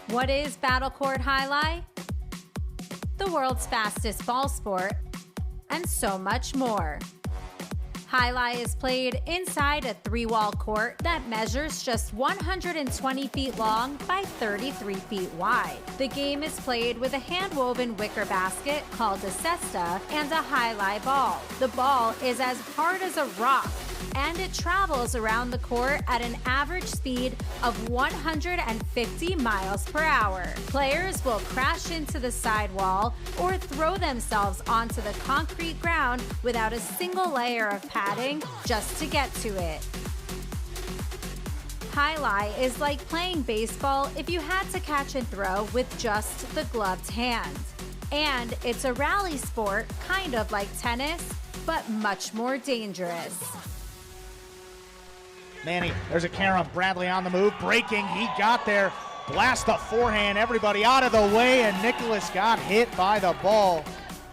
What is battlecourt Jai-Alai? The world's fastest ball sport, and so much more. Jai-Alai is played inside a 3-wall court that measures just 120 feet long by 33 feet wide. The game is played with a hand-woven wicker basket called a cesta and a Jai-Alai ball. The ball is as hard as a rock, and it travels around the court at an average speed of 150 miles per hour. Players will crash into the sidewall or throw themselves onto the concrete ground without a single layer of padding just to get to it. Jai-Alai is like playing baseball if you had to catch and throw with just the gloved hand. And it's a rally sport, kind of like tennis, but much more dangerous. Manny, there's a carom. Bradley on the move, breaking. He got there. Blast the forehand. Everybody out of the way, and Nicholas got hit by the ball.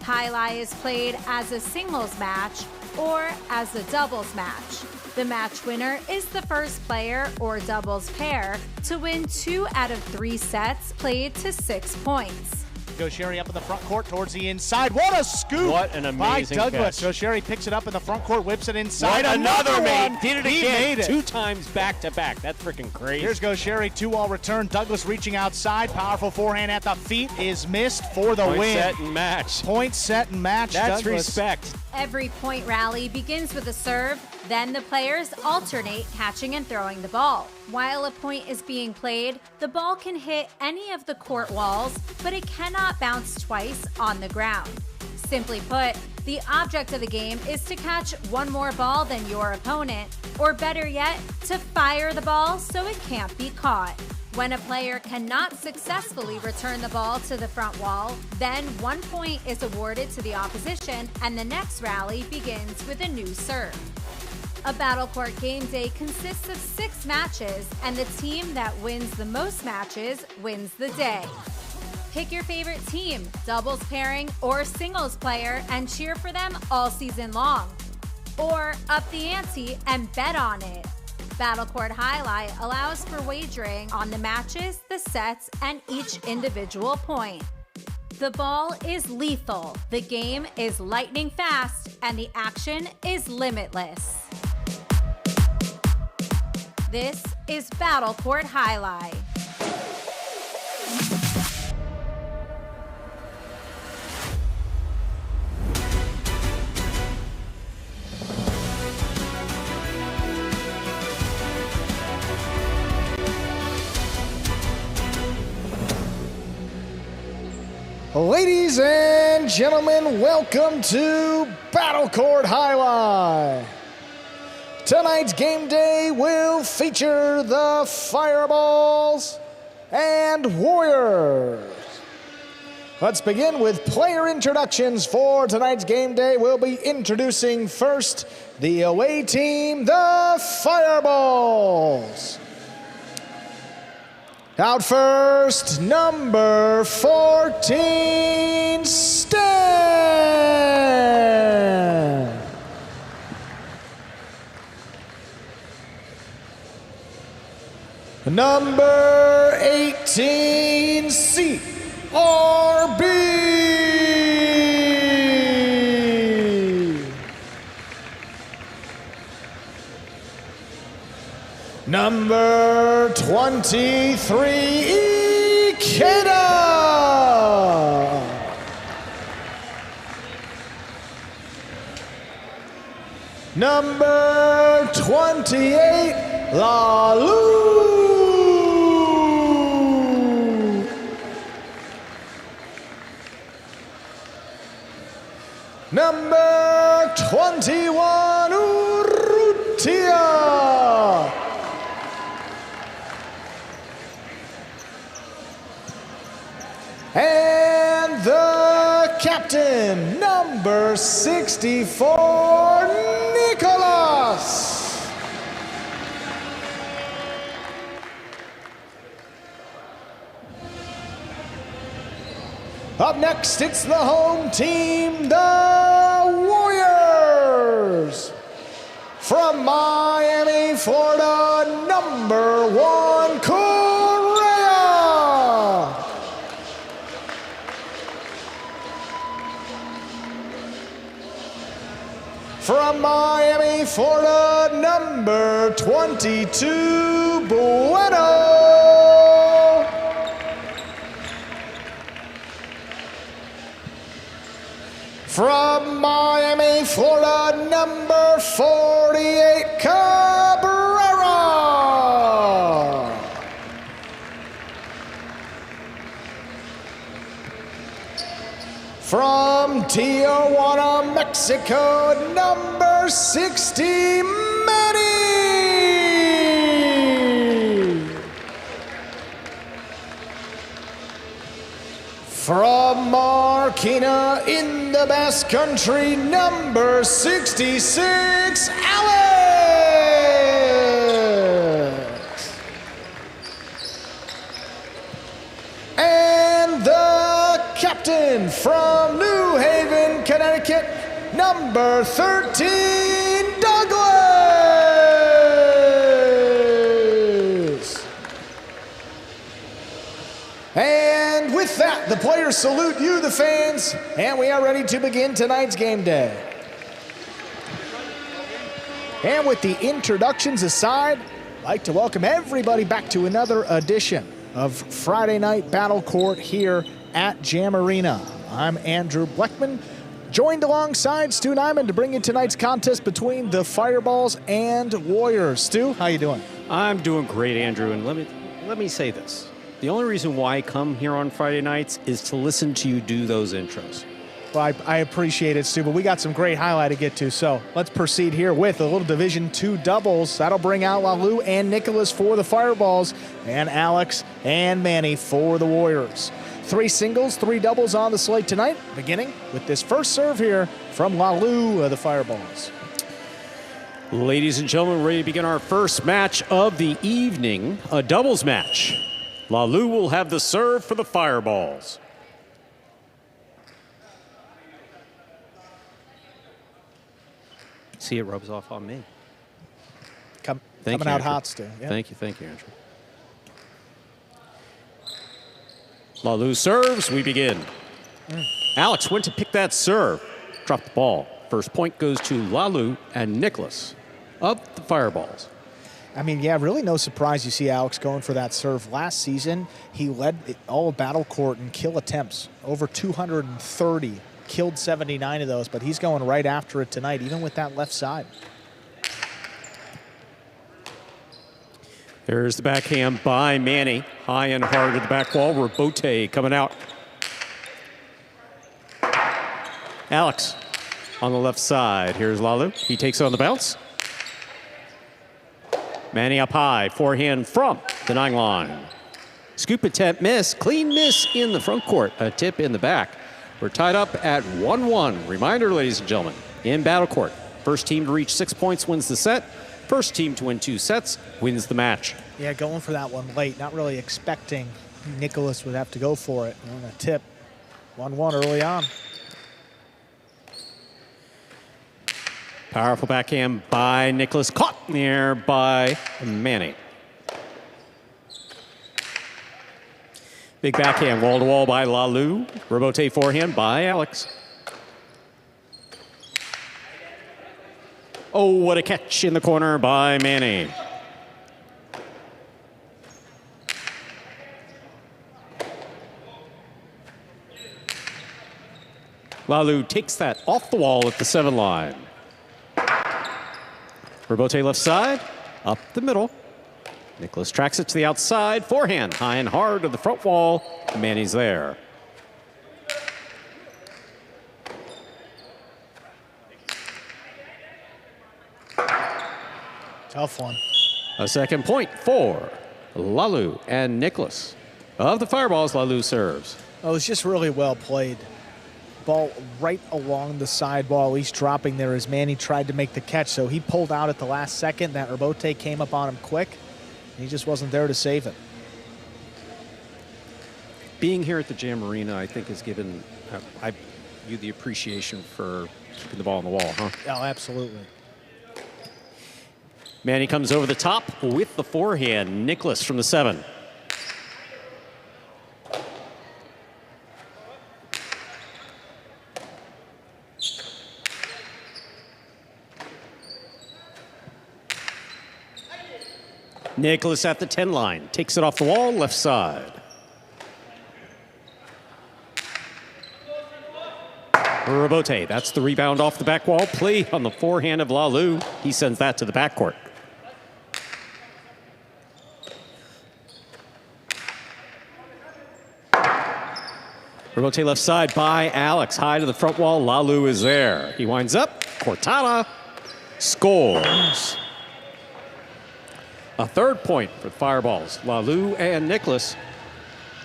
Jai-Alai is played as a singles match or as a doubles match. The match winner is the first player or doubles pair to win 2 out of 3 sets played to 6 points. Gaucheri up in the front court towards the inside. What a scoop! What an amazing by Douglas. catch. Gaucheri picks it up in the front court, whips it inside. What another made. One. Did it He again. made it. 2 times back to back. That's freaking crazy. Here's Gaucheri, 2-all return. Douglas reaching outside. Powerful forehand at the feet is missed for the Point, win. set, and match. Point, set, and match. That's Douglas. respect. Every point rally begins with a serve, then the players alternate catching and throwing the ball. While a point is being played, the ball can hit any of the court walls, but it cannot bounce twice on the ground. Simply put, the object of the game is to catch one more ball than your opponent, or better yet, to fire the ball so it can't be caught. When a player cannot successfully return the ball to the front wall, then 1 point is awarded to the opposition and the next rally begins with a new serve. A battlecourt game day consists of 6 matches, and the team that wins the most matches wins the day. Pick your favorite team, doubles pairing, or singles player, and cheer for them all season long. Or up the ante and bet on it. Battlecourt Jai-Alai allows for wagering on the matches, the sets, and each individual point. The ball is lethal, the game is lightning fast, and the action is limitless. This is battlecourt Jai-Alai. Ladies and gentlemen, welcome to battlecourt Jai-Alai. Tonight's game day will feature the Fireballs and Warriors. Let's begin with player introductions for tonight's game day. We'll be introducing first the away team, the Fireballs. Out first, number 14, Stan. Number 18, CRB. Number 23, Ikeda. Number 28, Lalu. Number 21, Urrutia. And the captain, number 64, Nicholas. Up next, it's the home team, the Warriors. From Miami, Florida, number 1, Correa. from Miami, Florida, number 22, Bueno. From Miami, Florida, number 48, Cabrera. From Tijuana, Mexico, number 60, Manny. From Marquina in the Basque Country, number 66, Alex. And the captain from New Haven, Connecticut, number 13, Douglas. And with that, the players salute you, the fans, and we are ready to begin tonight's game day. And with the introductions aside, I'd like to welcome everybody back to another edition of Friday Night Battle Court here at Jam Arena. I'm Andrew Bleckman, joined alongside Stu Nyman to bring you tonight's contest between the Fireballs and Warriors. Stu, how you doing? I'm doing great, Andrew, and let me say this. The only reason why I come here on Friday nights is to listen to you do those intros. Well, I appreciate it, Stu, but we got some great highlight to get to, so let's proceed here with a little Division II doubles. That'll bring out Lalu and Nicholas for the Fireballs, and Alex and Manny for the Warriors. 3 singles, 3 doubles on the slate tonight, beginning with this first serve here from Lalu of the Fireballs. Ladies and gentlemen, ready to begin our first match of the evening, a doubles match. Lalu will have the serve for the Fireballs. See, it rubs off on me. Coming out hot, Stu. Yep. Thank you, Andrew. Lalu serves, we begin. Alex went to pick that serve, dropped the ball. First point goes to Lalu and Nicholas of the Fireballs. I mean, yeah, really no surprise you see Alex going for that serve. Last season, he led all of battle court in kill attempts, over 230, killed 79 of those, but he's going right after it tonight, even with that left side. There's the backhand by Manny, high and hard to the back wall. Rebote coming out. Alex on the left side. Here's Lalu. He takes on the bounce. Manny up high, forehand from the 9 line. Scoop attempt, miss, clean miss in the front court, a tip in the back. We're tied up at 1-1. Reminder, ladies and gentlemen, in battle court, first team to reach 6 points wins the set. First team to win 2 sets wins the match. Yeah, going for that one late, not really expecting Nicholas would have to go for it. And a tip, 1-1 early on. Powerful backhand by Nicholas, caught there by Manny. Big backhand, wall-to-wall by Lalu. Rebote forehand by Alex. Oh, what a catch in the corner by Manny. Lalu takes that off the wall at the 7 line. Rebote left side, up the middle. Nicholas tracks it to the outside, forehand, high and hard to the front wall. Manny's there. Tough one. A second point for Lalu and Nicholas. Of the Fireballs, Lalu serves. Oh, it was just really well played. Ball right along the sidewall, he's dropping there as Manny tried to make the catch, so he pulled out at the last second. That rebote came up on him quick, and he just wasn't there to save it. Being here at the Jam Arena, I think, has given you the appreciation for keeping the ball on the wall, huh? Oh, absolutely. Manny comes over the top with the forehand. Nicholas from the 7. Nicholas at the 10 line. Takes it off the wall, left side. Rebote, that's the rebound off the back wall. Play on the forehand of Lalu. He sends that to the backcourt. Rebote left side by Alex. High to the front wall. Lalu is there. He winds up. Cortada scores. A third point for the Fireballs. Lalu and Nicholas.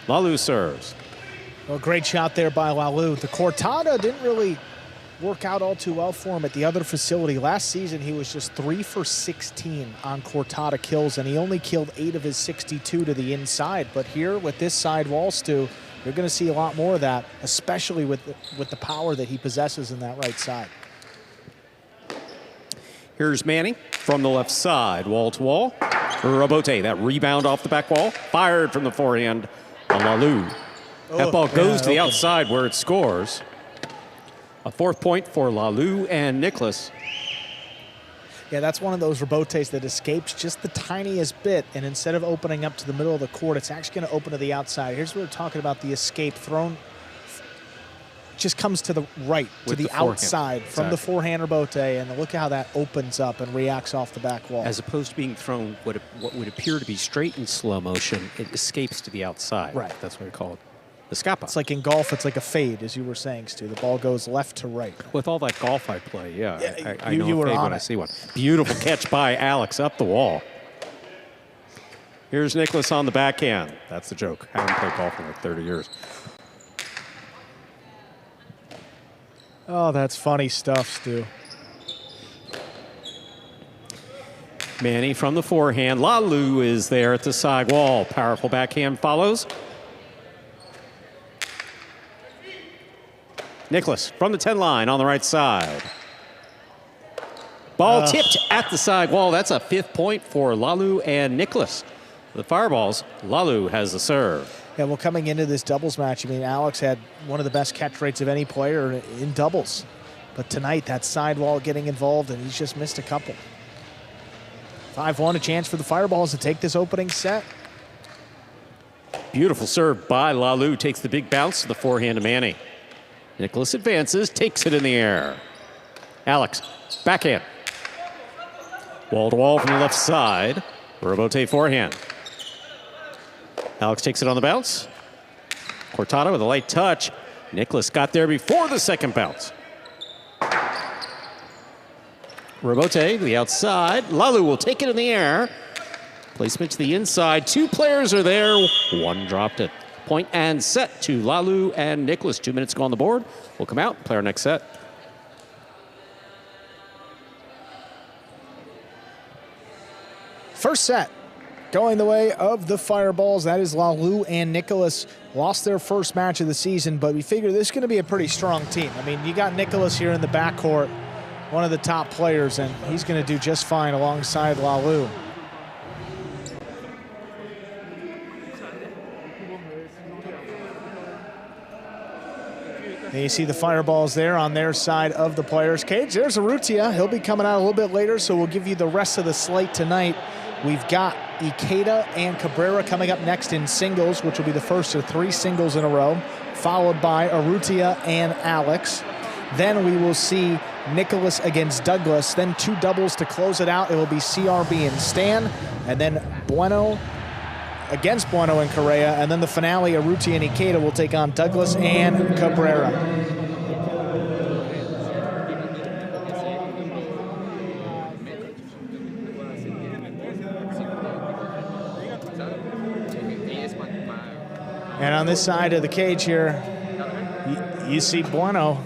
Lalu serves. Well, great shot there by Lalu. The Cortada didn't really work out all too well for him at the other facility. Last season, he was just 3 for 16 on Cortada kills, and he only killed 8 of his 62 to the inside. But here, with this side wall, Stu, you're going to see a lot more of that, especially with the power that he possesses in that right side. Here's Manny from the left side, wall to wall. Rebote, that rebound off the back wall. Fired from the forehand on Lalu. That ball goes to the outside where it scores. A fourth point for Lalu and Nicholas. Yeah, that's one of those rebotes that escapes just the tiniest bit, and instead of opening up to the middle of the court, it's actually going to open to the outside. Here's what we're talking about, the escape thrown. Just comes to the right, to the outside from the forehand rebote, and look how that opens up and reacts off the back wall. As opposed to being thrown what would appear to be straight in slow motion, it escapes to the outside. Right. That's what we call it. The scapa. It's like in golf, it's like a fade, as you were saying, Stu. The ball goes left to right. With all that golf I play, yeah. I know you a were fade on when it. I see one. Beautiful catch by Alex up the wall. Here's Nicholas on the backhand. That's the joke. Haven't played golf in like 30 years. Oh, that's funny stuff, Stu. Manny from the forehand. Lalu is there at the side wall. Powerful backhand follows. Nicholas from the 10 line on the right side. Ball tipped at the side wall. That's a fifth point for Lalu and Nicholas. The Fireballs, Lalu has the serve. Yeah, well, coming into this doubles match, I mean, Alex had one of the best catch rates of any player in doubles. But tonight, that sidewall getting involved, and he's just missed a couple. 5-1, a chance for the Fireballs to take this opening set. Beautiful serve by Lalu. Takes the big bounce to the forehand of Manny. Nicholas advances, takes it in the air. Alex, backhand. Wall to wall from the left side. Rebote forehand. Alex takes it on the bounce. Cortada with a light touch. Nicholas got there before the second bounce. Rebote to the outside. Lalu will take it in the air. Placement to the inside. 2 players are there. 1 dropped it. Point and set to Lalu and Nicholas. 2 minutes go on the board. We'll come out, play our next set. First set going the way of the Fireballs. That is Lalu and Nicholas. Lost their first match of the season, but we figure this is going to be a pretty strong team. I mean, you got Nicholas here in the backcourt, one of the top players, and he's going to do just fine alongside Lalu. And you see the Fireballs there on their side of the players' cage. There's Urrutia. He'll be coming out a little bit later, so we'll give you the rest of the slate tonight. We've got Ikeda and Cabrera coming up next in singles, which will be the first of 3 singles in a row, followed by Urrutia and Alex. Then we will see Nicholas against Douglas. Then 2 doubles to close it out. It will be CRB and Stan, and then Bueno against Bueno and Correa, and then the finale, Urrutia and Ikeda will take on Douglas and Cabrera. And on this side of the cage here, you see Bueno.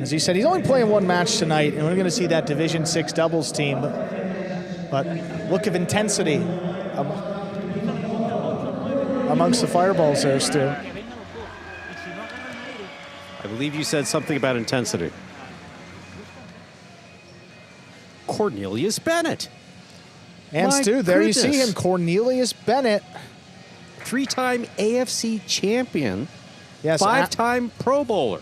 As he said, he's only playing 1 match tonight, and we're going to see that Division 6 doubles team. But look of intensity amongst the Fireballs there, Stu. I believe you said something about intensity. Cornelius Bennett. And My Stu, there you see goodness. him, Cornelius Bennett. 3-time AFC champion. Yes, 5-time Pro Bowler.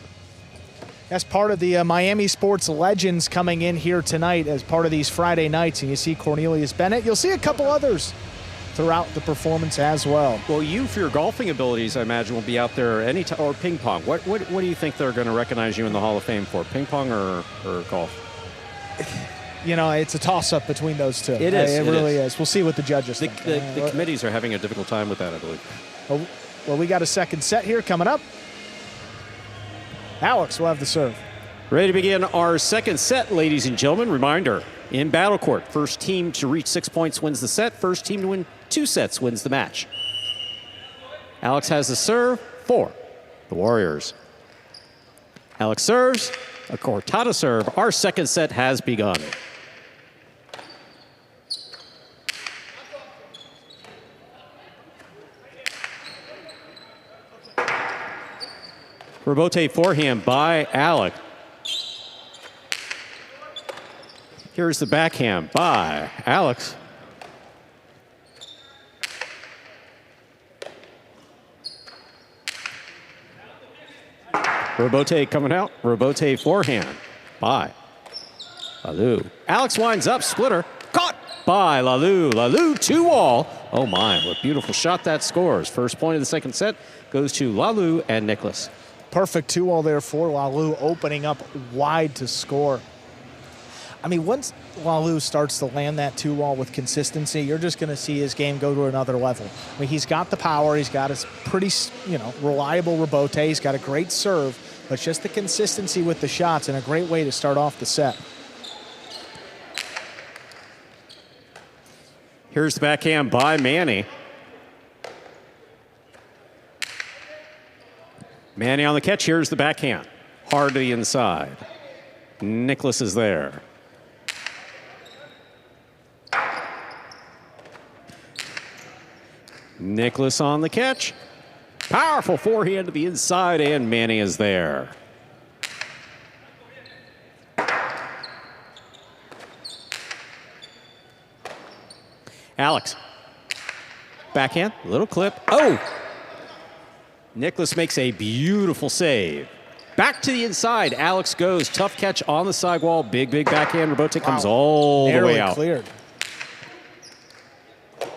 That's part of the Miami sports legends coming in here tonight as part of these Friday nights. And you see Cornelius Bennett. You'll see a couple others throughout the performance as well. Well, you, for your golfing abilities, I imagine, will be out there any time, or ping pong. What do you think they're going to recognize you in the Hall of Fame for? Ping pong or golf? You know, it's a toss-up between those two. It is. It really is. We'll see what the judges think. The committees are having a difficult time with that, I believe. Well, we got a second set here coming up. Alex will have the serve. Ready to begin our second set, ladies and gentlemen. Reminder, in battle court, first team to reach 6 points wins the set. First team to win 2 sets wins the match. Alex has the serve for the Warriors. Alex serves, a cortada serve. Our second set has begun. Rebote forehand by Alec. Here's the backhand by Alex. Rebote coming out. Rebote forehand by Lalu. Alex winds up, splitter. Caught by Lalu. Lalu 2-all. Oh my, what beautiful shot that scores. First point of the second set goes to Lalu and Nicholas. Perfect 2-all there for Lalu, opening up wide to score. I mean, once Lalu starts to land that 2-all with consistency, you're just going to see his game go to another level. I mean, he's got the power. He's got his pretty, reliable rebote. He's got a great serve, but just the consistency with the shots and a great way to start off the set. Here's the backhand by Manny. Manny on the catch. Here's the backhand. Hard to the inside. Nicholas is there. Nicholas on the catch. Powerful forehand to the inside, and Manny is there. Alex. Backhand, little clip. Oh! Nicholas makes a beautiful save. Back to the inside. Alex goes. Tough catch on the sidewall. Big backhand. Rebote comes all the way out. Cleared.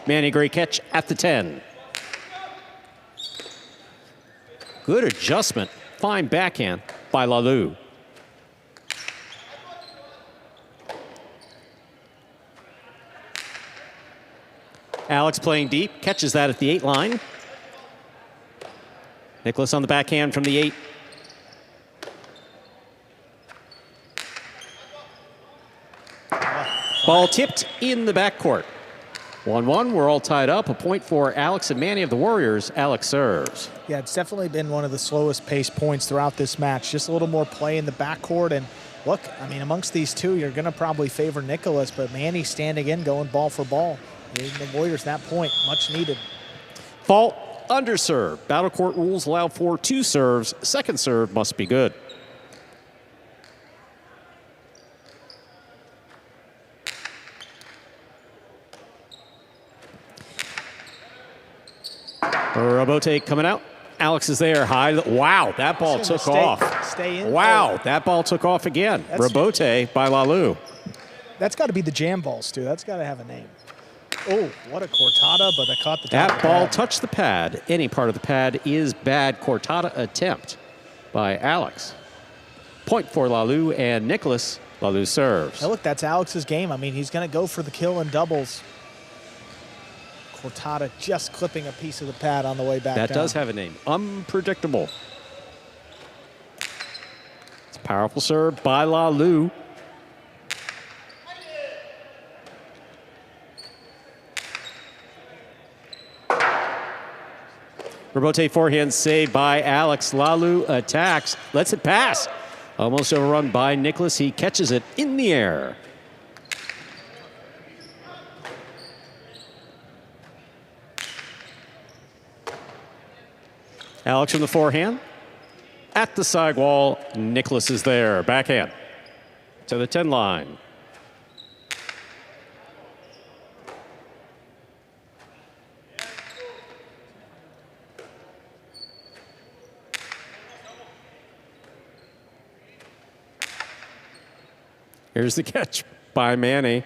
Manny, great catch at the 10. Good adjustment. Fine backhand by Lalu. Alex playing deep. Catches that at the 8 line. Nicholas on the backhand from the 8. Ball tipped in the backcourt. 1-1, we're all tied up. A point for Alex and Manny of the Warriors. Alex serves. Yeah, it's definitely been one of the slowest paced points throughout this match. Just a little more play in the backcourt. And look, I mean, amongst these two, you're going to probably favor Nicholas, but Manny standing in, going ball for ball. Giving the Warriors that point, much needed. Fault, underserve. Battle court rules allow for 2 serves. Second serve must be good. Rebote coming out. Alex is there. High. Wow, that ball took off. Stay in. Wow, that ball took off again. Rebote by Lalu. That's got to be the jam balls, too. That's got to have a name. Oh, what a cortada, but I caught the top That ball touched the pad. Any part of the pad is bad. Cortada attempt by Alex. Point for Lalu and Nicholas. Lalu serves. Now look, that's Alex's game. I mean, he's going to go for the kill in doubles. Cortada just clipping a piece of the pad on the way back That down. does have a name. Unpredictable. It's a powerful serve by Lalu. Rebote forehand save by Alex. Lalu attacks. Lets it pass. Almost overrun by Nicholas. He catches it in the air. Alex from the forehand. At the sidewall, Nicholas is there. Backhand to the 10 line. Here's the catch by Manny.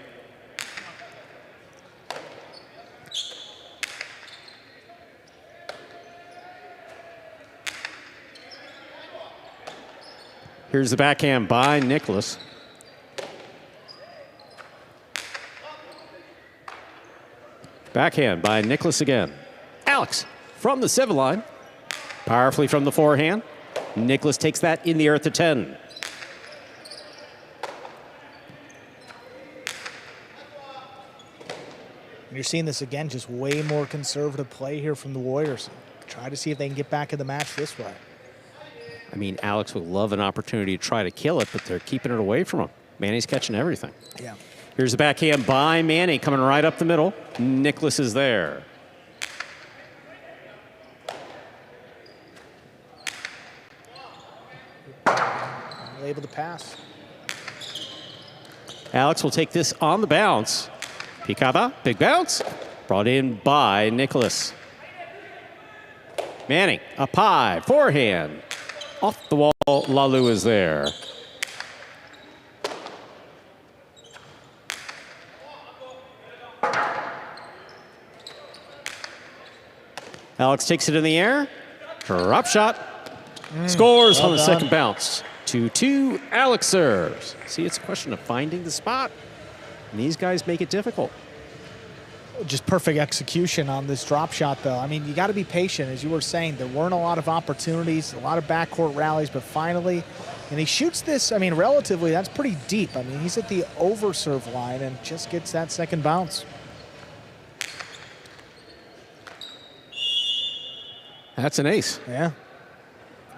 Here's the backhand by Nicholas. Backhand by Nicholas again. Alex from the 7 line. Powerfully from the forehand. Nicholas takes that in the air at the 10. You're seeing this again, just way more conservative play here from the Warriors. Try to see if they can get back in the match this way. I mean, Alex would love an opportunity to try to kill it, but they're keeping it away from him. Manny's catching everything. Yeah. Here's the backhand by Manny coming right up the middle. Nicholas is there. Able to pass. Alex will take this on the bounce. Picada, big bounce. Brought in by Nicholas. Manny, up high, forehand. Off the wall, Lalu is there. Alex takes it in the air. Drop shot. Scores well on the done. second bounce. 2-2, Alex serves. See, it's a question of finding the spot. And these guys make it difficult. Just perfect execution on this drop shot, though. I mean, you got to be patient. As you were saying, there weren't a lot of opportunities, a lot of backcourt rallies, but finally, and he shoots this, I mean, relatively, that's pretty deep. I mean, he's at the overserve line and just gets that second bounce. That's an ace Yeah.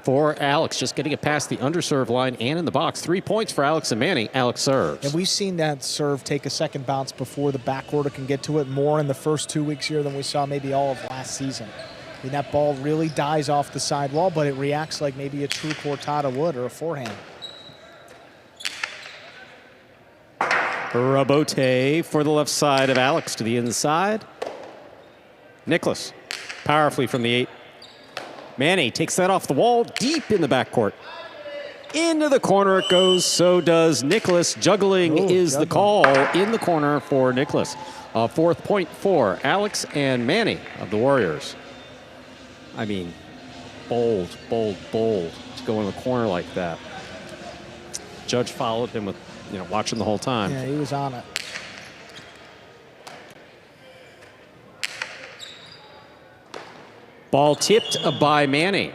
for Alex, just getting it past the underserve line and in the box. 3 points for Alex and Manny. Alex serves. And we've seen that serve take a second bounce before the backorder can get to it more in the first 2 weeks here than we saw maybe all of last season. I mean, that ball really dies off the sidewall, but it reacts like maybe a true cortada would or a forehand. Rabote for the left side of Alex to the inside. Nicholas, powerfully from the 8. Manny takes that off the wall, deep in the backcourt. Into the corner it goes, so does Nicholas. Juggling is the call in the corner for Nicholas. A 4th point for Alex and Manny of the Warriors. I mean, bold, bold, bold to go in the corner like that. Judge followed him with, watching the whole time. Yeah, he was on it. Ball tipped by Manny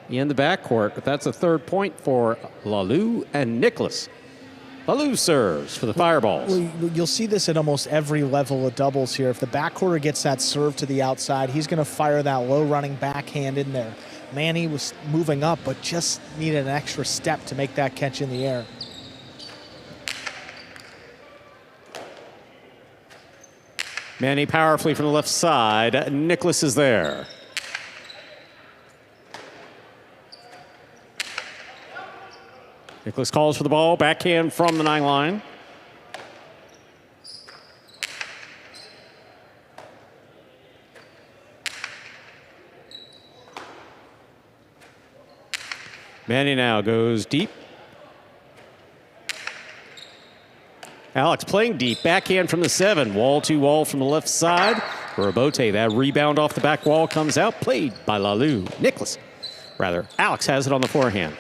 in the backcourt, but that's a 3rd point for Lalu and Nicholas. Lalu serves for the Fireballs. Well, you'll see this at almost every level of doubles here. If the backcourter gets that serve to the outside, he's going to fire that low running backhand in there. Manny was moving up, but just needed an extra step to make that catch in the air. Manny powerfully from the left side. Nicholas is there. Nicholas calls for the ball. Backhand from the 9 line. Manny now goes deep. Alex playing deep. Backhand from the 7. Wall to wall from the left side. Rabote, that rebound off the back wall comes out. Played by Lalu. Alex has it on the forehand.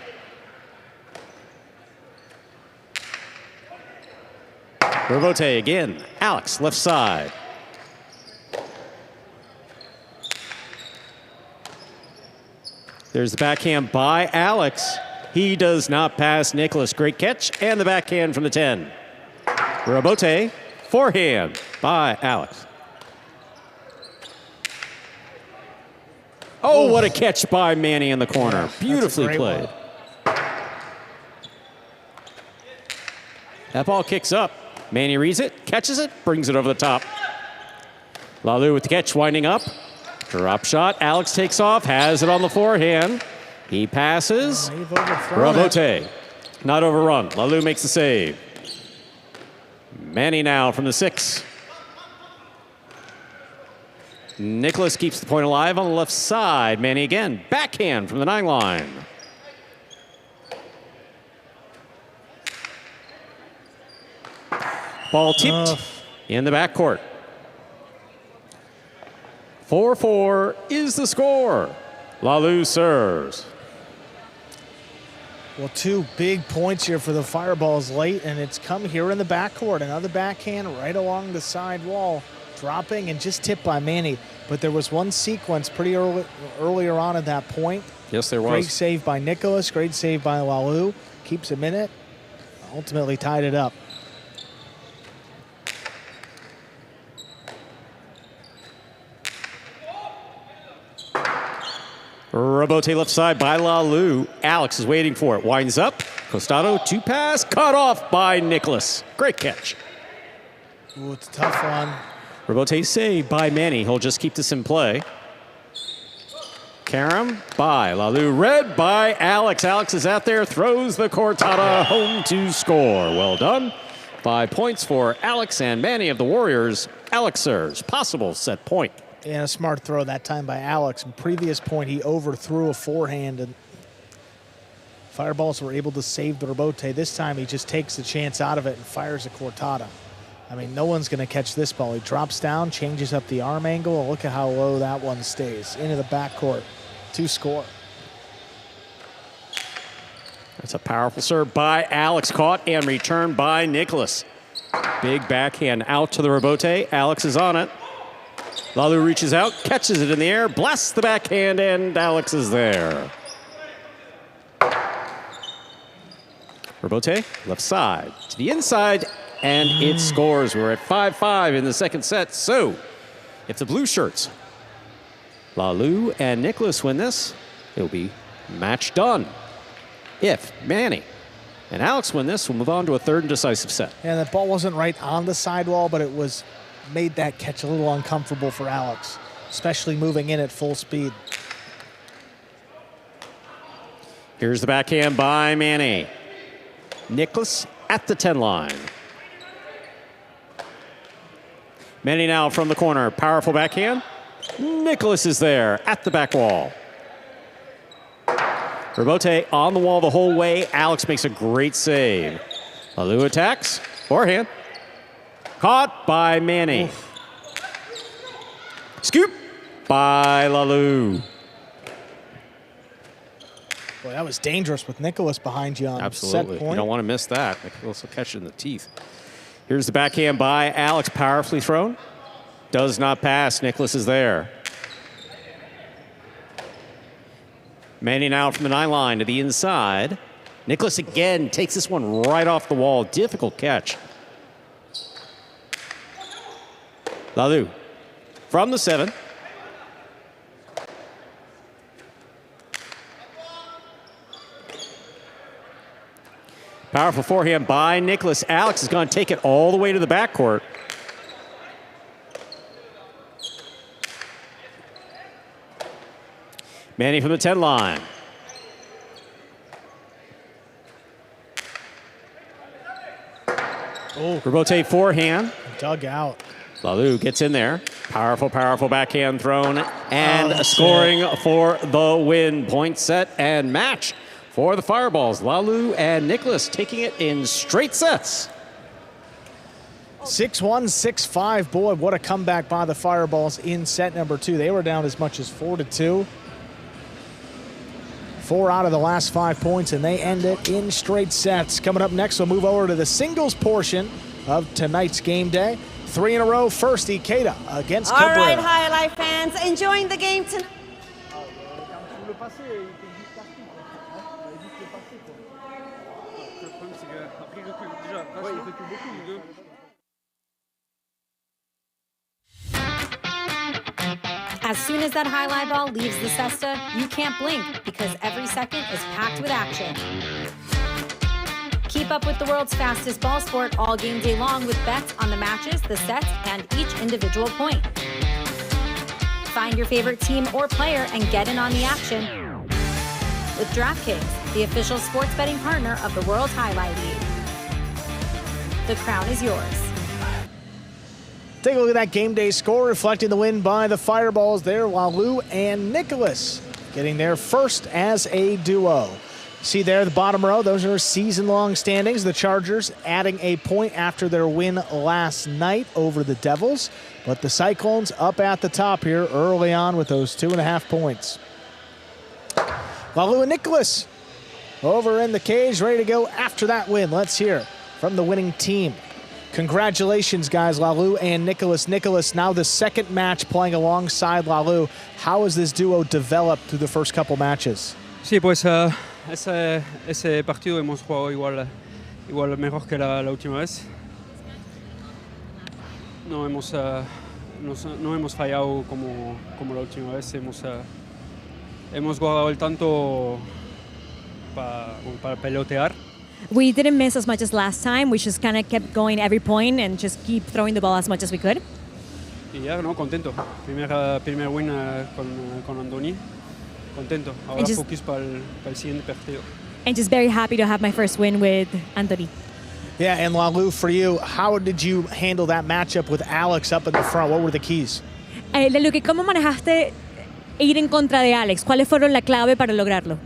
Rabote again. Alex, left side. There's the backhand by Alex. He does not pass Nicholas. Great catch. And the backhand from the 10. Rabote, forehand by Alex. Oh, what a catch by Manny in the corner. Beautifully played. That ball kicks up. Manny reads it, catches it, brings it over the top. Lalu with the catch, winding up. Drop shot. Alex takes off, has it on the forehand. He passes. Rabote, not overrun. Lalu makes the save. Manny now from the 6. Nicholas keeps the point alive on the left side. Manny again, backhand from the 9 line. Ball tipped in the backcourt. 4-4 is the score. Lalu serves. Well, 2 big points here for the Fireballs late, and it's come here in the backcourt. Another backhand right along the side wall, dropping and just tipped by Manny. But there was one sequence pretty earlier on at that point. Yes, there was. Great save by Nicholas, great save by Lalu. Keeps him in it, ultimately tied it up. Rebote left side by Lalu. Alex is waiting for it. Winds up. Costado, 2 pass. Cut off by Nicholas. Great catch. Ooh, it's a tough one. Rebote saved by Manny. He'll just keep this in play. Karam by Lalu. Red by Alex. Alex is out there. Throws the cortada home to score. Well done. 5 points for Alex and Manny of the Warriors. Alex serves. Possible set point. And a smart throw that time by Alex. In previous point, he overthrew a forehand, and Fireballs were able to save the rebote. This time, he just takes the chance out of it and fires a cortada. I mean, no one's going to catch this ball. He drops down, changes up the arm angle. Look at how low that one stays. Into the backcourt to score. That's a powerful serve by Alex. Caught and returned by Nicholas. Big backhand out to the rebote. Alex is on it. Lalu reaches out, catches it in the air, blasts the backhand, and Alex is there. Rebote, left side to the inside, and it scores. We're at 5-5 in the second set. So, if the blue shirts, Lalu and Nicholas win this, it'll be match done. If Manny and Alex win this, we'll move on to a third and decisive set. Yeah, that ball wasn't right on the sidewall, but it was made that catch a little uncomfortable for Alex, especially moving in at full speed. Here's the backhand by Manny. Nicholas at the 10 line. Manny now from the corner. Powerful backhand. Nicholas is there at the back wall. Rebote on the wall the whole way. Alex makes a great save. Lalu attacks. Forehand. Caught by Manny. Scoop by Lalu. Boy, that was dangerous with Nicholas behind you on Absolutely. set point. You don't want to miss that. Nicholas will catch it in the teeth. Here's the backhand by Alex. Powerfully thrown. Does not pass. Nicholas is there. Manny now from the 9 line to the inside. Nicholas again takes this one right off the wall. Difficult catch. Lalu from the 7. Powerful forehand by Nicholas. Alex is going to take it all the way to the backcourt. Manny from the 10 line. Rebote forehand. Dug out. Lalu gets in there. Powerful, powerful backhand thrown. And scoring for the win. Point set and match for the Fireballs. Lalu and Nicholas taking it in straight sets. 6-1, 6-5. Boy, what a comeback by the Fireballs in set number 2. They were down as much as 4-2. 4 out of the last 5 points, and they end it in straight sets. Coming up next, we'll move over to the singles portion of tonight's game day. 3 in a row. First, Ikeda against Cabrera. All right, Jai-Alai fans, enjoying the game tonight. As soon as that highlight ball leaves the cesta, you can't blink because every second is packed with action. Keep up with the world's fastest ball sport all game day long with bets on the matches, the sets, and each individual point. Find your favorite team or player and get in on the action with DraftKings, the official sports betting partner of the World Jai-Alai League. The crown is yours. Take a look at that game day score reflecting the win by the Fireballs there. Lalu and Nicholas getting there first as a duo. See there, the bottom row, those are season-long standings. The Chargers adding a point after their win last night over the Devils. But the Cyclones up at the top here early on with those 2.5 points. Lalu and Nicholas over in the cage, ready to go after that win. Let's hear from the winning team. Congratulations, guys, Lalu and Nicholas. Nicholas, now the second match playing alongside Lalu. How has this duo developed through the first couple matches? Sí, pues ese partido hemos jugado igual mejor que la última vez. No hemos fallado como la última vez. Hemos guardado el tanto para pelotear. We didn't miss as much as last time. We just kind of kept going every point and just keep throwing the ball as much as we could. Y ya, no, contento. Primer win con Andoni. Contento. Ahora focus para el siguiente partido. And just very happy to have my first win with Anthony. Yeah, and Lalu, for you, how did you handle that matchup with Alex up in the front? What were the keys? Luke, ¿cómo manejaste ir en contra de Alex? ¿Cuáles fueron la clave para lograrlo?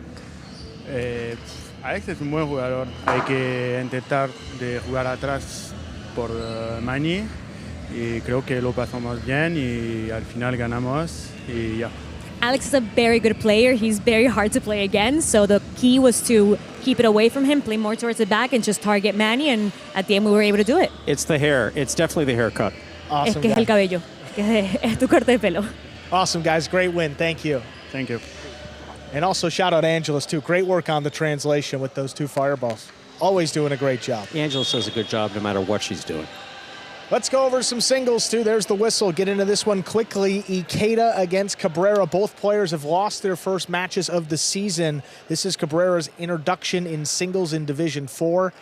Alex es un buen jugador. Hay que intentar de jugar atrás por Manny y creo que lo pasamos bien y al final ganamos y ya. Alex is a very good player. He's very hard to play against. So the key was to keep it away from him, play more towards the back, and just target Manny. And at the end, we were able to do it. It's the hair. It's definitely the haircut. Awesome, es que es el cabello. Es tu corte de pelo. Awesome, guys. Great win. Thank you. Thank you. And also shout out Angeles, too. Great work on the translation with those 2 fireballs. Always doing a great job. Angeles does a good job no matter what she's doing. Let's go over some singles, too. There's the whistle. Get into this one quickly. Ikeda against Cabrera. Both players have lost their first matches of the season. This is Cabrera's introduction in singles in Division 4.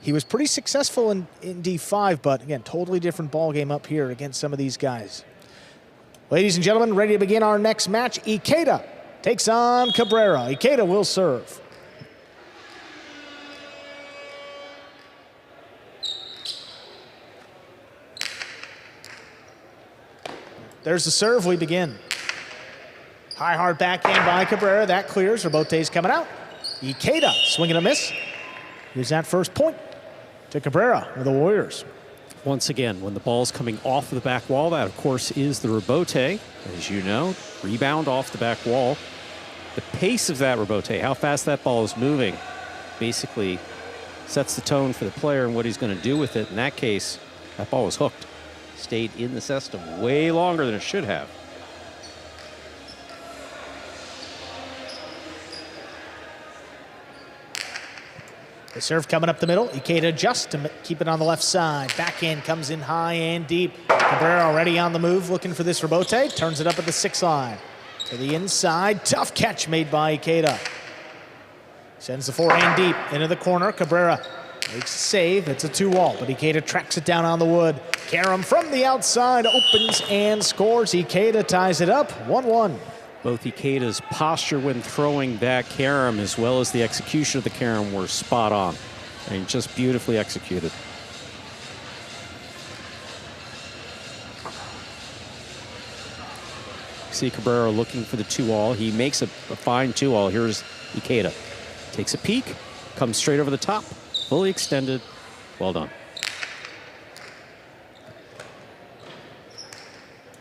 He was pretty successful in D5, but again, totally different ball game up here against some of these guys. Ladies and gentlemen, ready to begin our next match. Ikeda takes on Cabrera. Ikeda will serve. There's the serve. We begin. High hard backhand by Cabrera. That clears. Rebote's coming out. Ikeda swinging a miss. Here's that first point to Cabrera with the Warriors. Once again, when the ball's coming off of the back wall, that, of course, is the rebote. As you know, rebound off the back wall. The pace of that rebote, how fast that ball is moving, basically sets the tone for the player and what he's going to do with it. In that case, that ball was hooked. Stayed in the system way longer than it should have. The serve coming up the middle. Ikeda just to keep it on the left side. Backhand comes in high and deep. Cabrera already on the move, looking for this rebote. Turns it up at the 6 line. To the inside. Tough catch made by Ikeda. Sends the forehand deep into the corner. Cabrera makes a save. It's a 2-wall, but Ikeda tracks it down on the wood. Karam from the outside opens and scores. Ikeda ties it up 1-1. Both Ikeda's posture when throwing that carom as well as the execution of the carom were spot on. And just beautifully executed. See Cabrera looking for the 2-wall. He makes a fine 2-wall. Here's Ikeda. Takes a peek, comes straight over the top, fully extended. Well done.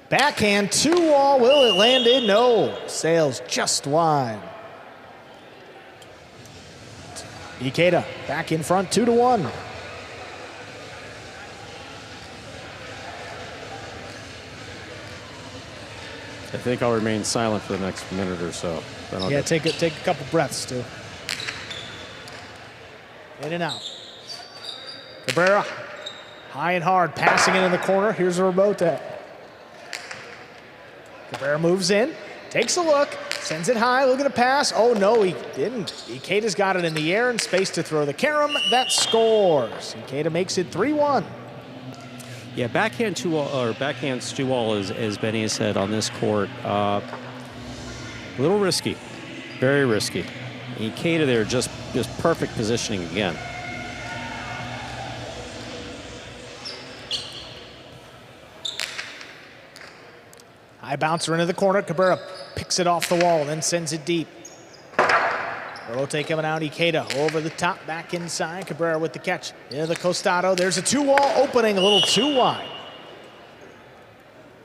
Backhand 2-wall. Will it land in? No. Sails just wide. Ikeda back in front, 2-1. I think I'll remain silent for the next minute or so. Yeah, take a couple breaths, Stu. In and out. Cabrera, high and hard, passing it in the corner. Here's a rebote. Cabrera moves in, takes a look, sends it high, looking to pass. Oh, no, he didn't. Ikeda's got it in the air and space to throw the carom. That scores. Ikeda makes it 3-1. Yeah, backhand 2-wall, or backhand 2-wall, as Benny has said on this court, a little risky, very risky. Ikeda there, just perfect positioning again. High bouncer into the corner. Cabrera picks it off the wall, then sends it deep. Rebote coming out, Ikeda over the top, back inside. Cabrera with the catch. Into the costado. There's a two-wall opening, a little too wide.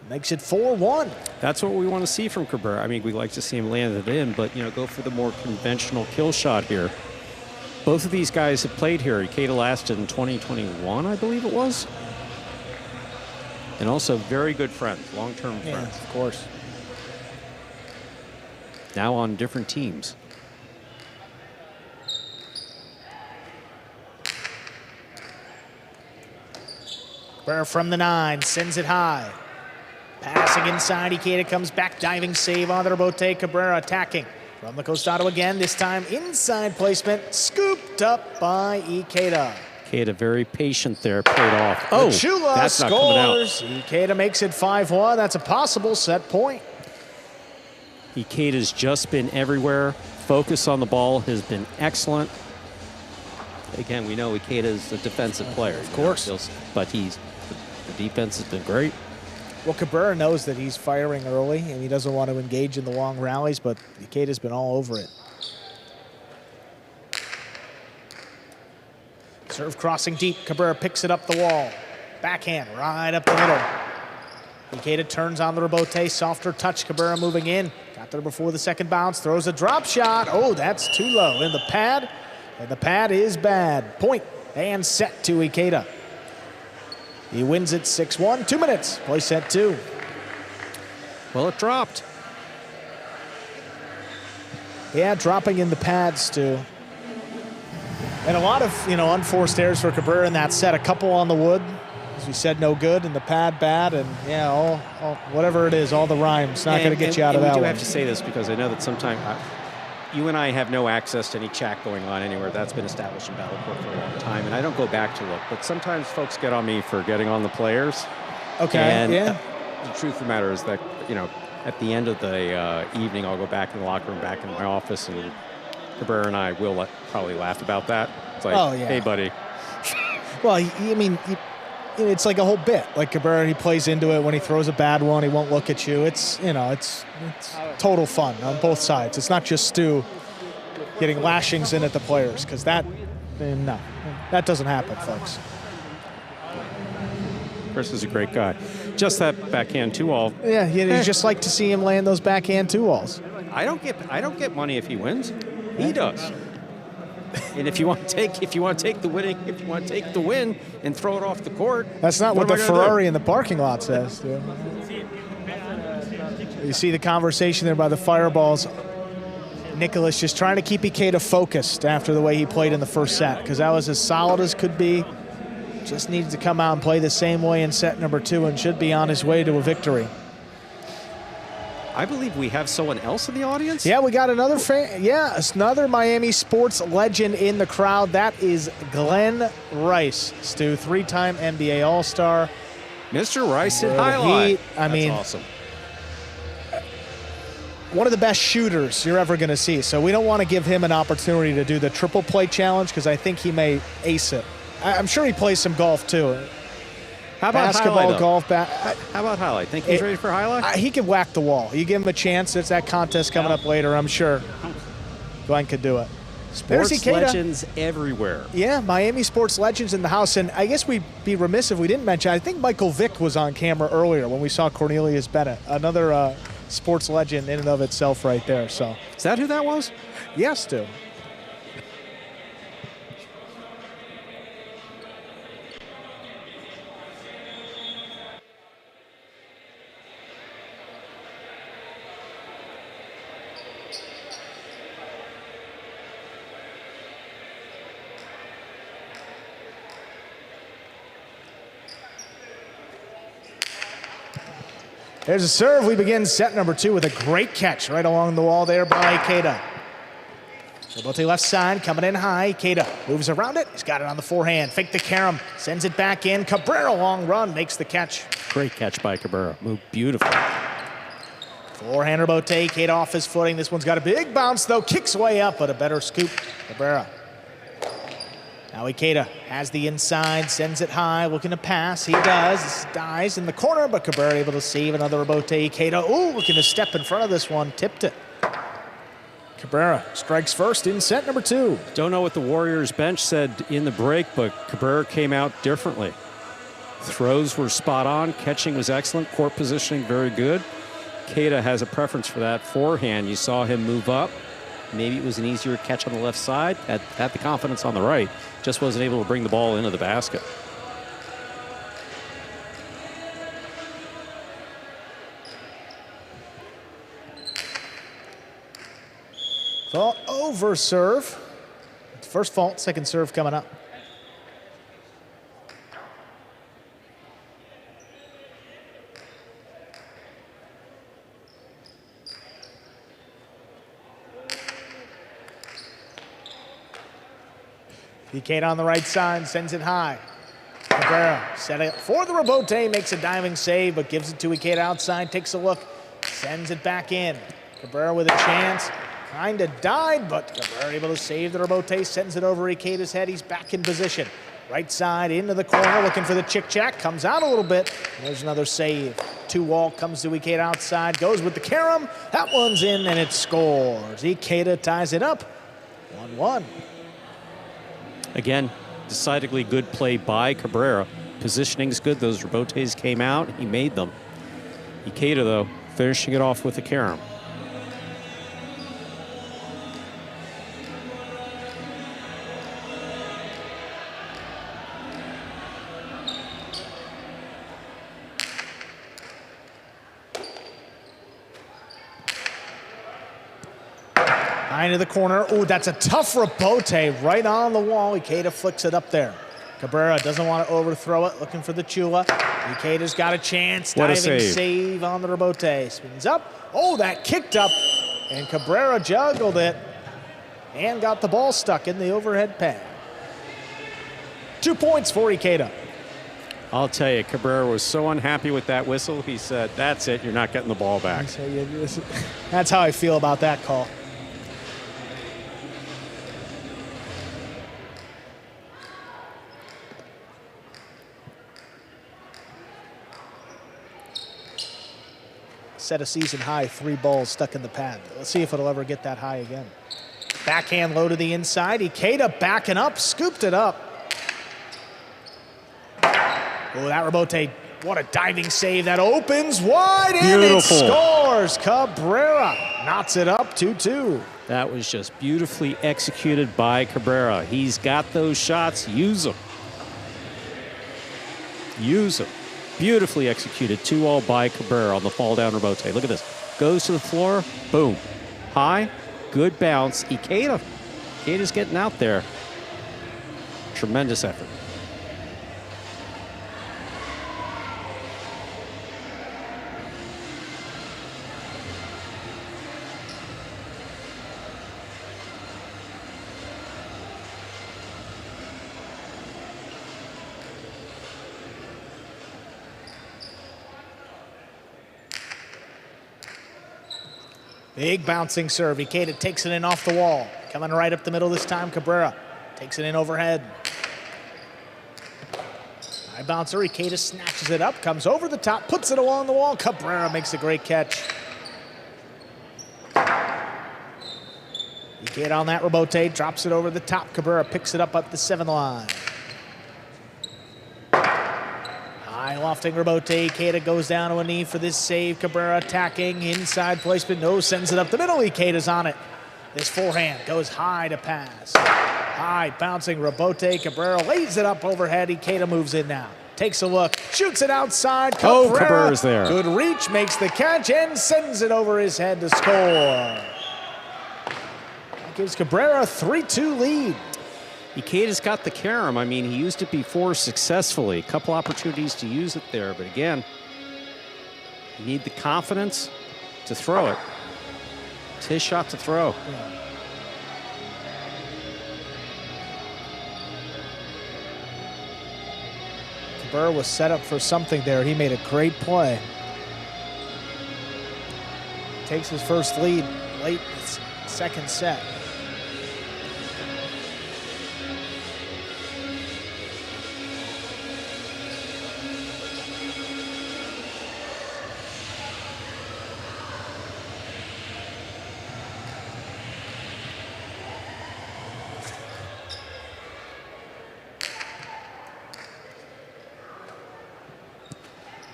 Makes it 4-1. That's what we want to see from Cabrera. I mean, we like to see him land it in, but, you know, go for the more conventional kill shot here. Both of these guys have played here. Ikeda lasted in 2021, I believe it was. And also very good friends, long-term friends. Of course. Now on different teams. Cabrera from the 9, sends it high. Passing inside, Ikeda comes back, diving save on the rebote. Cabrera attacking from the costado again, this time inside placement, scooped up by Ikeda. Ikeda very patient there, paid off. Oh, Chula that's not coming out. Ikeda makes it 5-1. That's a possible set point. Ikeda's just been everywhere. Focus on the ball has been excellent. Again, we know Ikeda's a defensive player. Of course. But the defense has been great. Well, Cabrera knows that he's firing early and he doesn't want to engage in the long rallies, but Ikeda's been all over it. Serve crossing deep. Cabrera picks it up the wall. Backhand right up the middle. Ikeda turns on the rebote. Softer touch. Cabrera moving in. Got there before the second bounce. Throws a drop shot. Oh, that's too low in the pad. And the pad is bad. Point and set to Ikeda. He wins it 6-1. 2 minutes. Play set 2. Well, it dropped. Yeah, dropping in the pads, Stu. And a lot of, unforced errors for Cabrera in that set. A couple on the wood, as we said, no good, and the pad bad, and all whatever it is, all the rhymes, not going to get you out of that one. We do have to say this because I know that sometimes you and I have no access to any chat going on anywhere. That's been established in battlecourt for a long time, and I don't go back to look. But sometimes folks get on me for getting on the players. Okay, and yeah. The truth of the matter is that, at the end of the evening, I'll go back in the locker room, back in my office, and Cabrera and I will probably laugh about that. It's like, hey, buddy. Well, it's like a whole bit. Like Cabrera, he plays into it. When he throws a bad one, he won't look at you. It's total fun on both sides. It's not just Stu getting lashings in at the players, because that doesn't happen, folks. Chris is a great guy. Just that backhand 2-all. Yeah, you just like to see him land those backhand 2-alls. I don't get money if he wins. He does. And if you want to take the win and throw it off the court, that's not what the Ferrari in the parking lot says. Dude. You see the conversation there by the fireballs. Nicholas just trying to keep Ikeda focused after the way he played in the first set, because that was as solid as could be. Just needs to come out and play the same way in set number 2 and should be on his way to a victory. I believe we have someone else in the audience. Yeah, we got another fan. Yeah, another Miami sports legend in the crowd. That is Glenn Rice, Stu, 3-time NBA All-Star. Mr. Rice at Jai-Alai. That's awesome. One of the best shooters you're ever going to see. So we don't want to give him an opportunity to do the triple play challenge, because I think he may ace it. I'm sure he plays some golf too. How about basketball, golf? How about Jai-Alai? Think he's ready for Jai-Alai? He can whack the wall. You give him a chance. It's that contest coming up later, I'm sure. Glenn could do it. Sports legends everywhere. Yeah, Miami sports legends in the house. And I guess we'd be remiss if we didn't mention, I think Michael Vick was on camera earlier when we saw Cornelius Bennett, another sports legend in and of itself right there. So is that who that was? Yes, Stu. There's a serve. We begin set number 2 with a great catch right along the wall there by Ikeda. Rebote left side, coming in high. Ikeda moves around it. He's got it on the forehand. Fake the carom. Sends it back in. Cabrera, long run, makes the catch. Great catch by Cabrera. Moved beautifully. Forehand rebote. Ikeda off his footing. This one's got a big bounce, though. Kicks way up, but a better scoop. Cabrera. Now Ikeda has the inside, sends it high, looking to pass. He does. This dies in the corner, but Cabrera able to save another rebote. Ikeda, looking to step in front of this one, tipped it. Cabrera strikes first in set number 2. Don't know what the Warriors bench said in the break, but Cabrera came out differently. Throws were spot on, catching was excellent, court positioning very good. Keita has a preference for that forehand. You saw him move up. Maybe it was an easier catch on the left side. Had the confidence on the right. Just wasn't able to bring the ball into the basket. Fault over serve. First fault, second serve coming up. Ikeda on the right side, sends it high. Cabrera set it for the rebote, makes a diving save, but gives it to Ikeda outside, takes a look, sends it back in. Cabrera with a chance, kind of died, but Cabrera able to save the rebote, sends it over Ikeda's head, he's back in position. Right side into the corner, looking for the chick-chack, comes out a little bit. There's another save. 2-wall comes to Ikeda outside, goes with the carom, that one's in and it scores. Ikeda ties it up, 1-1. Again, decidedly good play by Cabrera. Positioning's good. Those rebotes came out. He made them. Ikeda, though, finishing it off with the carom. Into the corner. Oh, that's a tough rebote right on the wall. Ikeda flicks it up there. Cabrera doesn't want to overthrow it, looking for the Chula. Ikeda's got a chance. What a diving save. save on the rebote. Spins up. Oh, that kicked up. And Cabrera juggled it and got the ball stuck in the overhead pad. 2 points for Ikeda. I'll tell you, Cabrera was so unhappy with that whistle. He said, that's it. You're not getting the ball back. That's how I feel about that call. Set a season high, 3 balls stuck in the pad. Let's see if it'll ever get that high again. Backhand low to the inside. Ikeda backing up, scooped it up. Oh, that rebote, what a diving save. That opens wide and it scores. Cabrera knots it up 2-2. That was just beautifully executed by Cabrera. He's got those shots. Use them. Use them. Beautifully executed, 2-all by Cabrera on the fall down rebote. Look at this. Goes to the floor, boom. High, good bounce. Ikeda's getting out there. Tremendous effort. Big bouncing serve. Ikeda takes it in off the wall. Coming right up the middle this time, Cabrera takes it in overhead. High bouncer, Ikeda snatches it up, comes over the top, puts it along the wall. Cabrera makes a great catch. Ikeda on that rebote, drops it over the top. Cabrera picks it up the 7 line. High lofting rebote, Ikeda goes down to a knee for this save. Cabrera attacking, inside placement, no, sends it up the middle. Ikeda's on it. This forehand goes high to pass. High bouncing rebote, Cabrera lays it up overhead. Ikeda moves in now. Takes a look, shoots it outside. Cabrera's there. Good reach, makes the catch and sends it over his head to score. That gives Cabrera a 3-2 lead. Ikeda's got the carom. I mean, he used it before successfully. A couple opportunities to use it there, but again, you need the confidence to throw it. It's his shot to throw. Yeah. Cabrera was set up for something there. He made a great play. Takes his first lead late second set.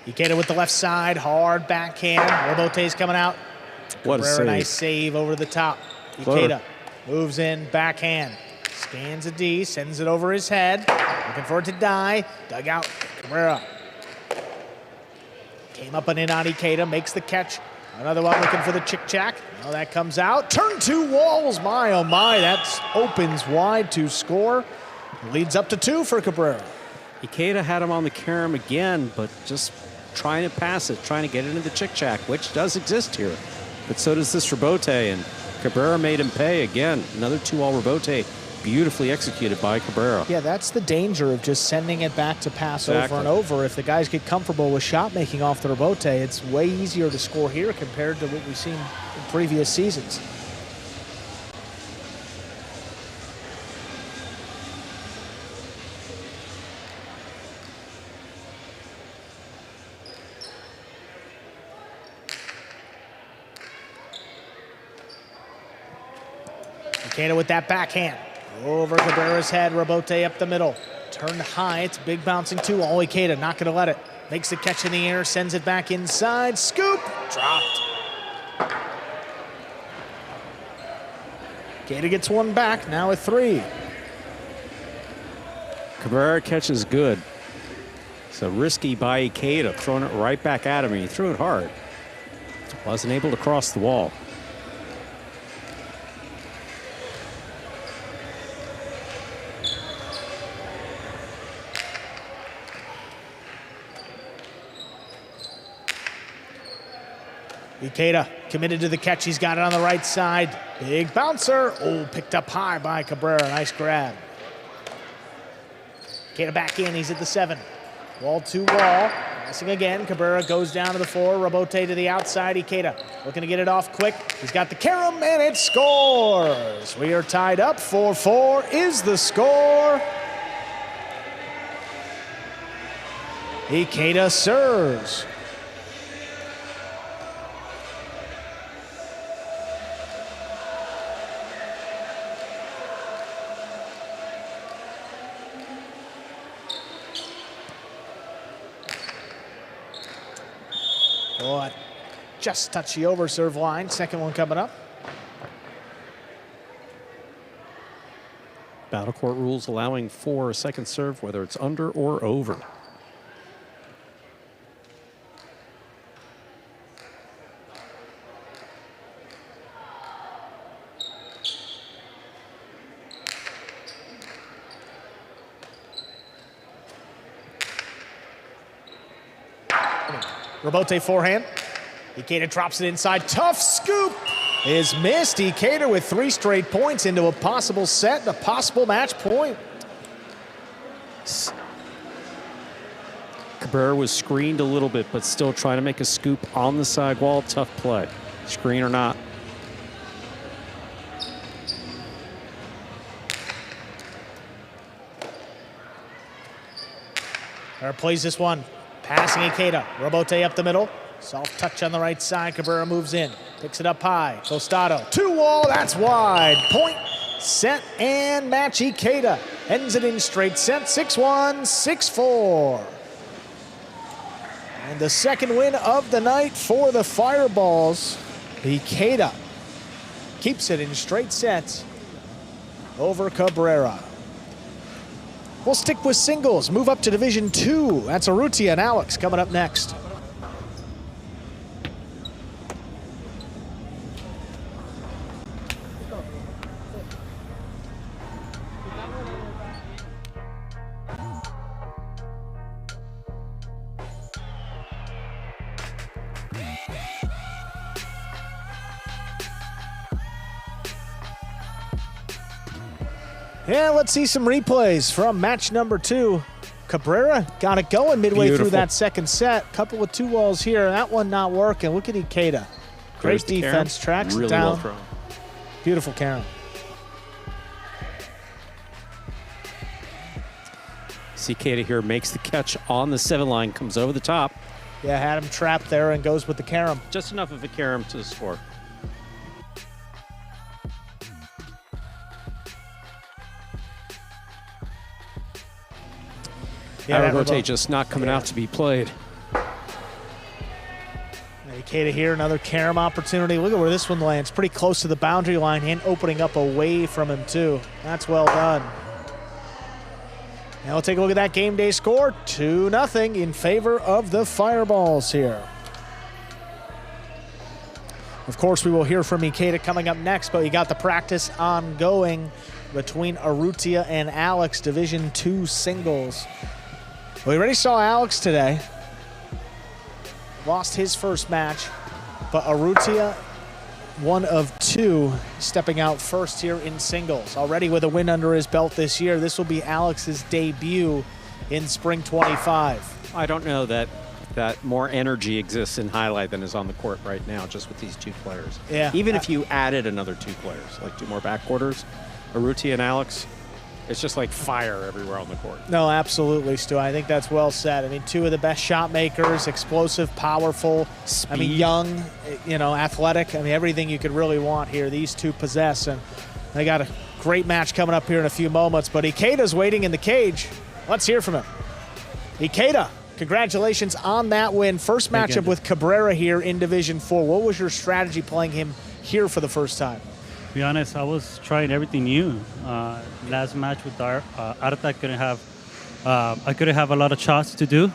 Ikeda with the left side, hard backhand. Robote's coming out. What a Cabrera, save. nice save over the top. Ikeda moves in, backhand. Scans a D, sends it over his head. Looking for it to die. Dug out, Cabrera. Came up and in on Ikeda, makes the catch. Another one looking for the chick-chack. Oh, that comes out. Turn two walls, my oh my. That opens wide to score. Leads up to 2 for Cabrera. Ikeda had him on the carom again, but just trying to pass it, trying to get it into the chick-chack, which does exist here. But so does this rebote, and Cabrera made him pay again. Another 2-all rebote, beautifully executed by Cabrera. Yeah, that's the danger of just sending it back to pass over and over. If the guys get comfortable with shot making off the rebote, it's way easier to score here compared to what we've seen in previous seasons. Ikeda with that backhand. Over Cabrera's head, rebote up the middle. Turned high, it's big bouncing 2-all. Ikeda not gonna let it. Makes the catch in the air, sends it back inside. Scoop, dropped. Ikeda gets one back, now at 3. Cabrera catches good. So risky by Ikeda, throwing it right back at him, and he threw it hard. Wasn't able to cross the wall. Ikeda committed to the catch. He's got it on the right side. Big bouncer. Oh, picked up high by Cabrera. Nice grab. Ikeda back in. He's at the 7. Wall to wall. Passing again. Cabrera goes down to the 4. Rebote to the outside. Ikeda looking to get it off quick. He's got the carom and it scores. We are tied up. 4-4 is the score. Ikeda serves. Oh, just touch the over serve line. Second one coming up. Battlecourt rules allowing for a second serve, whether it's under or over. Rebote forehand. Ikeda drops it inside. Tough scoop is missed. Ikeda with 3 straight points into a possible set and a possible match point. Cabrera was screened a little bit, but still trying to make a scoop on the sidewall. Tough play. Screen or not. Plays this one. Passing Ikeda. Rebote up the middle. Soft touch on the right side. Cabrera moves in. Picks it up high. Tostado. 2-wall. That's wide. Point, set, and match. Ikeda ends it in straight set. 6-1, 6-4. And the second win of the night for the Fireballs. Ikeda keeps it in straight sets over Cabrera. We'll stick with singles, move up to Division 2. That's Urrutia and Alex coming up next. Yeah, let's see some replays from match number 2. Cabrera got it going midway through that second set. Couple of 2-walls here. That one not working. Look at Ikeda. Great defense. Tracks it down. Well thrown. Beautiful carom. Ikeda here makes the catch on the 7 line, comes over the top. Yeah, had him trapped there and goes with the carom. Just enough of a carom to score. Yeah, Rotate just not coming out to be played. Ikeda here, another carom opportunity. Look at where this one lands. Pretty close to the boundary line and opening up away from him too. That's well done. Now we'll take a look at that game day score. 2-0 in favor of the Fireballs here. Of course, we will hear from Ikeda coming up next, but you got the practice ongoing between Urrutia and Alex, Division II singles. We already saw Alex today. Lost his first match, but Urrutia, one of two, stepping out first here in singles. Already with a win under his belt this year, this will be Alex's debut in Spring 25. I don't know that more energy exists in Jai-Alai than is on the court right now, just with these two players. Yeah. Even if you added another two players, like two more backcourters, Urrutia and Alex, it's just like fire everywhere on the court. No, absolutely, Stu. I think that's well said. I mean, two of the best shot makers, explosive, powerful. Speed. I mean, young, athletic. I mean, everything you could really want here, these two possess. And they got a great match coming up here in a few moments. But Ikeda's waiting in the cage. Let's hear from him. Ikeda, congratulations on that win. First matchup with Cabrera here in Division 4. What was your strategy playing him here for the first time? To be honest, I was trying everything new. Last match with Arta, I couldn't have a lot of shots to do.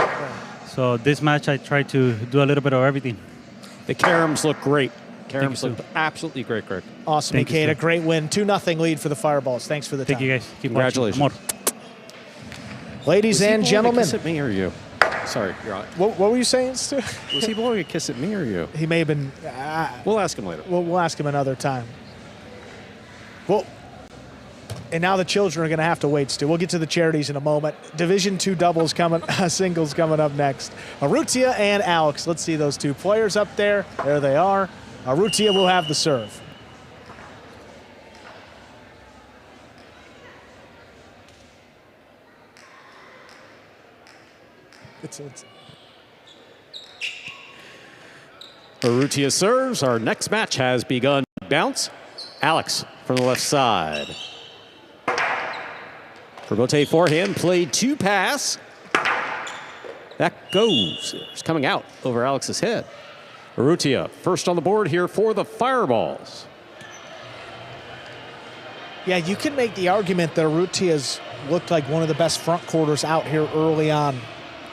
So this match, I tried to do a little bit of everything. The caroms look great. Caroms look absolutely great, Greg. Awesome, Ikeda. Great win. 2-0 lead for the Fireballs. Thanks for the time. Thank you, guys. Congratulations. Ladies and gentlemen. Was he blowing a kiss at me or you? Sorry, you're on. What were you saying, Stu? Was he blowing a kiss at me or you? He may have been. We'll ask him later. We'll ask him another time. Well, and now the children are going to have to wait, Stu. We'll get to the charities in a moment. Division II doubles coming, singles coming up next. Urrutia and Alex. Let's see those two players up there. There they are. Urrutia will have the serve. Urrutia serves. Our next match has begun. Bounce. Alex from the left side. Renovated forehand, played two pass. That goes. It's coming out over Alex's head. Urrutia first on the board here for the Fireballs. Yeah, you can make the argument that Urrutia's looked like one of the best front quarters out here early on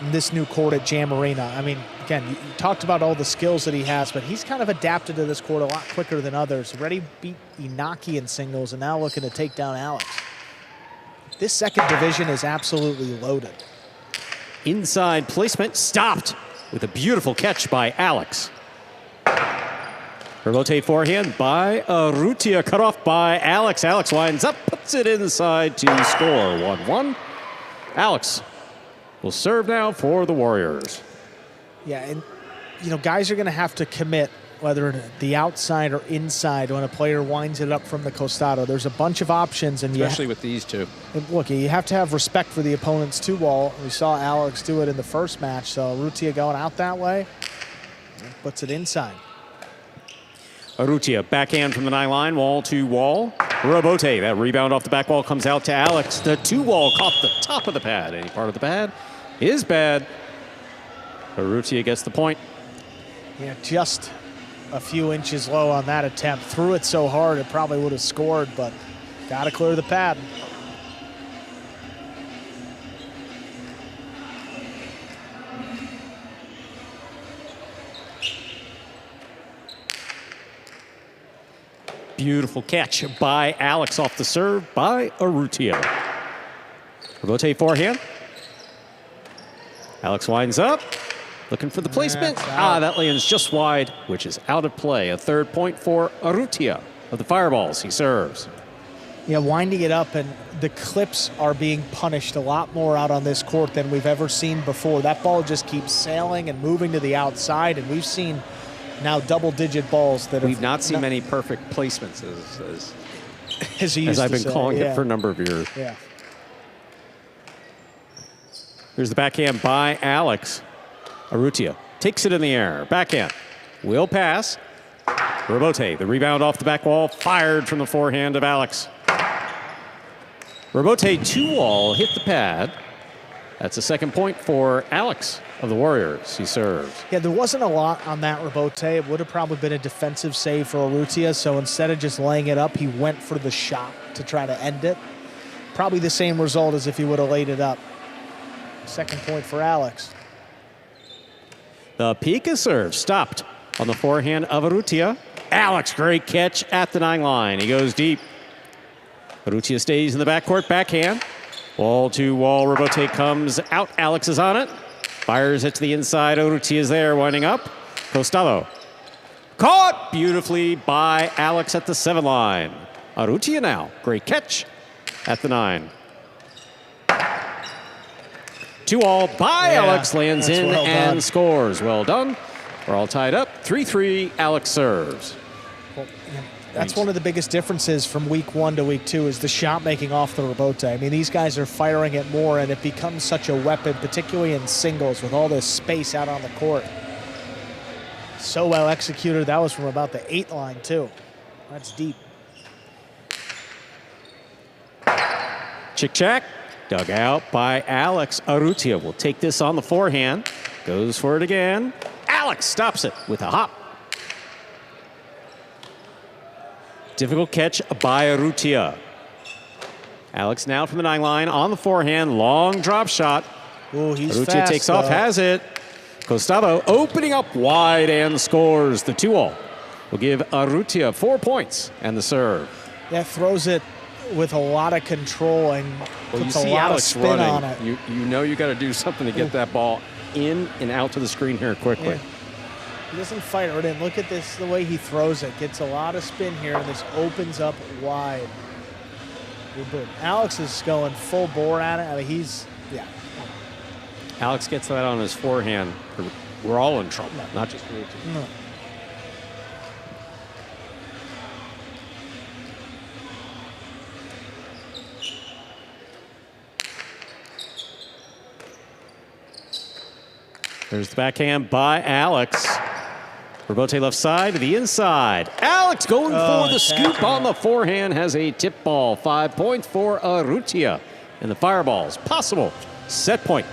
in this new court at Jam Arena. I mean, again, you talked about all the skills that he has, but he's kind of adapted to this court a lot quicker than others. Already beat Inaki in singles and now looking to take down Alex. This second division is absolutely loaded. Inside placement stopped with a beautiful catch by Alex. Renovated forehand by Urrutia, cut off by Alex. Alex winds up, puts it inside to score 1-1. Alex will serve now for the Warriors. Yeah, and guys are going to have to commit, whether the outside or inside, when a player winds it up from the costado. There's a bunch of options, and especially with these two. Look, you have to have respect for the opponent's two wall. We saw Alex do it in the first match, so Urrutia going out that way, puts it inside. Urrutia, backhand from the 9 line, wall to wall. Renovated, that rebound off the back wall comes out to Alex. The 2-wall caught the top of the pad. Any part of the pad is bad. Urrutia gets the point. Yeah, just a few inches low on that attempt. Threw it so hard it probably would have scored, but got to clear the pad. Beautiful catch by Alex off the serve by Urrutia. Renovated forehand. Alex winds up, looking for the placement. That lands just wide, which is out of play. A third point for Urrutia of the Fireballs. He serves. Yeah, winding it up, and the clips are being punished a lot more out on this court than we've ever seen before. That ball just keeps sailing and moving to the outside, and we've seen now double-digit balls that we've not seen many perfect placements as I've been calling it for a number of years. Yeah. Here's the backhand by Alex. Urrutia takes it in the air. Backhand. Will pass. Renovated, the rebound off the back wall, fired from the forehand of Alex. Renovated 2-wall hit the pad. That's a second point for Alex. of the Warriors. He serves. Yeah, there wasn't a lot on that rebote. It would have probably been a defensive save for Urrutia, so instead of just laying it up, he went for the shot to try to end it. Probably the same result as if he would have laid it up. Second point for Alex. The Pika serve stopped on the forehand of Urrutia. Alex, great catch at the 9 line. He goes deep. Urrutia stays in the backcourt, backhand. Wall to wall, rebote comes out. Alex is on it. Fires it to the inside. Urrutia is there, winding up. Costado. Caught beautifully by Alex at the 7 line. Urrutia now, great catch at the 9. 2-all by Alex, lands in well and done. scores. Well done. We're all tied up. 3-3, Alex serves. Well, that's one of the biggest differences from week 1 to week 2 is the shot making off the rebote. I mean, these guys are firing it more, and it becomes such a weapon, particularly in singles with all this space out on the court. So well executed. That was from about the 8 line, too. That's deep. Chick-chack, dug out by Alex. Urrutia will take this on the forehand. Goes for it again. Alex stops it with a hop. Difficult catch by Urrutia. Alex now from the 9 line on the forehand. Long drop shot. Ooh, he's Urrutia fast, takes off, though. has it. Costado opening up wide and scores. The 2-all will give Urrutia 4 points and the serve. Yeah, throws it with a lot of control and puts a lot of spin on it. You know you got to do something to get that ball in and out to the screen here quickly. Yeah. He doesn't fight it in. Look at this, the way he throws it. Gets a lot of spin here, and this opens up wide. Boom. Alex is going full bore at it. I mean, Alex gets that on his forehand. We're all in trouble, not just Urrutia. No. There's the backhand by Alex. Rebote left side to the inside. Alex going for the scoop on the forehand, has a tip ball. 5 points for Urrutia. And the fireball's possible set point.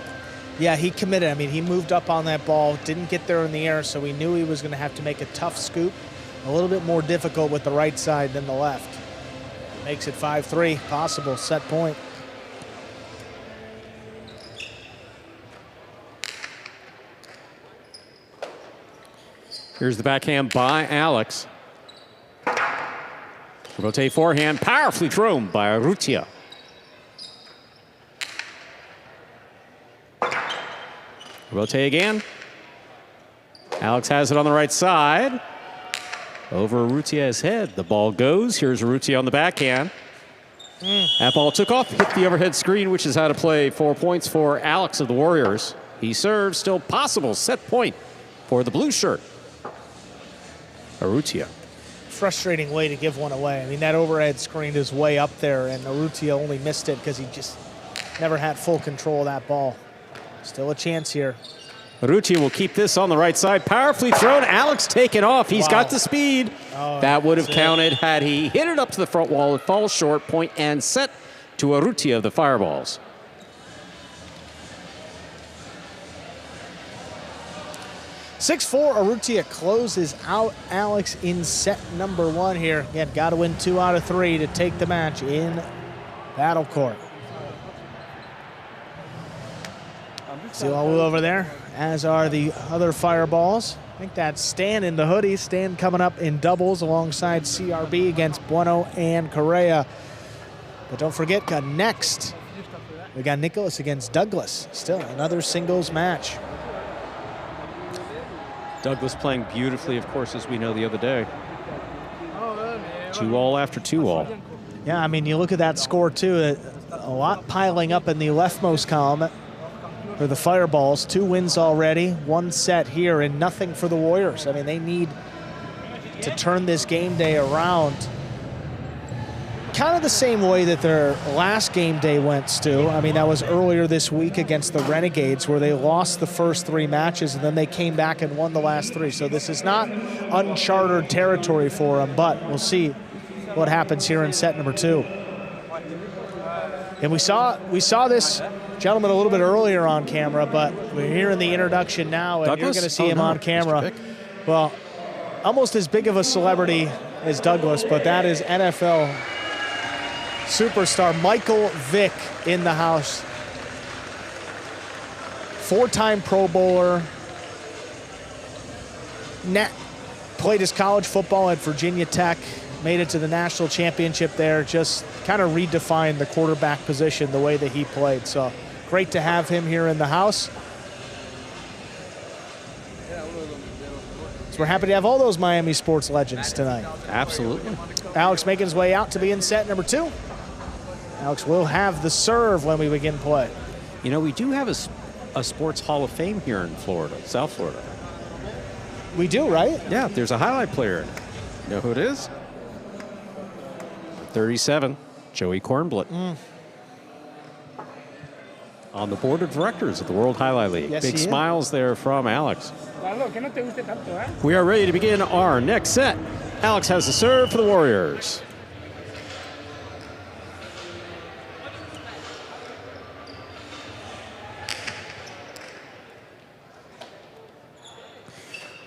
Yeah, he committed. I mean, he moved up on that ball, didn't get there in the air, so we knew he was going to have to make a tough scoop. A little bit more difficult with the right side than the left. Makes it 5-3, possible set point. Here's the backhand by Alex. Rebote forehand, powerfully thrown by Urrutia. Rebote again. Alex has it on the right side. Over Urrutia's head. The ball goes. Here's Urrutia on the backhand. That ball took off, hit the overhead screen, which is how to play. 4 points for Alex of the Warriors. He serves, still possible. Set point for the blue shirt. Urrutia. Frustrating way to give one away. I mean, that overhead screen is way up there, and Urrutia only missed it because he just never had full control of that ball. Still a chance here. Urrutia will keep this on the right side. Powerfully thrown. Alex taken off. He's got the speed. That would have counted had he hit it up to the front wall. It falls short. Point and set to Urrutia of the Fireballs. Urrutia closes out Alex in set number 1 here. Again, got to win 2 out of 3 to take the match in Battle Court. Silawu over there, as are the other Fireballs. I think that's Stan in the hoodie. Stan coming up in doubles alongside CRB against Bueno and Correa. But don't forget, next, we got Nicholas against Douglas. Still another singles match. Douglas playing beautifully, of course, as we know the other day. 2-all after 2-all. Yeah, I mean, you look at that score, too. A lot piling up in the leftmost column for the Fireballs. 2 wins already, 1 set here, and nothing for the Warriors. I mean, they need to turn this game day around. Kind of the same way that their last game day went, Stu. I mean, that was earlier this week against the Renegades, where they lost the first 3 matches, and then they came back and won the last 3. So this is not uncharted territory for them, but we'll see what happens here in set number 2. And we saw this gentleman a little bit earlier on camera, but we're hearing the introduction now, and you're going to see him on camera. Well, almost as big of a celebrity as Douglas, but that is NFL superstar Michael Vick in the house. 4-time Pro Bowler. Played his college football at Virginia Tech. Made it to the national championship there. Just kind of redefined the quarterback position the way that he played. So great to have him here in the house. So we're happy to have all those Miami sports legends tonight. Absolutely. Alex making his way out to be in set number 2. Alex will have the serve when we begin play. You know, we do have a sports hall of fame here in Florida, South Florida. We do, right? Yeah, there's a highlight player. You know who it is? 37, Joey Kornblit. On the board of directors of the World Jai-Alai League. Yes, Big smiles there from Alex. We are ready to begin our next set. Alex has the serve for the Warriors.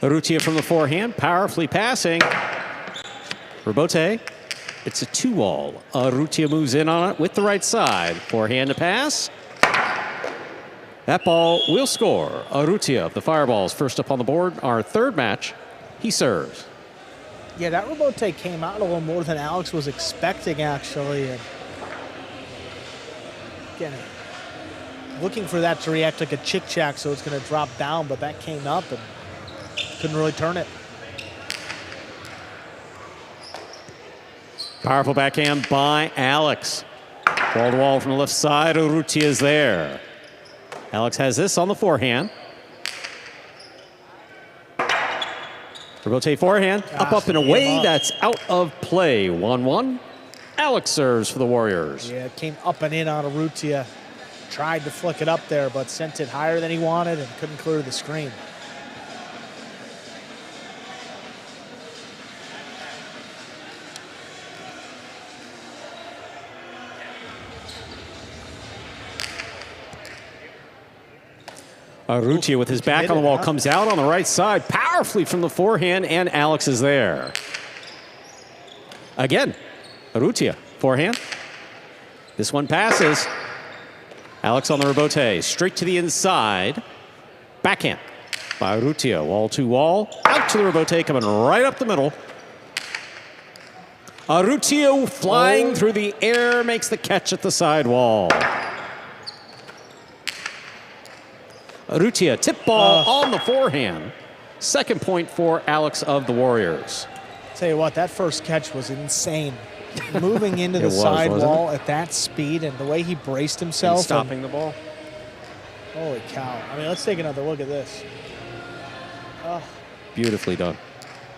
Urrutia from the forehand, powerfully passing. Rebote, it's a 2-all. Urrutia moves in on it with the right side. Forehand to pass. That ball will score. Urrutia of the Fireballs first up on the board. Our third match, he serves. Yeah, that Rebote came out a little more than Alex was expecting, actually. And again, looking for that to react like a chick-chack, so it's going to drop down, but that came up and couldn't really turn it. Powerful backhand by Alex. Wall to wall from the left side. Urrutia is there. Alex has this on the forehand. Rebote forehand. Up and away. That's out of play. 1-1. Alex serves for the Warriors. Yeah, it came up and in on Urrutia. Tried to flick it up there, but sent it higher than he wanted and couldn't clear the screen. Urrutia with his back on the wall comes out on the right side powerfully from the forehand, and Alex is there. Again, Urrutia, forehand. This one passes. Alex on the rebote, straight to the inside. Backhand by Urrutia, wall to wall. Out to the rebote, coming right up the middle. Urrutia flying through the air, makes the catch at the side wall. Urrutia, tip ball on the forehand. Second point for Alex of the Warriors. Tell you what, that first catch was insane. Moving into the side wall at that speed and the way he braced himself. And stopping the ball. Holy cow. I mean, let's take another look at this. Oh. Beautifully done.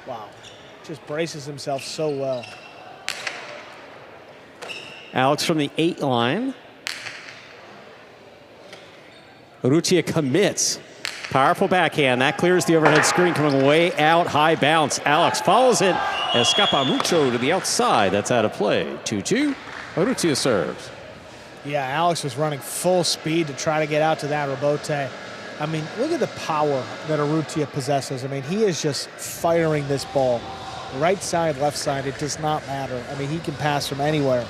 Wow. Just braces himself so well. Alex from the 8 line. Urrutia commits. Powerful backhand. That clears the overhead screen, coming way out. High bounce. Alex follows it. Escapa mucho to the outside. That's out of play. 2-2. Urrutia serves. Yeah, Alex was running full speed to try to get out to that rebote. I mean, look at the power that Urrutia possesses. I mean, he is just firing this ball. Right side, left side, it does not matter. I mean, he can pass from anywhere.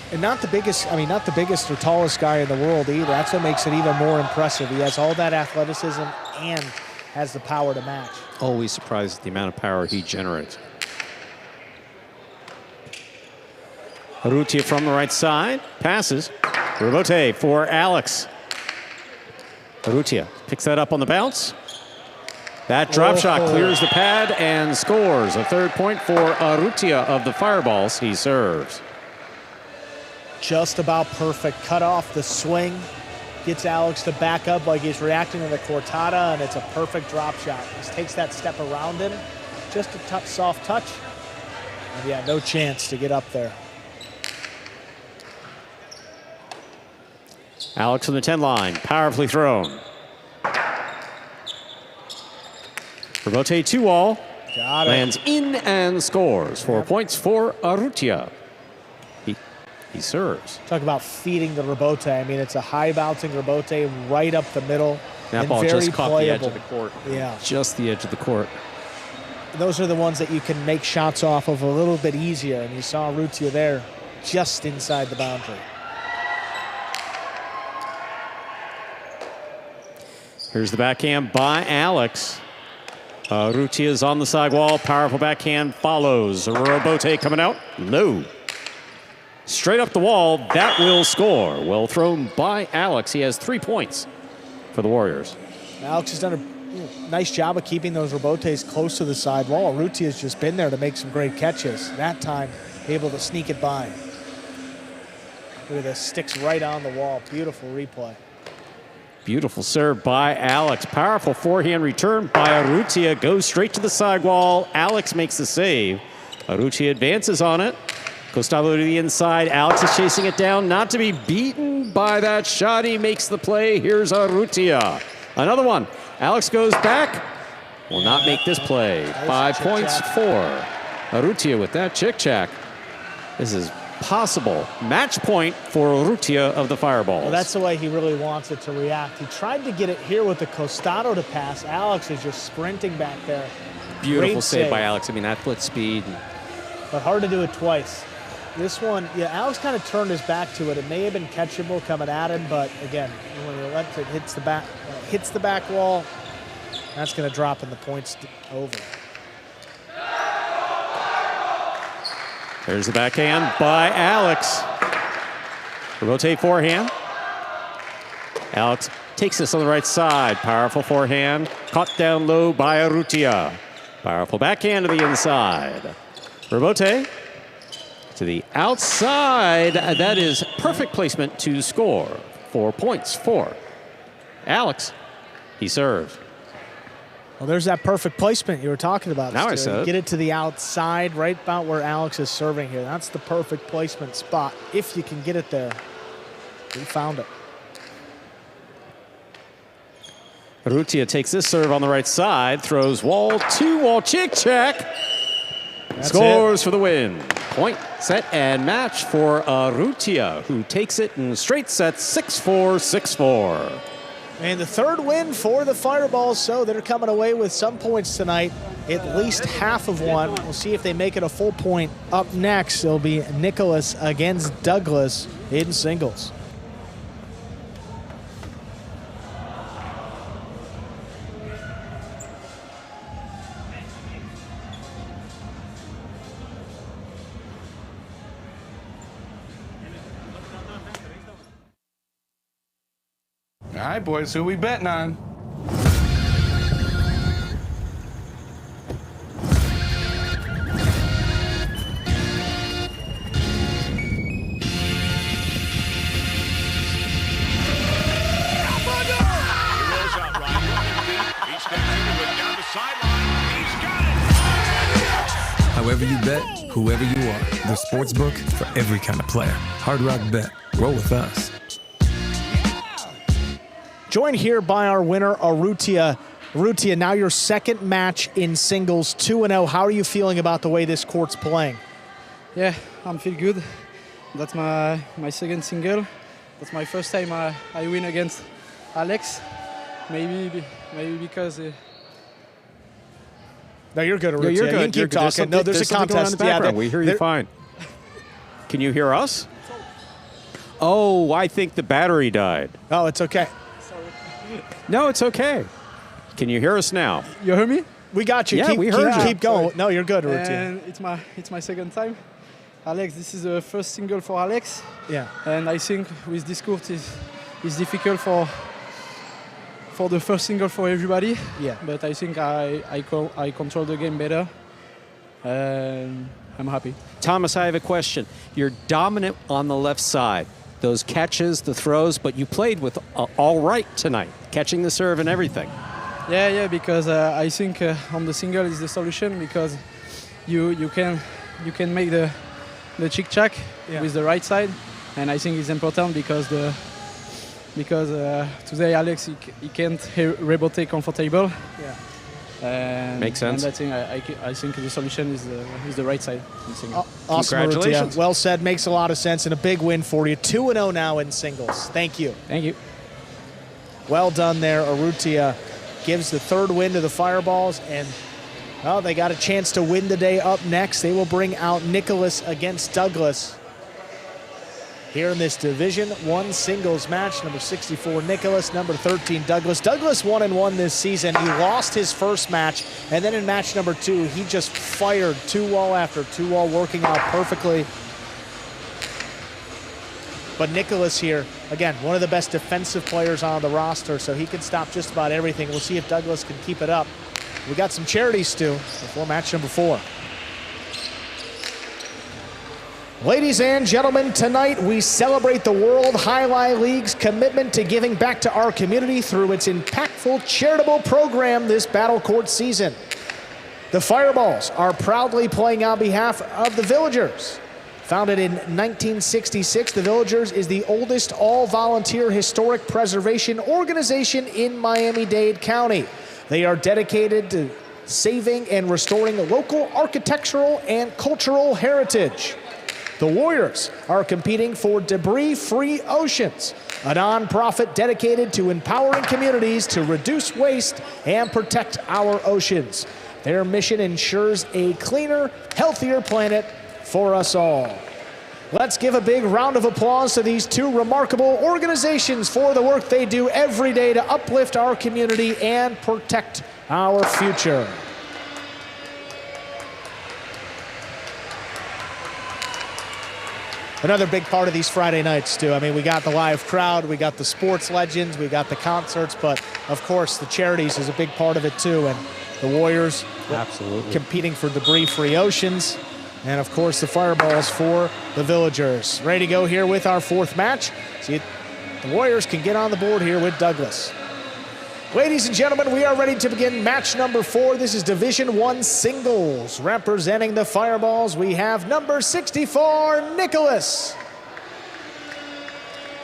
And not the biggest or tallest guy in the world either. That's what makes it even more impressive. He has all that athleticism and has the power to match. Always surprised at the amount of power he generates. Urrutia from the right side, passes. Rebote for Alex. Urrutia picks that up on the bounce. That drop shot clears the pad and scores. A third point for Urrutia of the Fireballs. He serves. Just about perfect. Cut off the swing. Gets Alex to back up like he's reacting to the cortada, and it's a perfect drop shot. Just takes that step around him. Just a soft touch. And yeah, no chance to get up there. Alex from the 10 line, powerfully thrown. Rebote 2-all. Got it. Lands in and scores. 4 points for Urrutia. He serves. Talk about feeding the rebote. I mean, it's a high bouncing rebote right up the middle. That and ball very just caught playable. the edge of the court. Yeah. Just the edge of the court. Those are the ones that you can make shots off of a little bit easier. And you saw Urrutia there just inside the boundary. Here's the backhand by Alex. Urrutia is on the sidewall. Powerful backhand follows. Rebote coming out. No. Straight up the wall. That will score. Well thrown by Alex. He has 3 points for the Warriors. Alex has done a nice job of keeping those rebotes close to the sidewall. Urrutia has just been there to make some great catches. That time, able to sneak it by. Look at this. Sticks right on the wall. Beautiful replay. Beautiful serve by Alex. Powerful forehand return by Urrutia. Goes straight to the sidewall. Alex makes the save. Urrutia advances on it. Gustavo to the inside. Alex is chasing it down. Not to be beaten by that shot. He makes the play. Here's Urrutia. Another one. Alex goes back. Will not make this play. Nice 5 chick points jack. for Urrutia with that chick-chack. This is possible. Match point for Urrutia of the Fireballs. Well, that's the way he really wants it to react. He tried to get it here with the Costado to pass. Alex is just sprinting back there. Beautiful Great save by save. Alex. I mean, that foot speed. But hard to do it twice. This one, yeah, Alex kind of turned his back to it. It may have been catchable coming at him, but again, when he lets it hits the back wall, that's going to drop in the points over. There's the backhand by Alex. Rotate forehand. Alex takes this on the right side. Powerful forehand. Caught down low by Urrutia. Powerful backhand to the inside. Rebote to the outside. That is perfect placement to score. 4 points for Alex. He served. Well, there's that perfect placement you were talking about. Now I Stu. said it. Get it to the outside, right about where Alex is serving here. That's the perfect placement spot. If you can get it there, we found it. Urrutia takes this serve on the right side. Throws wall, 2-wall, chick-chack. Scores for the win. Point, set, and match for Urrutia, who takes it in straight sets, 6-4, 6-4. And the third win for the Fireballs, so they're coming away with some points tonight, at least half of one. We'll see if they make it a full point. Up next, it'll be Nicholas against Douglas in singles. All right, boys, who we betting on? However you bet, whoever you are, the sportsbook for every kind of player. Hard Rock Bet. Roll with us. Joined here by our winner, Urrutia. Urrutia, now your second match in singles, 2-0. How are you feeling about the way this court's playing? Yeah, I'm feel good. That's my second single. That's my first time I win against Alex. Maybe because. No, you're good, Urrutia. Yeah, you're good. You can keep talking. No, there's a something going on contest. in the background. We hear you fine. Can you hear us? Oh, I think the battery died. Oh, it's okay. No, it's okay. Can you hear us now? You hear me? We got you. Yeah, we heard you. Keep going. No, you're good, Urrutia. And it's my second time. Alex, this is the first single for Alex. Yeah. And I think with this court is difficult for the first single for everybody. Yeah. But I think I control the game better. And I'm happy. Thomas, I have a question. You're dominant on the left side. Those catches, the throws, but you played with all right tonight, catching the serve and everything. Yeah, because I think on the single is the solution because you can make the chick-chack with the right side, and I think it's important because today Alex he can't rebote comfortable. Yeah. Makes sense. And I think the solution is the right side in singles. Awesome, Congratulations. Urrutia. Well said. Makes a lot of sense, and a big win for you. 2-0 now in singles. Thank you. Thank you. Well done there. Urrutia gives the third win to the Fireballs, and well, they got a chance to win the day up next. They will bring out Nicholas against Douglas here in this Division I singles match. Number 64, Nicholas. Number 13, Douglas. Douglas 1-1 this season. He lost his first match, and then in match number 2, he just fired 2-wall after 2-wall, working out perfectly. But Nicholas here, again, one of the best defensive players on the roster, so he can stop just about everything. We'll see if Douglas can keep it up. We got some charities, Stu, before match number 4. Ladies and gentlemen, tonight we celebrate the World Jai-Alai League's commitment to giving back to our community through its impactful charitable program this battle court season. The Fireballs are proudly playing on behalf of the Villagers. Founded in 1966, the Villagers is the oldest all-volunteer historic preservation organization in Miami-Dade County. They are dedicated to saving and restoring local architectural and cultural heritage. The Warriors are competing for Debris-Free Oceans, a nonprofit dedicated to empowering communities to reduce waste and protect our oceans. Their mission ensures a cleaner, healthier planet for us all. Let's give a big round of applause to these two remarkable organizations for the work they do every day to uplift our community and protect our future. Another big part of these Friday nights, too. I mean, we got the live crowd, we got the sports legends, we got the concerts, but of course the charities is a big part of it, too. And the Warriors absolutely competing for Debris-Free Oceans. And of course the Fireballs for the Villagers. Ready to go here with our 4th match. See if the Warriors can get on the board here with Douglas. Ladies and gentlemen, we are ready to begin match number 4. This is Division I singles. Representing the Fireballs, we have number 64, Nicholas.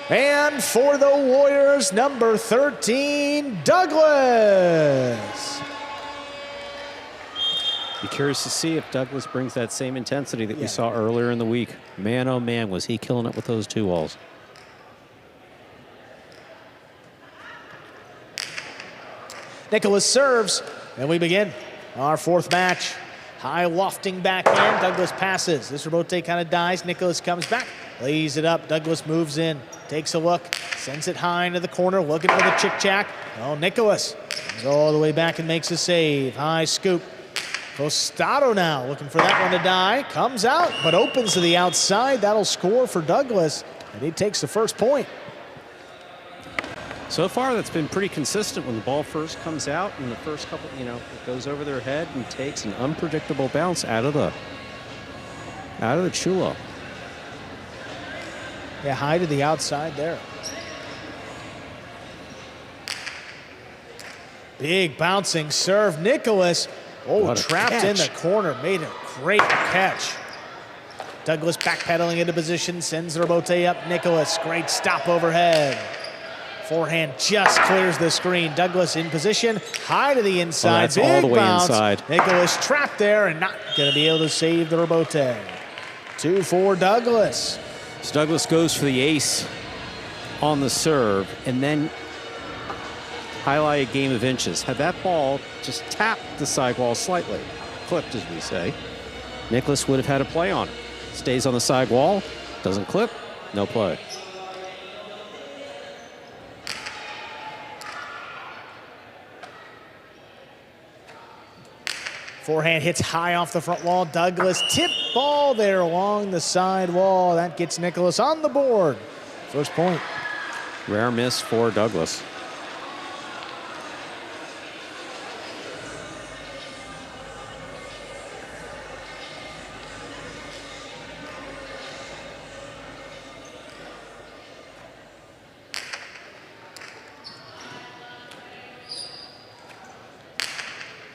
And for the Warriors, number 13, Douglas. Be curious to see if Douglas brings that same intensity that we saw earlier in the week. Man, oh man, was he killing it with those 2 walls. Nicholas serves, and we begin our 4th match. High lofting backhand, Douglas passes. This rebote kind of dies. Nicholas comes back, lays it up. Douglas moves in, takes a look, sends it high into the corner, looking for the chick-chack. Oh, Nicholas goes all the way back and makes a save. High scoop. Costado now looking for that one to die. Comes out, but opens to the outside. That'll score for Douglas, and he takes the first point. So far, that's been pretty consistent when the ball first comes out in the first couple, it goes over their head and takes an unpredictable bounce out of the chulo. Yeah, high to the outside there. Big bouncing serve. Nicholas, trapped in the corner, made a great catch. Douglas backpedaling into position, sends the rebote up. Nicholas, great stop overhead. Forehand just clears the screen. Douglas in position, high to the inside. That's big all the way bounce. inside. Nicholas trapped there and not going to be able to save the rebote. 2 for Douglas. So Douglas goes for the ace on the serve and then highlight a game of inches. Had that ball just tapped the sidewall slightly, clipped as we say, Nicholas would have had a play on it. Stays on the sidewall, doesn't clip, no play. Forehand hits high off the front wall. Douglas tip ball there along the side wall. That gets Nicholas on the board. First point. Rare miss for Douglas.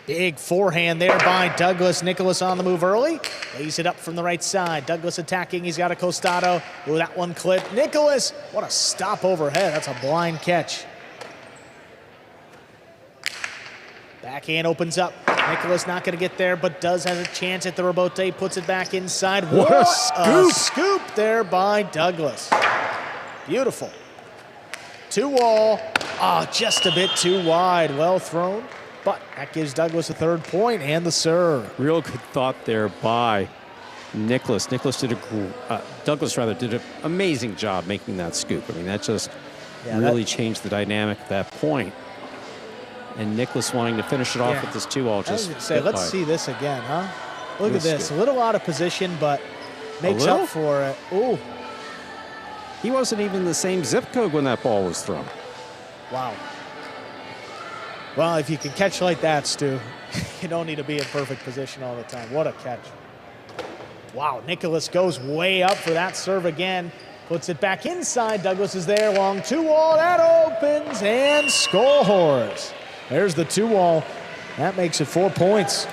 Big forehand there by Douglas. Nicholas on the move early. Lays it up from the right side. Douglas attacking. He's got a Costado. Ooh, that one clipped. Nicholas, what a stop overhead. That's a blind catch. Backhand opens up. Nicholas not going to get there, but does have a chance at the rebote. Puts it back inside. What a scoop! Scoop there by Douglas. Beautiful. 2-wall. Just a bit too wide. Well thrown, but that gives Douglas a 3rd point and the serve. Real good thought there by Nicholas. Douglas did an amazing job making that scoop. I mean, that just really changed the dynamic at that point. And Nicholas wanting to finish it off with this 2-wall. Let's see this again, huh? Look at this. A little out of position, but makes up for it. Ooh. He wasn't even the same zip code when that ball was thrown. Wow. Well, if you can catch like that, Stu, you don't need to be in perfect position all the time. What a catch. Wow, Nicholas goes way up for that serve again. Puts it back inside. Douglas is there. Long 2-wall. That opens and scores. There's the 2-wall. That makes it 4 points.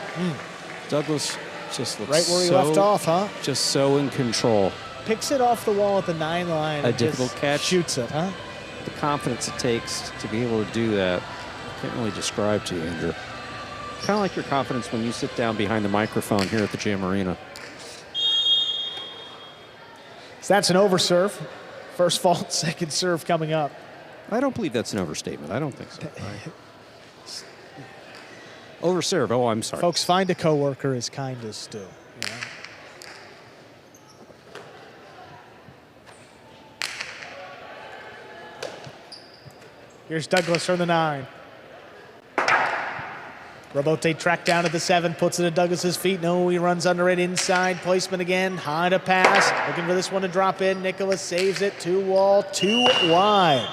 Douglas just looks right where he left off, huh? Just so in control. Picks it off the wall at the 9 line. A difficult catch. Shoots it, huh? The confidence it takes to be able to do that, I can't really describe to you, Andrew. Kind of like your confidence when you sit down behind the microphone here at the Jam Arena. So that's an overserve. First fault, second serve coming up. I don't believe that's an overstatement. I don't think so. Overserve. Oh, I'm sorry. Folks, find a coworker as kind as Stu. You know? Here's Douglas from the 9. Rebote tracked down to the 7, puts it at Douglas's feet. No, he runs under it inside. Placement again, high to pass. Looking for this one to drop in. Nicholas saves it. 2-wall, 2 wide.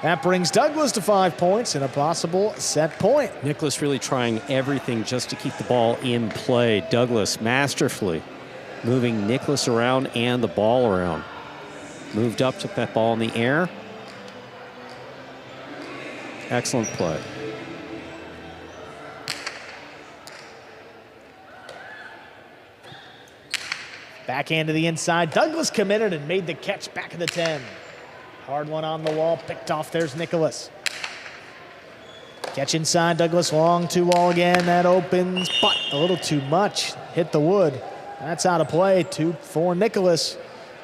That brings Douglas to 5 points and a possible set point. Nicholas really trying everything just to keep the ball in play. Douglas masterfully moving Nicholas around and the ball around. Moved up, took that ball in the air. Excellent play. Backhand to the inside. Douglas committed and made the catch back of the 10. Hard one on the wall, picked off. There's Nicholas. Catch inside, Douglas long 2-wall again. That opens, but a little too much. Hit the wood. That's out of play. 2 for Nicholas.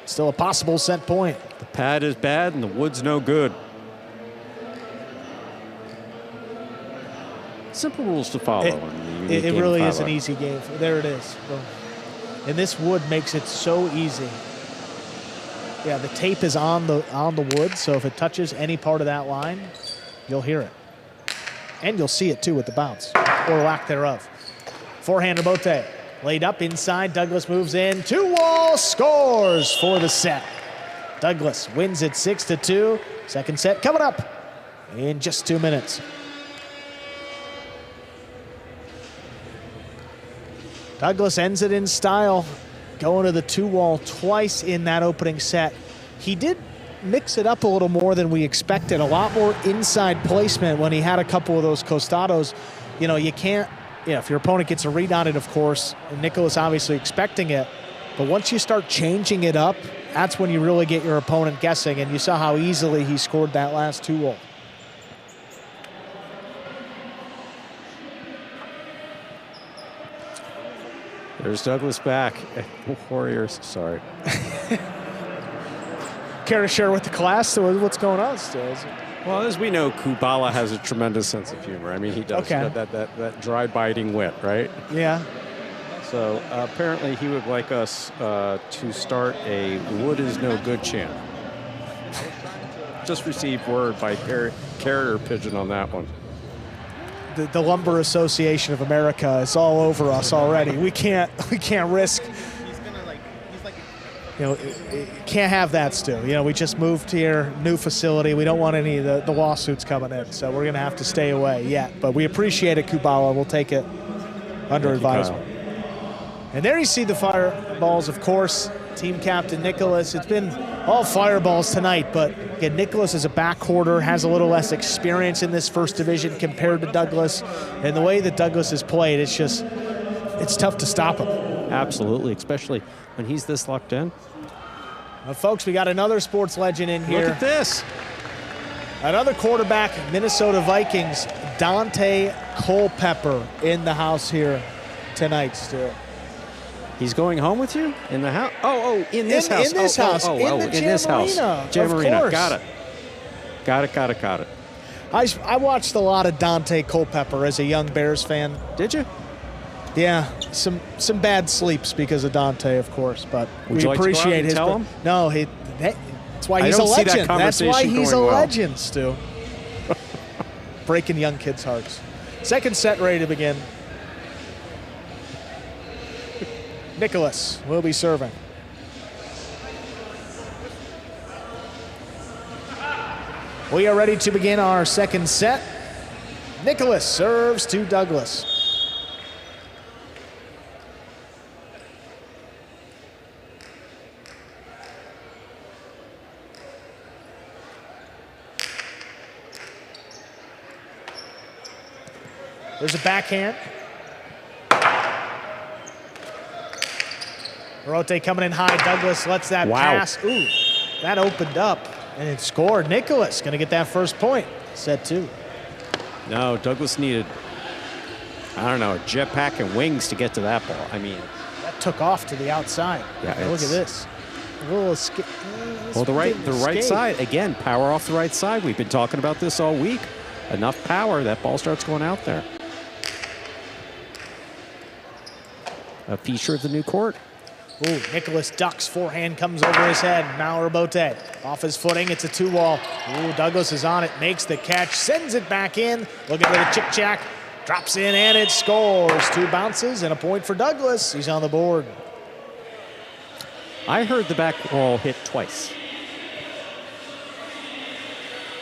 Still a possible set point. The pad is bad and the wood's no good. Simple rules to follow. It really is an easy game. There it is. And this wood makes it so easy. Yeah, the tape is on the wood, so if it touches any part of that line, you'll hear it. And you'll see it too with the bounce, or lack thereof. Forehand rebote, laid up inside, Douglas moves in, 2-wall, scores for the set. Douglas wins it 6-2. Second set coming up in just 2 minutes. Douglas ends it in style, going to the 2-wall twice in that opening set. He did mix it up a little more than we expected. A lot more inside placement when he had a couple of those costados. You know, you can't, if your opponent gets a read on it, of course, and Nicholas obviously expecting it, but once you start changing it up, that's when you really get your opponent guessing, and you saw how easily he scored that last 2-wall. There's Douglas back. Warriors, sorry. Care to share with the class so what's going on still? Well, as we know, Kubala has a tremendous sense of humor. I mean, he does. Okay. That dry biting wit, right? Yeah. So apparently he would like us to start a wood is no good chant. Just received word by carrier pigeon on that one. The Lumber Association of America is all over us already. We can't risk. Can't have that still. We just moved here, new facility. We don't want any of the lawsuits coming in, so we're gonna have to stay away yet. But we appreciate it, Kubala. We'll take it under advisement. And there you see the fireballs, of course. Team captain Nicholas. It's been all fireballs tonight, but again, Nicholas is a backcourter, has a little less experience in this first division compared to Douglas. And the way that Douglas has played, it's tough to stop him. Absolutely, especially when he's this locked in. Well, folks, we got another sports legend in here. Look at this. Another quarterback, Minnesota Vikings, Dante Culpepper in the house here tonight, Stu. He's going home with you in the house. In this house. In this house. In this house. Jam-Arena. Got it. I watched a lot of Dante Culpepper as a young Bears fan. Did you? Yeah, some bad sleeps because of Dante, of course, but Would we you like appreciate to go out and his. tell him? No, that's why he's a legend. That's why he's a legend, Stu. Breaking young kids' hearts. Second set ready to begin. Nicholas will be serving. We are ready to begin our second set. Nicholas serves to Douglas. There's a backhand. Rote coming in high. Douglas lets that pass. Ooh, that opened up and it scored. Nicholas going to get that first point. Set 2. No, Douglas needed, I don't know, a jetpack and wings to get to that ball. I mean, that took off to the outside. Yeah, look at this. A little escape. Well, the right side again. Power off the right side. We've been talking about this all week. Enough power, that ball starts going out there. A feature of the new court. Ooh, Nicholas ducks, forehand comes over his head. Now Robote off his footing, it's a 2-wall. Ooh, Douglas is on it, makes the catch, sends it back in. Looking for the chick-chack, drops in and it scores. 2 bounces and a point for Douglas. He's on the board. I heard the back wall hit twice.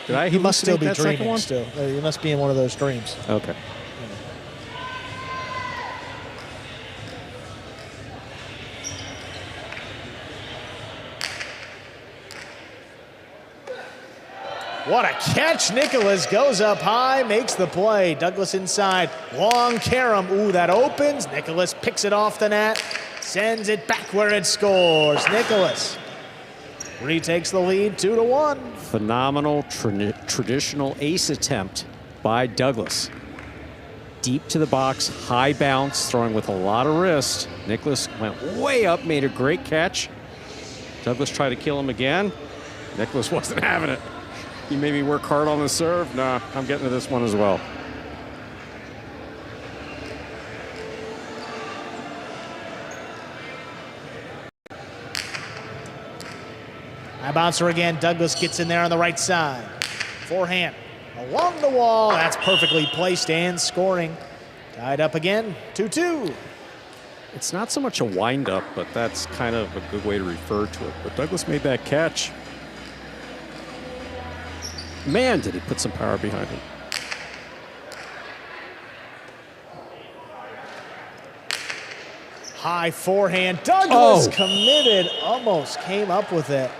Did I? He must still be dreaming still. He must be in one of those dreams. Okay. What a catch. Nicholas goes up high, makes the play. Douglas inside, long carom. Ooh, that opens. Nicholas picks it off the net, sends it back where it scores. Nicholas retakes the lead 2-1. Phenomenal traditional ace attempt by Douglas. Deep to the box, high bounce, throwing with a lot of wrist. Nicholas went way up, made a great catch. Douglas tried to kill him again. Nicholas wasn't having it. He made me work hard on the serve. Nah, I'm getting to this one as well. High bouncer again. Douglas gets in there on the right side. Forehand along the wall. That's perfectly placed and scoring. Tied up again, 2-2. It's not so much a wind-up, but that's kind of a good way to refer to it. But Douglas made that catch. Man, did he put some power behind it. High forehand. Douglas committed, almost came up with it.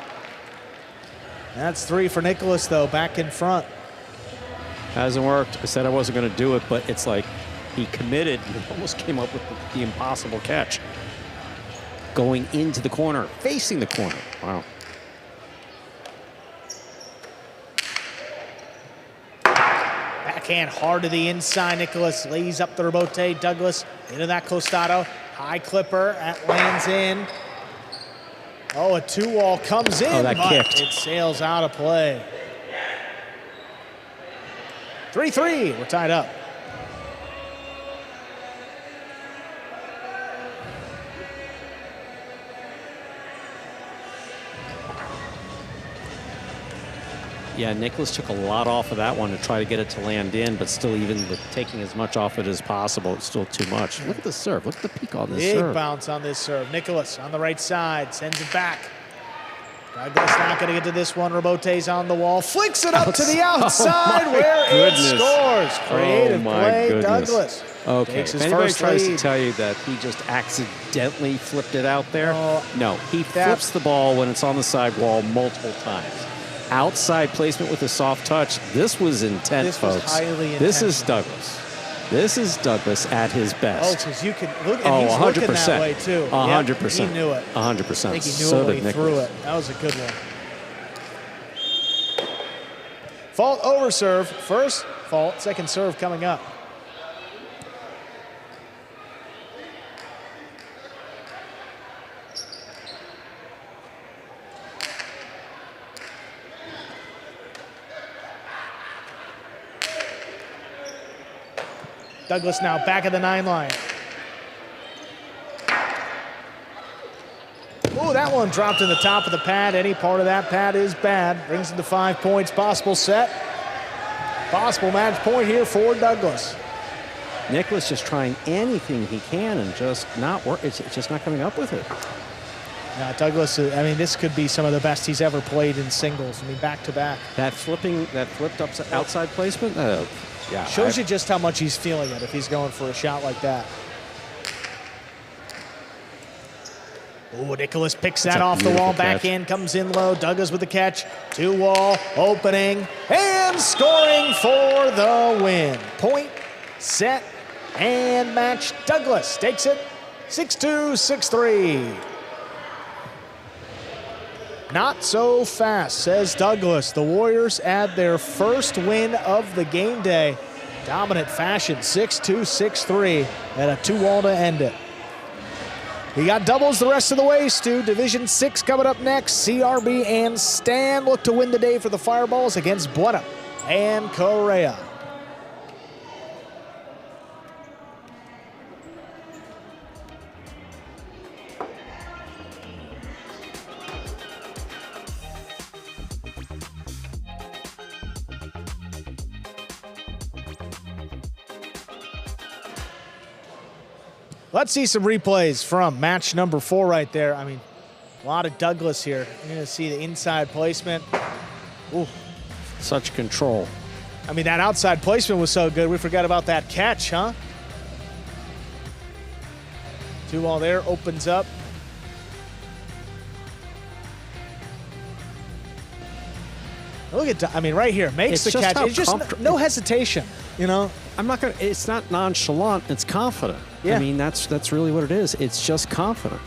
That's 3 for Nicholas, though, back in front. Hasn't worked. I said I wasn't going to do it, but it's like he committed and almost came up with the impossible catch. Going into the corner, facing the corner. Wow. Backhand hard to the inside. Nicholas lays up the rebote. Douglas into that costado. High clipper. That lands in. Oh, a 2-wall comes in, that but kicked. It sails out of play. 3-3. We're tied up. Yeah, Nicholas took a lot off of that one to try to get it to land in, but still, even with taking as much off it as possible, it's still too much. Look at the serve. Look at the peak on this serve. Big bounce on this serve. Nicholas on the right side, sends it back. Douglas not going to get to this one. Rebote's on the wall, flicks it up to the outside where it scores. Creative play, Douglas. Okay, if anybody tries to tell you that he just accidentally flipped it out there, no, he flips the ball when it's on the side wall multiple times. Outside placement with a soft touch. This was intense, folks. This is Douglas. This is Douglas at his best. Oh, because you can look, and he's looking that way too. 100%. He knew it. 100%. I think he knew it when he threw it. That was a good one. Fault over serve. First fault. Second serve coming up. Douglas now back of the 9 line. Oh, that one dropped in the top of the pad. Any part of that pad is bad. Brings it to 5 points. Possible set. Possible match point here for Douglas. Nicholas just trying anything he can and just not work. It's just not coming up with it. Now, Douglas, I mean, this could be some of the best he's ever played in singles. I mean, back to back. That flipped outside placement. Yeah, shows you just how much he's feeling it if he's going for a shot like that. Oh, Nicholas picks that off the wall. Backhand comes in low. Douglas with the catch. 2-wall, opening, and scoring for the win. Point, set, and match. Douglas takes it 6-2, 6-3. Not so fast, says Douglas. The Warriors add their first win of the game day. Dominant fashion, 6-2, 6-3, and a 2-wall to end it. We got doubles the rest of the way, Stu. Division 6 coming up next. CRB and Stan look to win the day for the Fireballs against Bueno and Correa. Let's see some replays from match number 4 right there. I mean, a lot of Douglas here. You're going to see the inside placement. Ooh. Such control. I mean, that outside placement was so good. We forgot about that catch, huh? 2-wall there, opens up. Look at, I mean, right here, makes the catch. It's just no hesitation, you know? I'm not gonna, it's not nonchalant, it's confident. Yeah. I mean, that's really what it is. It's just confident.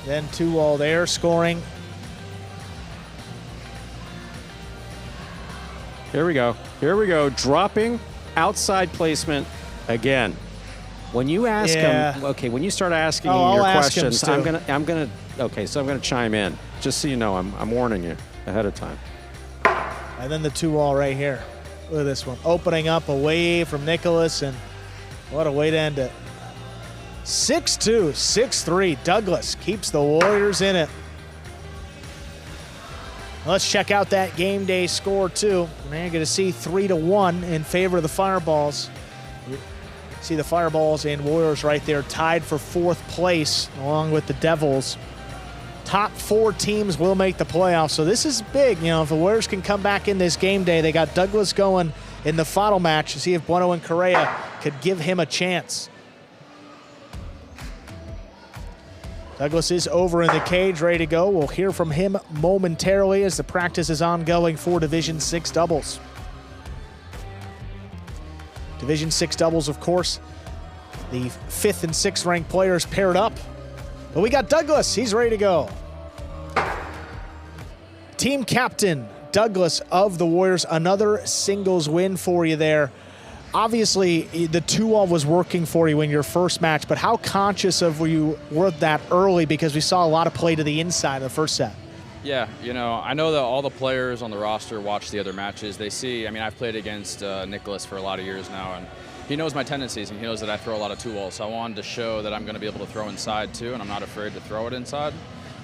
Then 2-wall there, scoring. Here we go. Here we go. Dropping outside placement again. When you ask him, okay, when you start asking your questions, I'm gonna chime in. Just so you know, I'm warning you ahead of time. And then the 2-wall right here. Look at this one. Opening up away from Nicholas, and what a way to end it. 6-2, 6-3. Douglas keeps the Warriors in it. Let's check out that game day score, too. Man, you're going to see 3-1 in favor of the Fireballs. You see the Fireballs and Warriors right there tied for 4th place, along with the Devils. Top 4 teams will make the playoffs, so this is big. You know, if the Warriors can come back in this game day, they got Douglas going in the final match to see if Bueno and Correa could give him a chance. Douglas is over in the cage, ready to go. We'll hear from him momentarily as the practice is ongoing for Division 6 doubles. Division 6 doubles, of course, the 5th and 6th ranked players paired up. But we got Douglas. He's ready to go. Team captain Douglas of the Warriors. Another singles win for you there. Obviously, the 2-wall was working for you in your first match, but how conscious of were that early, because we saw a lot of play to the inside in the first set? Yeah, you know, I know that all the players on the roster watch the other matches. They see, I mean, I've played against Nicholas for a lot of years now, and he knows my tendencies, and he knows that I throw a lot of 2-walls. So I wanted to show that I'm going to be able to throw inside too, and I'm not afraid to throw it inside.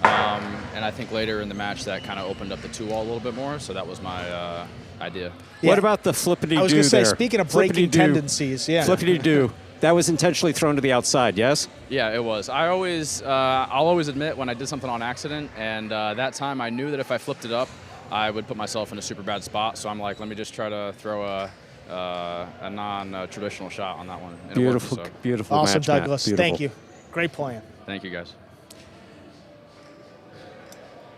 And I think later in the match that kind of opened up the 2-wall a little bit more, so that was my idea. Yeah. What about the flippity-do there? I was going to say, speaking of breaking tendencies, yeah. Flippity-do. That was intentionally thrown to the outside, yes? Yeah, it was. I'll always admit when I did something on accident, and that time I knew that if I flipped it up, I would put myself in a super bad spot. So I'm like, let me just try to throw a non-traditional shot on that one. And beautiful, it worked, so. beautiful awesome, match, Douglas. Matt. Thank you. Great playing. Thank you, guys.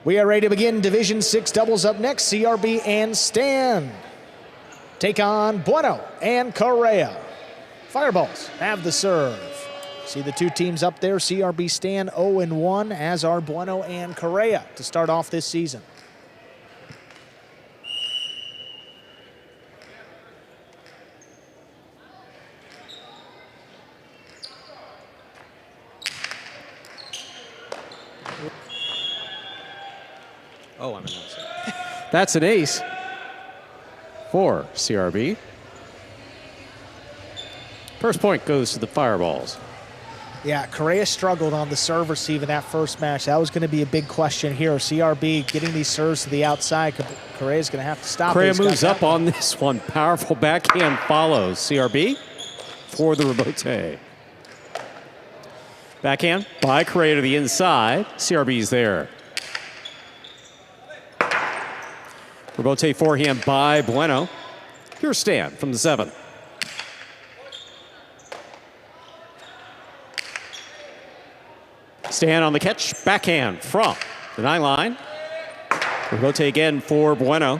We are ready to begin Division 6 doubles. Up next, CRB and Stan take on Bueno and Correa. Fireballs have the serve. See the two teams up there, CRB Stan 0-1, as are Bueno and Correa to start off this season. Oh, I'm an outside. That's an ace for CRB. First point goes to the Fireballs. Yeah, Correa struggled on the serve receive in that first match. That was going to be a big question here. CRB getting these serves to the outside. Correa's going to have to stop. Correa moves up on this one. Powerful backhand follows. CRB for the rebote. Backhand by Correa to the inside. CRB's there. Rebote forehand by Bueno. Here's Stan from the 7. Stan on the catch, backhand from the 9 line. Rebote again for Bueno.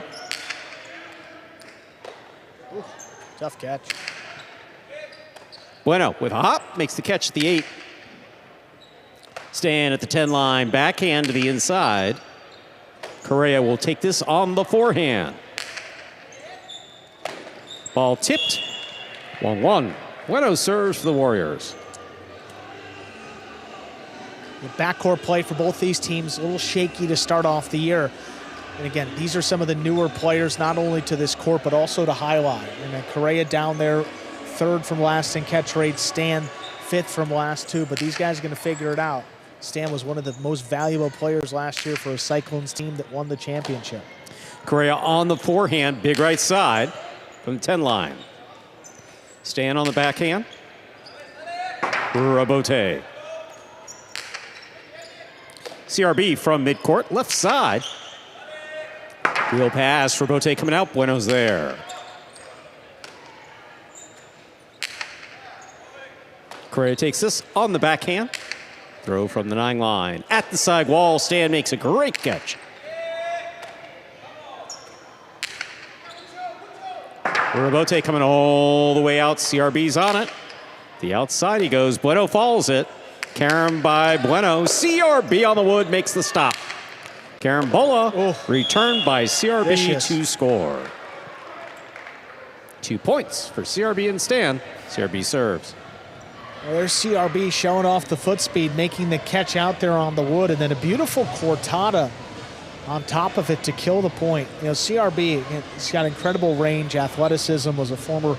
Ooh, tough catch. Bueno with a hop, makes the catch at the 8. Stan at the 10 line, backhand to the inside. Correa will take this on the forehand. Ball tipped, 1-1. Bueno serves for the Warriors. The backcourt play for both these teams, a little shaky to start off the year. And again, these are some of the newer players, not only to this court, but also to highlight. And then Correa down there, 3rd from last in catch rate. Stan, 5th from last 2, but these guys are going to figure it out. Stan was one of the most valuable players last year for a Cyclones team that won the championship. Correa on the forehand, big right side from the 10 line. Stan on the backhand. Rebote. CRB from midcourt, left side. Wheel pass, Rebote coming out, Bueno's there. Correa takes this on the backhand. Throw from the 9 line. At the side wall, Stan makes a great catch. Rebote coming all the way out, CRB's on it. The outside he goes, Bueno follows it. Carom by Bueno. CRB on the wood makes the stop. Carambola returned by CRB Vicious. to score. 2 points for CRB and Stan. CRB serves. Well, there's CRB showing off the foot speed, making the catch out there on the wood, and then a beautiful cortada on top of it to kill the point. You know, CRB, he's got incredible range, athleticism, was a former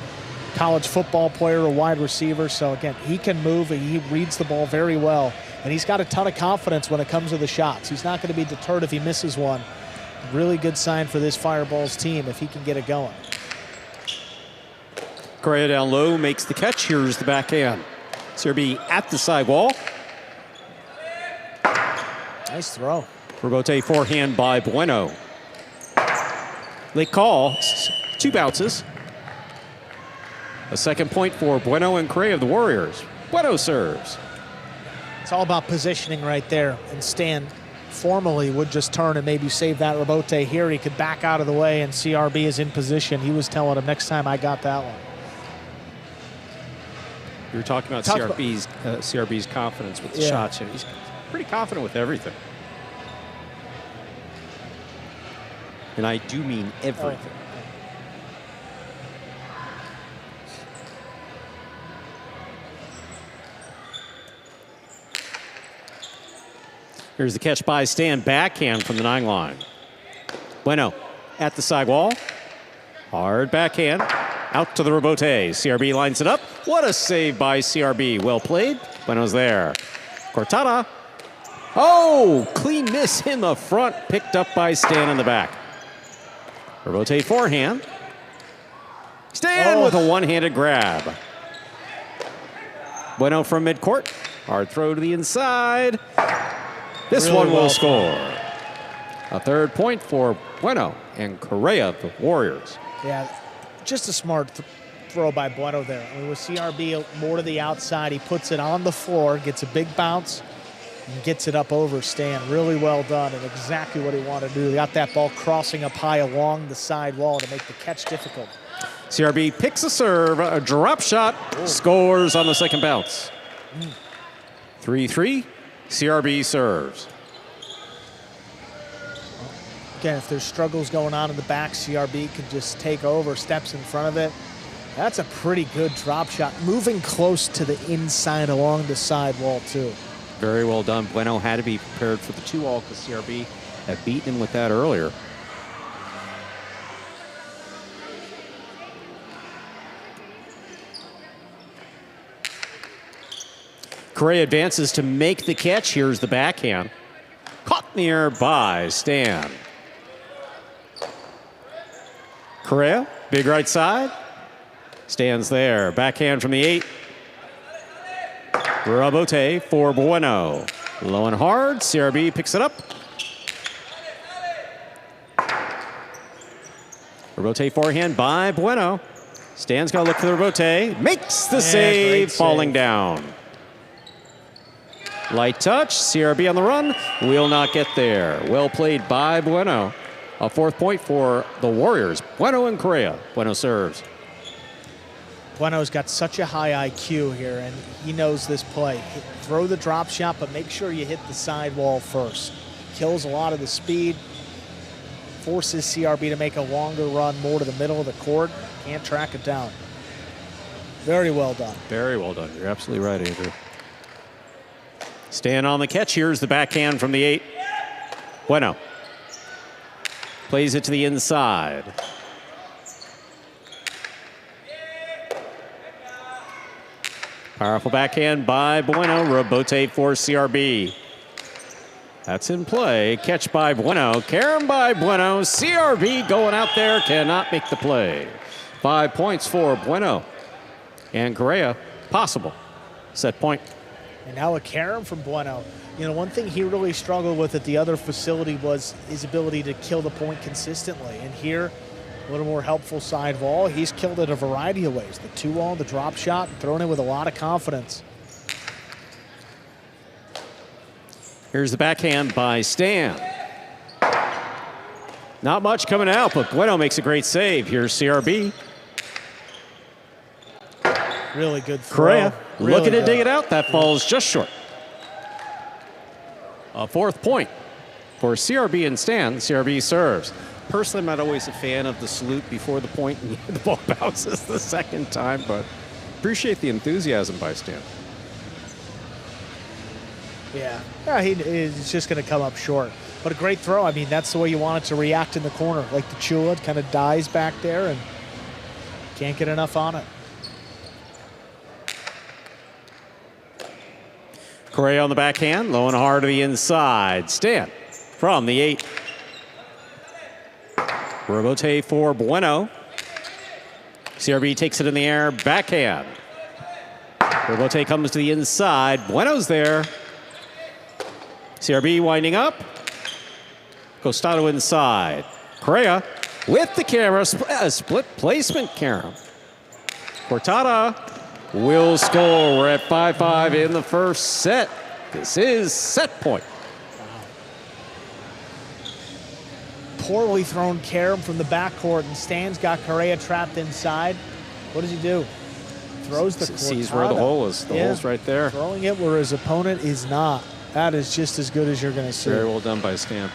college football player, a wide receiver. So again, he can move, and he reads the ball very well. And he's got a ton of confidence when it comes to the shots. He's not going to be deterred if he misses one. Really good sign for this Fireballs team if he can get it going. Correa down low makes the catch. Here's the backhand. CRB at the side wall. Nice throw. Rebote forehand by Bueno. Late call, 2 bounces. A second point for Bueno and Correa of the Warriors. Bueno serves. It's all about positioning right there. And Stan formally would just turn and maybe save that rebote here. He could back out of the way, and CRB is in position. He was telling him, next time I got that one. You were talking about CRB's confidence with the shots. And he's pretty confident with everything. And I do mean everything. Here's the catch by Stan, backhand from the 9 line. Bueno at the side wall. Hard backhand. Out to the rebote. CRB lines it up. What a save by CRB. Well played. Bueno's there. Cortada. Oh, clean miss in the front. Picked up by Stan in the back. Rebote forehand. Stan with a one-handed grab. Bueno from midcourt. Hard throw to the inside. This Really one will well score. A 3rd point for Bueno and Correa of the Warriors. Yeah, just a smart throw by Bueno there. I mean, with CRB more to the outside, he puts it on the floor, gets a big bounce, and gets it up over Stan. Really well done, and exactly what he wanted to do. He got that ball crossing up high along the side wall to make the catch difficult. CRB picks a serve, a drop shot, scores on the second bounce. 3-3, CRB serves. Again, if there's struggles going on in the back, CRB can just take over, steps in front of it. That's a pretty good drop shot, moving close to the inside along the side wall, too. Very well done. Bueno had to be prepared for the 2-all because CRB have beaten him with that earlier. Correa advances to make the catch. Here's the backhand. Caught in the air by Stan. Correa, big right side. Stands there. Backhand from the 8. Rebote for Bueno. Low and hard. CRB picks it up. Rebote forehand by Bueno. Stan's got to look for the rebote. Makes the save, falling down. Light touch. CRB on the run. Will not get there. Well played by Bueno. A 4th point for the Warriors. Bueno and Correa. Bueno serves. Bueno's got such a high IQ here, and he knows this play. Throw the drop shot, but make sure you hit the sidewall first. Kills a lot of the speed. Forces CRB to make a longer run more to the middle of the court. Can't track it down. Very well done. Very well done. You're absolutely right, Andrew. Stan on the catch. Here's the backhand from the 8. Bueno. Plays it to the inside. Powerful backhand by Bueno. Rebote for CRB. That's in play. Catch by Bueno. Carom by Bueno. CRB going out there. Cannot make the play. 5 points for Bueno. And Correa, possible. Set point. And now a carom from Bueno. You know, one thing he really struggled with at the other facility was his ability to kill the point consistently. And here, a little more helpful side ball. He's killed it a variety of ways. The 2-wall, the drop shot, and thrown it with a lot of confidence. Here's the backhand by Stan. Not much coming out, but Bueno makes a great save. Here's CRB. Really good throw. Correa really looking to good. dig it out. That falls just short. A 4th point for CRB and Stan. CRB serves. Personally, I'm not always a fan of the salute before the point and the ball bounces the second time, but appreciate the enthusiasm by Stan. Yeah, he's just going to come up short. But a great throw. I mean, that's the way you want it to react in the corner. Like the Chula kind of dies back there and can't get enough on it. Correa on the backhand, low and hard to the inside. Stan from the 8. Rebote for Bueno. CRB takes it in the air, backhand. Rebote comes to the inside. Bueno's there. CRB winding up. Costado inside. Correa with the camera, split placement carom. Cortada will score. We're at 5-5 in the first set. This is set point. Poorly thrown carom from the backcourt, and Stan's got Correa trapped inside. What does he do? Throws the Sees where the hole is. The hole's right there. Throwing it where his opponent is not. That is just as good as you're going to see. Very well done by Stan.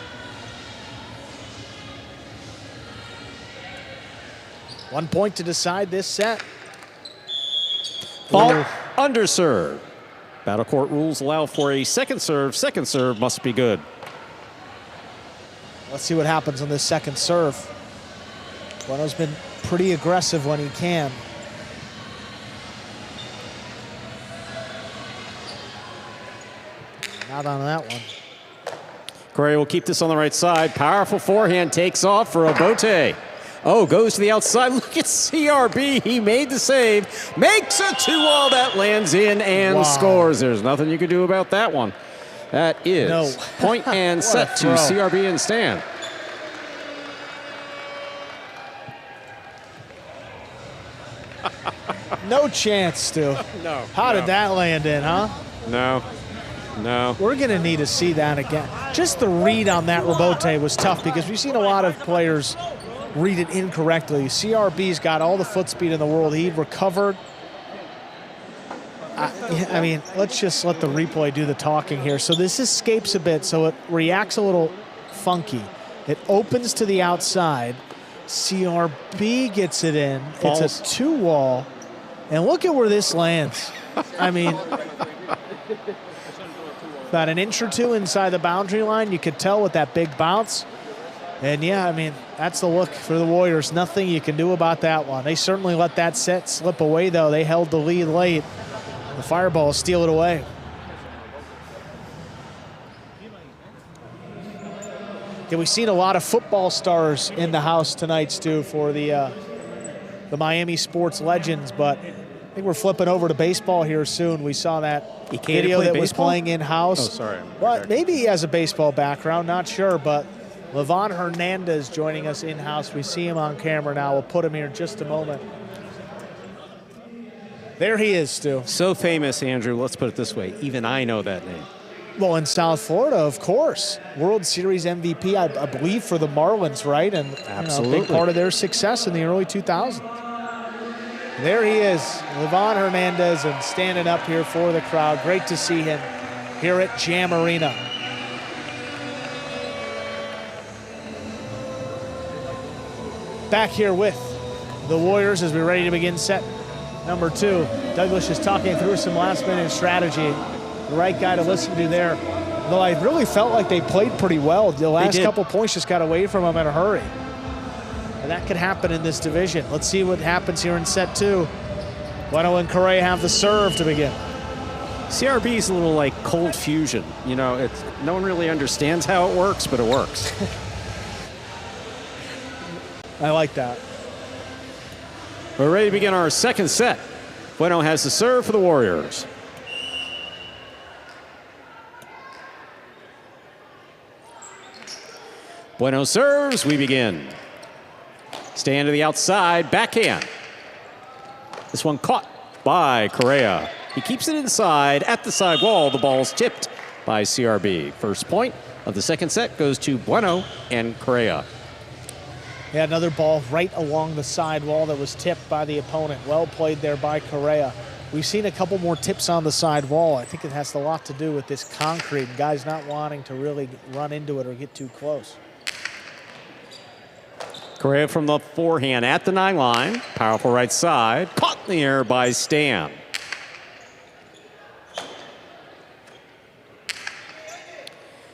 1 point to decide this set. Fault, underserve. Battlecourt rules allow for a second serve. Second serve must be good. Let's see what happens on this second serve. Bueno's been pretty aggressive when he can. Not on that one. Correa will keep this on the right side. Powerful forehand takes off for Rebote. Oh, goes to the outside. Look at CRB. He made the save. Makes a 2-wall that lands in and scores. There's nothing you can do about that one. That is point and set to CRB and Stan. No chance, Stu. No. How did that land in, huh? No. No. We're going to need to see that again. Just the read on that Rebote was tough because we've seen a lot of players read it incorrectly. CRB's got all the foot speed in the world. He recovered. I mean, let's just let the replay do the talking here. So this escapes a bit, so it reacts a little funky. It opens to the outside. CRB gets it in. It's a 2-wall. And look at where this lands. I mean, About an inch or two inside the boundary line. You could tell with that big bounce. And yeah, I mean, that's the look for the Warriors. Nothing you can do about that one. They certainly let that set slip away, though. They held the lead late. The Fireballs steal it away. Yeah, we've seen a lot of football stars in the house tonight, Stu, for the Miami sports legends, but I think we're flipping over to baseball here soon. We saw that video that was playing in-house. Oh, sorry. Well, maybe he has a baseball background, not sure, but Levon Hernandez joining us in-house. We see him on camera now. We'll put him here in just a moment. There he is, Stu. So famous, Andrew. Let's put it this way. Even I know that name. Well, in South Florida, of course. World Series MVP, I believe, for the Marlins, right? And absolutely, a big part of their success in the early 2000s. There he is, Levon Hernandez, and standing up here for the crowd. Great to see him here at Jam Arena. Back here with the Warriors as we're ready to begin set number 2. Douglas is talking through some last-minute strategy. The right guy to listen to there. Though I really felt like they played pretty well. The last couple points just got away from them in a hurry. And that could happen in this division. Let's see what happens here in set 2. Bueno and Correa have the serve to begin. CRB is a little like cold fusion. You know, no one really understands how it works, but it works. I like that. We're ready to begin our second set. Bueno has the serve for the Warriors. Bueno serves, we begin. Stand to the outside, backhand. This one caught by Correa. He keeps it inside at the side wall. The ball's tipped by CRB. First point of the second set goes to Bueno and Correa. Yeah, another ball right along the side wall that was tipped by the opponent. Well played there by Correa. We've seen a couple more tips on the side wall. I think it has a lot to do with this concrete. Guys not wanting to really run into it or get too close. Correa from the forehand at the 9 line. Powerful right side. Caught in the air by Stam.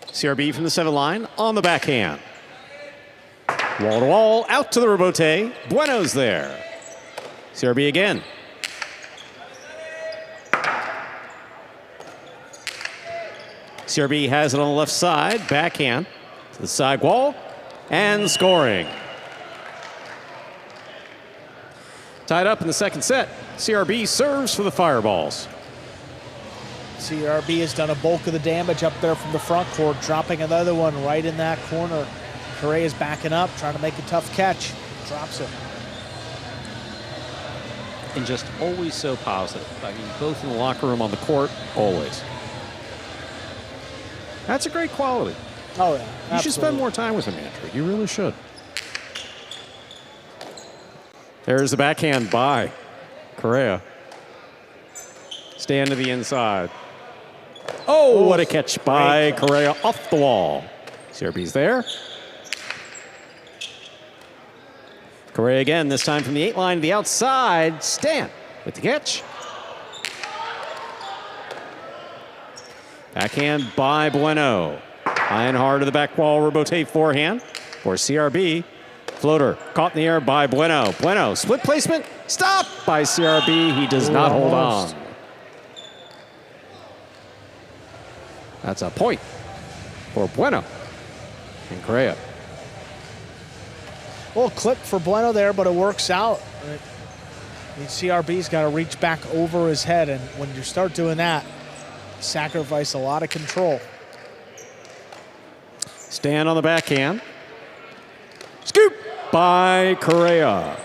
CRB from the 7 line on the backhand. Wall to wall, out to the rebote. Bueno's there. CRB again. CRB has it on the left side. Backhand to the side wall and scoring. Tied up in the second set. CRB serves for the Fireballs. CRB has done a bulk of the damage up there from the front court, dropping another one right in that corner. Correa's backing up, trying to make a tough catch. Drops it. And just always so positive. I mean, both in the locker room, on the court, always. That's a great quality. Oh, yeah. You should spend more time with him, Andrew. You really should. There's the backhand by Correa. Stand to the inside. Oh, what a catch by Correa off the wall. CRB's there. Correa again, this time from the 8 line to the outside. Stan with the catch. Backhand by Bueno. High and hard to the back wall, rebote forehand for CRB. Floater caught in the air by Bueno. Bueno, split placement, stopped by CRB. He does not hold on. That's a point for Bueno and Correa. Well, clip for Bueno there, but it works out. CRB's got to reach back over his head, and when you start doing that, sacrifice a lot of control. Stand on the backhand. Scoop by Correa.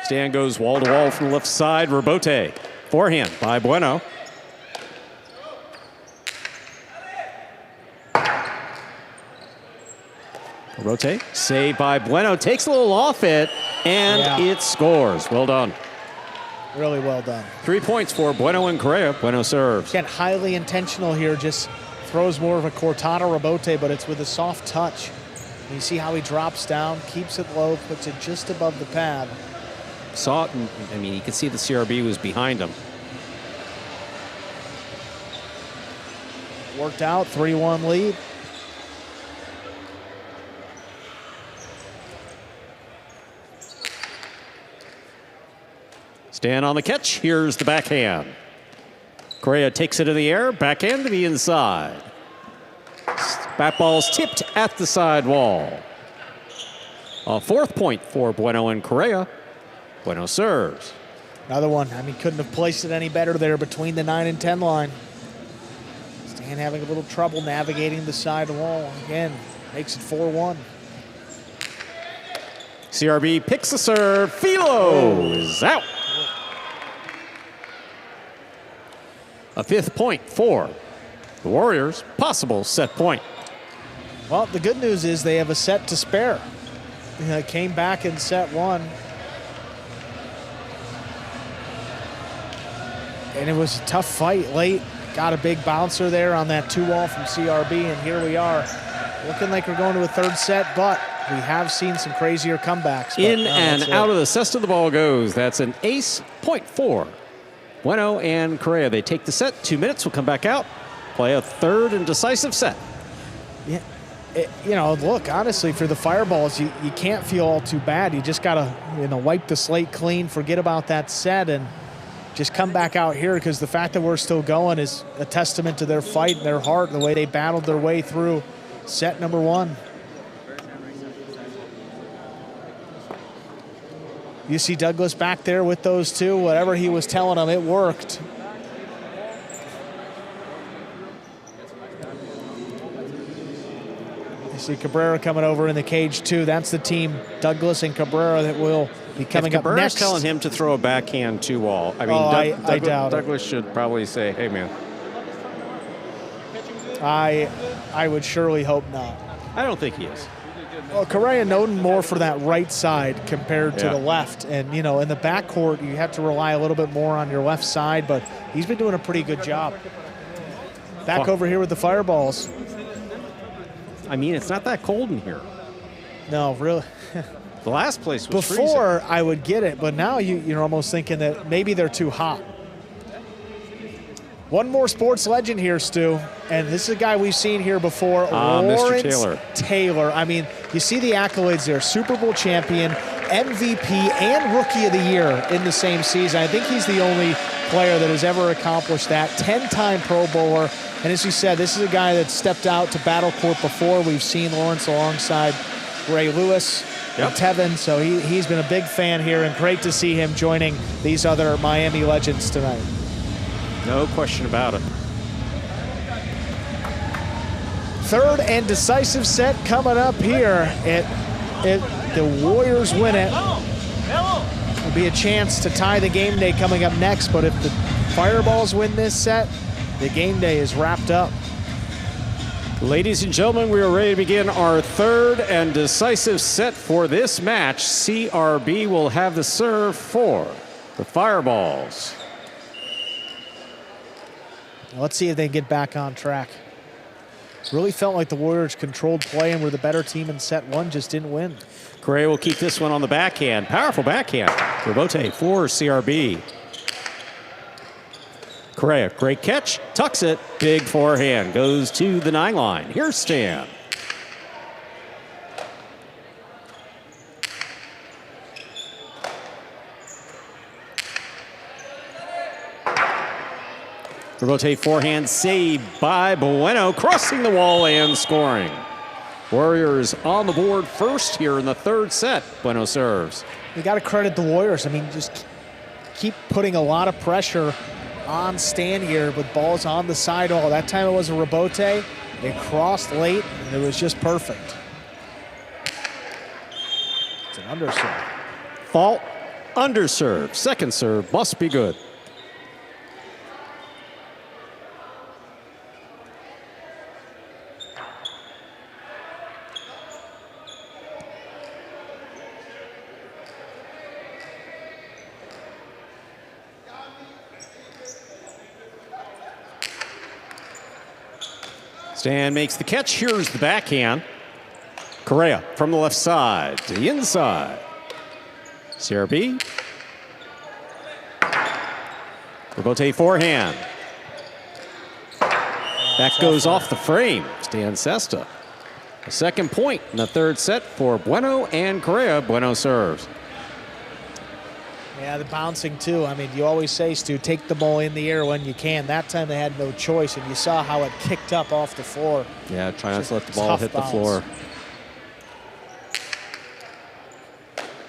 Stan goes wall to wall from the left side. Rebote. Forehand by Bueno. Rebote. Saved by Bueno. Takes a little off it, and it scores. Well done. Really well done. 3 points for Bueno and Correa. Bueno serves. Again, highly intentional here. Just throws more of a cortada rebote, but it's with a soft touch. And you see how he drops down, keeps it low, puts it just above the pad. Saw it, and, I mean, you could see the CRB was behind him. worked out, 3-1 lead. Stand on the catch. Here's the backhand. Correa takes it in the air, backhand to the inside. Bat ball's tipped at the side wall. A 4th point for Bueno and Correa. Bueno serves. Another one. I mean, couldn't have placed it any better there between the 9 and 10 line. Stan having a little trouble navigating the side wall. Again, makes it 4-1. CRB picks the serve. Philo is out. A 5th point for the Warriors. Possible set point. Well, the good news is they have a set to spare. Came back in set 1. And it was a tough fight late. Got a big bouncer there on that 2-wall from CRB, and here we are. Looking like we're going to a 3rd set, but we have seen some crazier comebacks. In and out of the cesta the ball goes. That's an ace point for Bueno and Correa. They take the set. 2 minutes. We'll come back out. Play a 3rd and decisive set. Yeah. Look, honestly, for the Fireballs, you can't feel all too bad. You just got to, wipe the slate clean, forget about that set, and just come back out here, because the fact that we're still going is a testament to their fight and their heart, the way they battled their way through set number 1. You see Douglas back there with those two. Whatever he was telling them, it worked. You see Cabrera coming over in the cage too. That's the team, Douglas and Cabrera, that will be coming up next. Telling him to throw a backhand 2-wall. I mean, I doubt Douglas should probably say, hey, man. I would surely hope not. I don't think he is. Well, Correa known more for that right side compared to the left. And, in the backcourt, you have to rely a little bit more on your left side, but he's been doing a pretty good job. Back over here with the Fireballs. I mean, it's not that cold in here. No, really. The last place was before freezing. I would get it, but now you're almost thinking that maybe they're too hot. One more sports legend here, Stu, and this is a guy we've seen here before, Lawrence Mr. Taylor. I mean, you see the accolades there, Super Bowl champion, MVP, and Rookie of the Year in the same season. I think he's the only player that has ever accomplished that, 10-time Pro Bowler. And as you said, this is a guy that stepped out to battle court before. We've seen Lawrence alongside Ray Lewis and Tevin, so he's been a big fan here, and great to see him joining these other Miami legends tonight. No question about it. 3rd and decisive set coming up here. The Warriors win it. There'll be a chance to tie the game day coming up next, but if the Fireballs win this set, the game day is wrapped up. Ladies and gentlemen, we are ready to begin our 3rd and decisive set for this match. CRB will have the serve for the Fireballs. Let's see if they get back on track. Really felt like the Warriors controlled play and were the better team in set 1, just didn't win. Correa will keep this one on the backhand. Powerful backhand. Rebote for CRB. Correa, great catch, tucks it, big forehand, goes to the 9 line. Here's Stan. Rebote forehand saved by Bueno, crossing the wall and scoring. Warriors on the board first here in the 3rd set. Bueno serves. You got to credit the Warriors. I mean, just keep putting a lot of pressure on Stan here with balls on the sidewall. That time it was a rebote. It crossed late, and it was just perfect. It's an underserve. Fault, underserve. 2nd serve must be good. Stan makes the catch. Here's the backhand. Correa from the left side to the inside. CRB. Rebote forehand. That goes off the frame. Stan Sesta. A second point in the third set for Bueno and Correa. Bueno serves. Yeah, the bouncing too. I mean, you always say, Stu, take the ball in the air when you can. That time they had no choice, and you saw how it kicked up off the floor. Yeah, try not to let the ball hit the floor.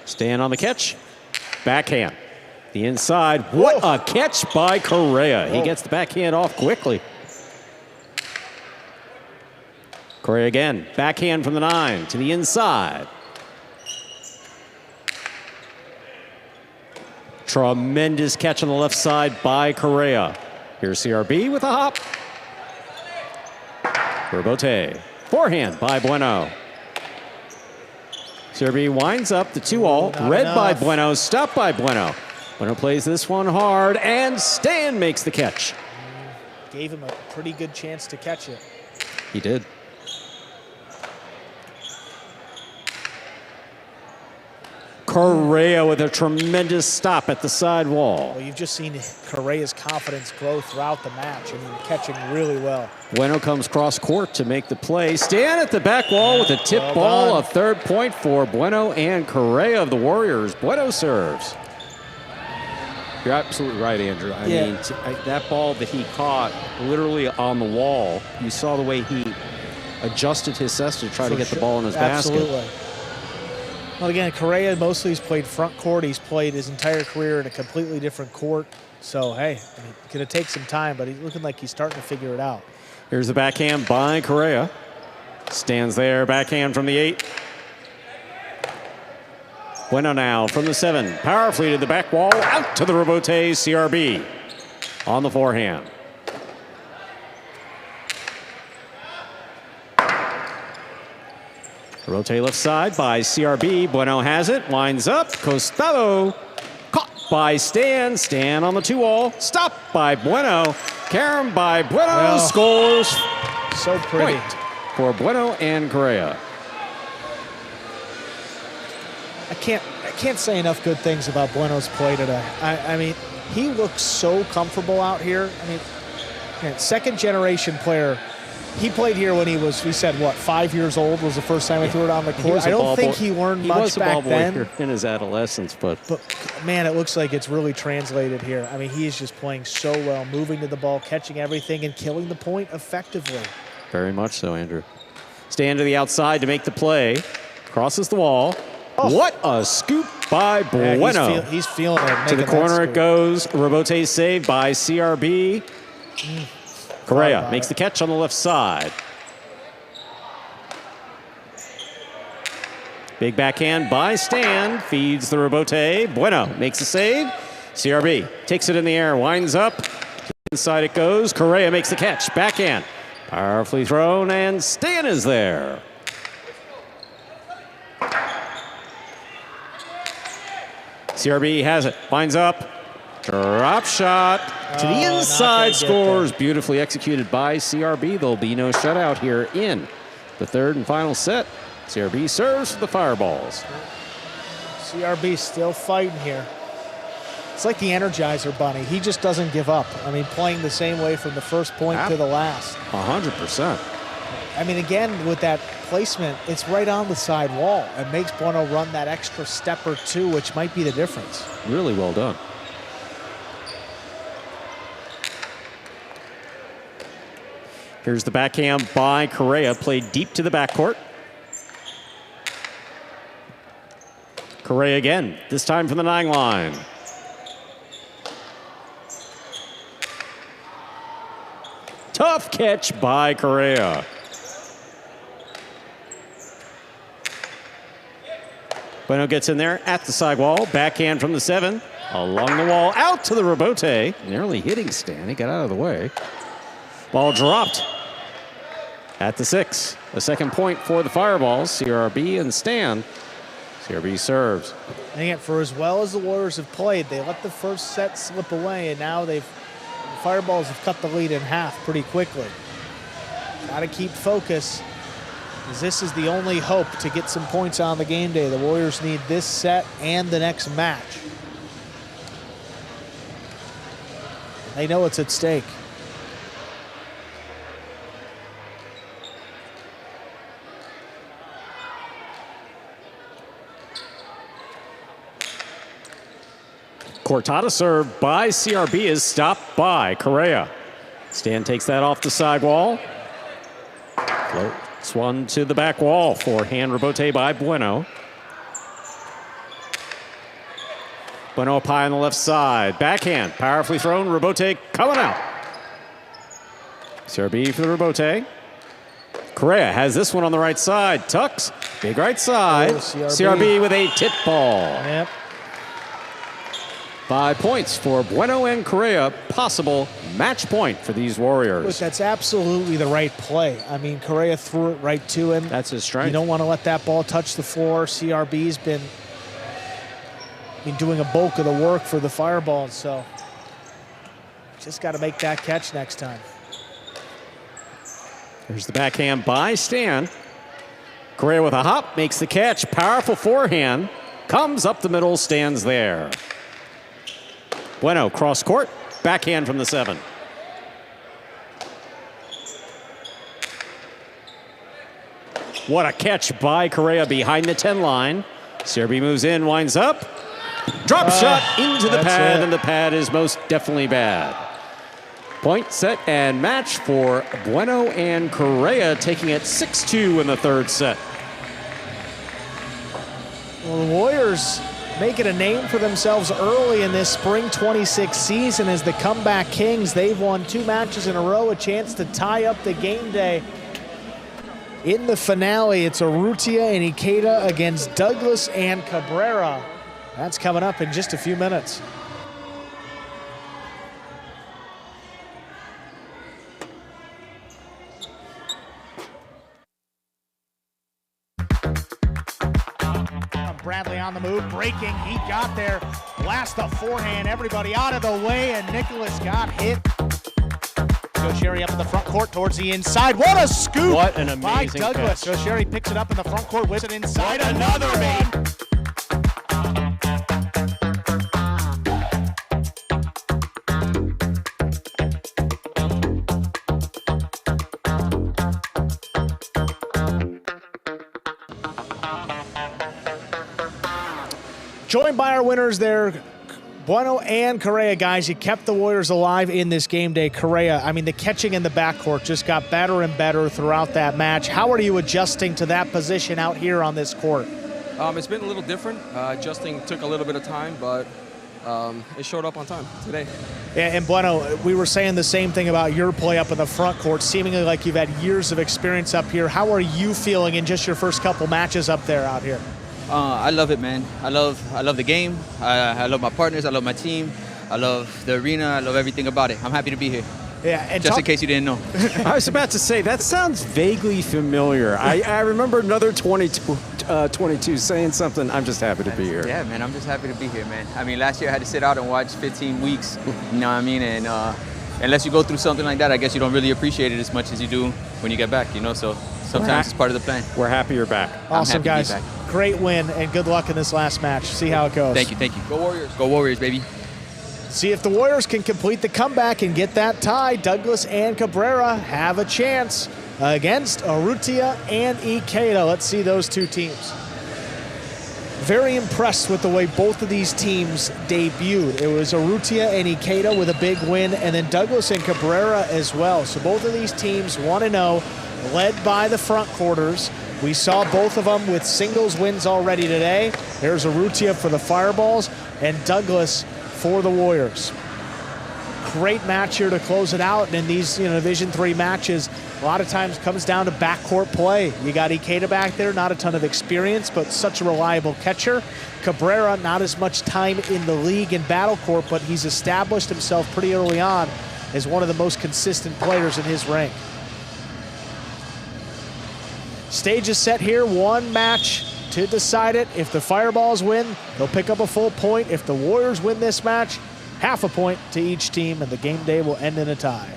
Stan on the catch. Backhand. The inside. What a catch by Correa. He gets the backhand off quickly. Correa again. Backhand from the 9 to the inside. Tremendous catch on the left side by Correa. Here's CRB with a hop. Rebote. Forehand by Bueno. CRB winds up the 2-all. Read by Bueno. Stopped by Bueno. Bueno plays this one hard, and Stan makes the catch. Gave him a pretty good chance to catch it. He did. Correa with a tremendous stop at the side wall. Well, you've just seen Correa's confidence grow throughout the match. I mean, catching really well. Bueno comes cross court to make the play. Stan at the back wall with a tip ball. A third point for Bueno and Correa of the Warriors. Bueno serves. You're absolutely right, Andrew. I mean, that ball that he caught literally on the wall, you saw the way he adjusted his cesta to try to get the ball in his basket. Well, again, Correa mostly has played front court. He's played his entire career in a completely different court. So, hey, I mean, it's going to take some time, but he's looking like he's starting to figure it out. Here's the backhand by Correa. Stands there, backhand from the 8. Bueno now from the 7. Powerfully to the back wall, out to the rebote, CRB on the forehand. Rebote left side by CRB. Bueno has it, winds up, Costado. Caught by Stan. Stan on the 2-all. Stopped by Bueno. Carom by Bueno. Scores. So pretty. Point for Bueno and Correa. I can't say enough good things about Bueno's play today. I mean, he looks so comfortable out here. I mean, second generation player. He played here when he was, we said, what, 5 years old was the first time he threw it on the court. I don't think he learned much back then. He was a ball boy in his adolescence, but man, it looks like it's really translated here. I mean, he is just playing so well, moving to the ball, catching everything, and killing the point effectively. Very much so, Andrew. Stand to the outside to make the play. Crosses the wall. What a scoop by Bueno. Yeah, he's feeling it. To the corner it goes. Rebote saved by CRB. Correa makes the catch on the left side. Big backhand by Stan. Feeds the rebote. Bueno makes the save. CRB takes it in the air. Winds up. Inside it goes. Correa makes the catch. Backhand. Powerfully thrown, and Stan is there. CRB has it. Winds up. Drop shot to the inside, scores. Beautifully executed by CRB. There'll be no shutout here in the third and final set. CRB serves for the Fireballs. CRB still fighting here. It's like the Energizer Bunny. He just doesn't give up. I mean, playing the same way from the first point to the last. 100%. I mean, again, with that placement, it's right on the side wall. It makes Bueno run that extra step or two, which might be the difference. Really well done. Here's the backhand by Correa, played deep to the backcourt. Correa again, this time from the 9 line. Tough catch by Correa. Bueno gets in there at the side wall, backhand from the 7. Along the wall, out to the rebote. Nearly hitting Stan, he got out of the way. Ball dropped at the 6. A second point for the Fireballs, CRB and Stan. CRB serves. And again, for as well as the Warriors have played, they let the first set slip away, and now the Fireballs have cut the lead in half pretty quickly. Got to keep focus, as this is the only hope to get some points on the game day. The Warriors need this set and the next match. They know it's at stake. Cortada serve by CRB is stopped by Correa. Stan takes that off the sidewall. Floats one to the back wall. Forehand rebote by Bueno. Bueno up high on the left side. Backhand, powerfully thrown. Rebote coming out. CRB for the rebote. Correa has this one on the right side. Tucks, big right side. CRB with a tip ball. Yep. 5 points for Bueno and Correa. Possible match point for these Warriors. Look, that's absolutely the right play. I mean, Correa threw it right to him. That's his strength. You don't want to let that ball touch the floor. CRB's been doing a bulk of the work for the Fireballs, so just got to make that catch next time. There's the backhand by Stan. Correa with a hop, makes the catch. Powerful forehand. Comes up the middle, stands there. Bueno, cross court, backhand from the 7. What a catch by Correa behind the 10 line. CRB moves in, winds up. Drop shot into the pad, and the pad is most definitely bad. Point, set, and match for Bueno and Correa, taking it 6-2 in the third set. Well, the Warriors making a name for themselves early in this spring 26 season as the comeback kings. They've won 2 matches in a row, a chance to tie up the game day. In the finale, it's Urrutia and Ikeda against Douglas and Cabrera. That's coming up in just a few minutes. Bradley on the move, breaking, he got there, blast the forehand, everybody out of the way, and Nicholas got hit. Joe Sherry up in the front court towards the inside. What a scoop! What an amazing by Douglas. catch. Joe Sherry picks it up in the front court, whips it inside. Another one. Joined by our winners there, Bueno and Correa, guys. You kept the Warriors alive in this game day. Correa, I mean, the catching in the backcourt just got better and better throughout that match. How are you adjusting to that position out here on this court? It's been a little different. Adjusting took a little bit of time, but it showed up on time today. Yeah, and Bueno, we were saying the same thing about your play up in the front court, seemingly like you've had years of experience up here. How are you feeling in just your first couple matches up there out here? I love it, man. I love the game. I love my partners. I love my team. I love the arena. I love everything about it. I'm happy to be here. Yeah, and just in case you didn't know. I was about to say, that sounds vaguely familiar. I remember another 22 saying something. I'm just happy to be here. Yeah, man, I'm just happy to be here, man. I mean, last year I had to sit out and watch 15 weeks, you know what I mean? And unless you go through something like that, I guess you don't really appreciate it as much as you do when you get back, you know? So sometimes it's part of the plan. We're happy you're back. Awesome, guys. Great win, and good luck in this last match. See how it goes. Thank you. Go Warriors. Go Warriors, baby. See if the Warriors can complete the comeback and get that tie. Douglas and Cabrera have a chance against Urrutia and Ikeda. Let's see those two teams. Very impressed with the way both of these teams debuted. It was Urrutia and Ikeda with a big win, and then Douglas and Cabrera as well. So both of these teams 1-0, led by the front quarters. We saw both of them with singles wins already today. There's Urrutia for the Fireballs and Douglas for the Warriors. Great match here to close it out. And in these Division III matches, a lot of times comes down to backcourt play. You got Ikeda back there, not a ton of experience, but such a reliable catcher. Cabrera, not as much time in the league in battlecourt, but he's established himself pretty early on as one of the most consistent players in his rank. Stage is set here, one match to decide it. If the Fireballs win, they'll pick up a full point. If the Warriors win this match, half a point to each team, and the game day will end in a tie.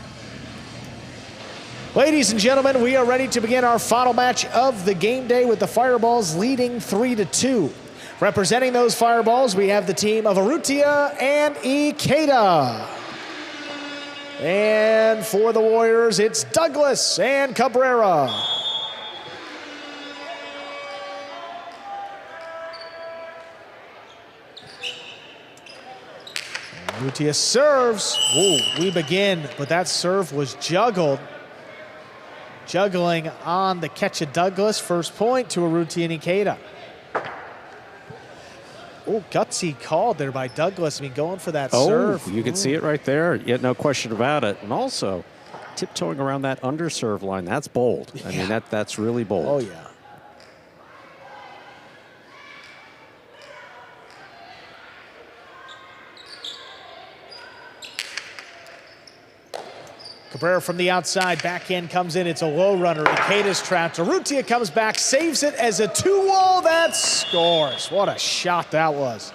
Ladies and gentlemen, we are ready to begin our final match of the game day with the Fireballs leading 3-2. Representing those Fireballs, we have the team of Urrutia and Ikeda. And for the Warriors, it's Douglas and Cabrera. Urrutia serves. Ooh, we begin, but that serve was juggled. Juggling on the catch of Douglas. First point to Urrutia and Ikeda. Oh, gutsy called there by Douglas. I mean, going for that serve. You can see it right there. Yet no question about it. And also, tiptoeing around that underserve line. That's bold. I mean, that's really bold. Oh, yeah. Cabrera from the outside, backhand comes in, it's a low runner, Ikeda's trapped. Urrutia comes back, saves it as a 2-wall, that scores. What a shot that was.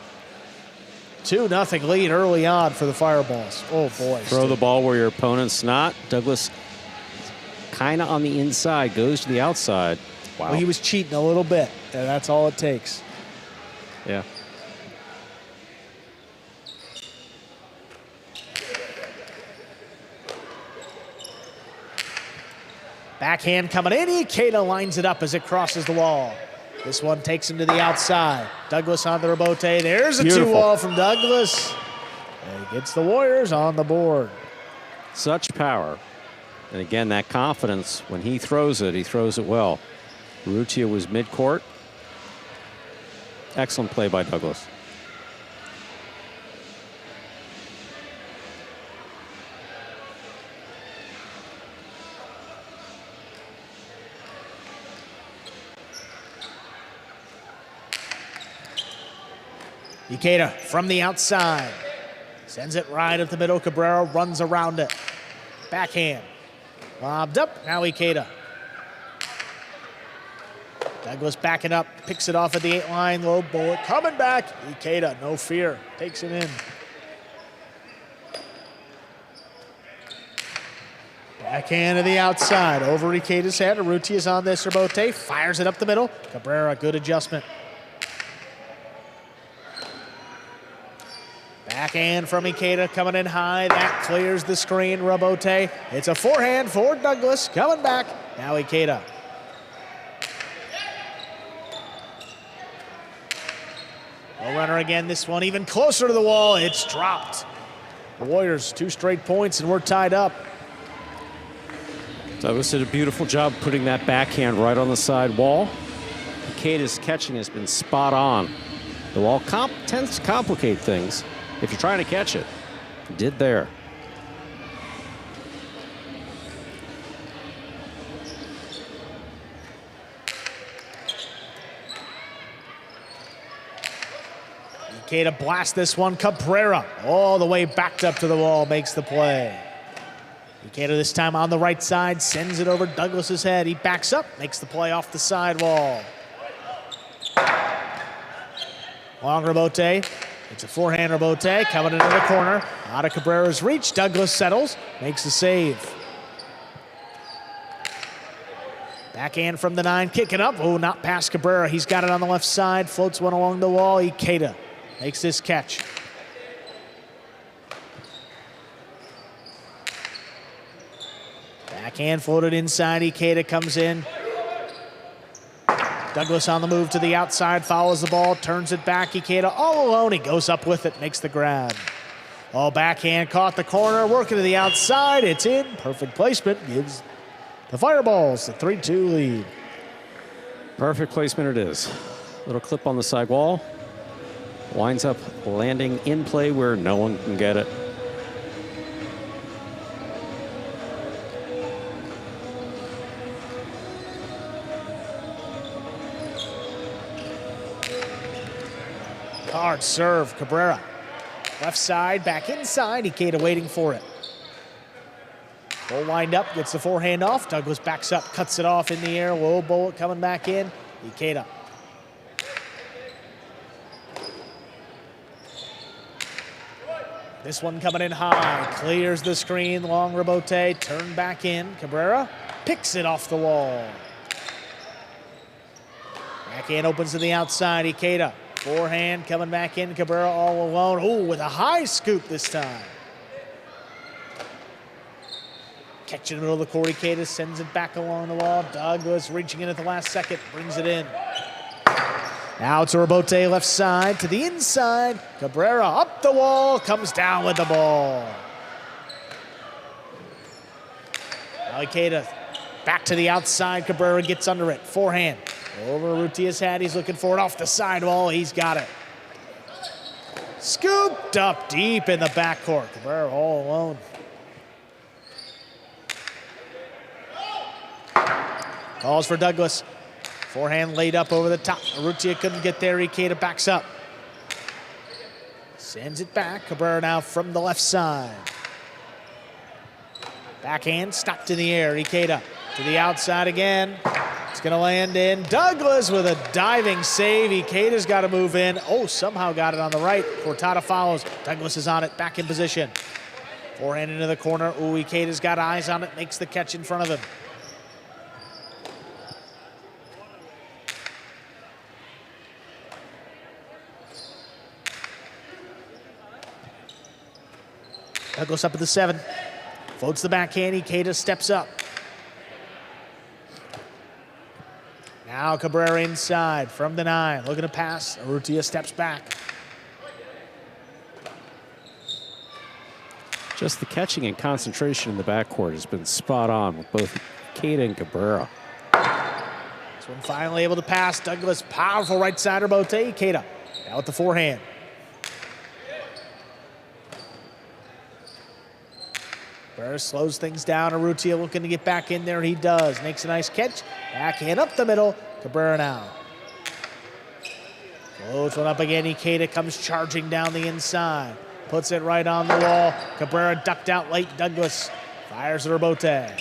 2-0 lead early on for the Fireballs. Oh boy. Throw the ball where your opponent's not. Douglas kind of on the inside, goes to the outside. Wow. Well, he was cheating a little bit, and that's all it takes. Yeah. Backhand coming in, Ikeda lines it up as it crosses the wall. This one takes him to the outside. Douglas on the rebote. There's a 2-wall from Douglas. And he gets the Warriors on the board. Such power. And again, that confidence, when he throws it well. Urrutia was midcourt. Excellent play by Douglas. Ikeda from the outside. Sends it right up the middle. Cabrera runs around it. Backhand. Lobbed up. Now Ikeda. Douglas backing up. Picks it off at the 8-line. Low bullet. Coming back. Ikeda, no fear. Takes it in. Backhand to the outside. Over Ikeda's head. Urrutia's on this rebote. Fires it up the middle. Cabrera, good adjustment. Backhand from Ikeda coming in high. That clears the screen. Rebote. It's a forehand for Douglas. Coming back. Now Ikeda. A runner again. This one even closer to the wall. It's dropped. The Warriors 2 straight points and we're tied up. Douglas did a beautiful job putting that backhand right on the side wall. Ikeda's catching has been spot on. The wall tends to complicate things if you're trying to catch it. Did there. Ikeda blasts this one. Cabrera all the way backed up to the wall, makes the play. Ikeda this time on the right side, sends it over Douglas's head. He backs up, makes the play off the sidewall. Long rebote. It's a forehand rebote coming into the corner. Out of Cabrera's reach. Douglas settles, makes the save. Backhand from the 9, kicking up. Oh, not past Cabrera. He's got it on the left side. Floats one along the wall. Ikeda makes this catch. Backhand floated inside. Ikeda comes in. Douglas on the move to the outside, follows the ball, turns it back. Ikeda all alone. He goes up with it, makes the grab. Oh, backhand caught the corner, working to the outside. It's in. Perfect placement gives the Fireballs the 3-2 lead. Perfect placement it is. Little clip on the side wall. Winds up landing in play where no one can get it. Hard serve, Cabrera. Left side, back inside. Ikeda waiting for it. Full wind up, gets the forehand off. Douglas backs up, cuts it off in the air. Low bullet coming back in. Ikeda. This one coming in high. Clears the screen. Long rebote. Turn back in. Cabrera picks it off the wall. Backhand opens to the outside. Ikeda. Forehand coming back in. Cabrera all alone. Oh, with a high scoop this time. Catch in the middle of the court. Ikeda sends it back along the wall. Douglas reaching in at the last second. Brings it in. Now to Robote, left side to the inside. Cabrera up the wall, comes down with the ball. Ikeda back to the outside. Cabrera gets under it. Forehand over Urrutia's head. He's looking for it off the sidewall. He's got it. Scooped up deep in the backcourt. Cabrera all alone. Calls for Douglas. Forehand laid up over the top. Urrutia couldn't get there. Ikeda backs up. Sends it back. Cabrera now from the left side. Backhand stopped in the air. Ikeda to the outside again. It's going to land in. Douglas with a diving save. Ikeda's got to move in. Oh, somehow got it on the right. Cortada follows. Douglas is on it. Back in position. Forehand into the corner. Ooh, Ikeda's got eyes on it. Makes the catch in front of him. Douglas up at the 7. Floats the backhand. Ikeda steps up. Now Cabrera inside from the 9. Looking to pass. Urrutia steps back. Just the catching and concentration in the backcourt has been spot on with both Ikeda and Cabrera. This one finally able to pass. Douglas, powerful right side Robote. Ikeda now with the forehand. Cabrera slows things down. Urrutia looking to get back in there. He does. Makes a nice catch. Backhand up the middle. Cabrera now. Floats one up again. Ikeda comes charging down the inside. Puts it right on the wall. Cabrera ducked out late. Douglas fires the Robote.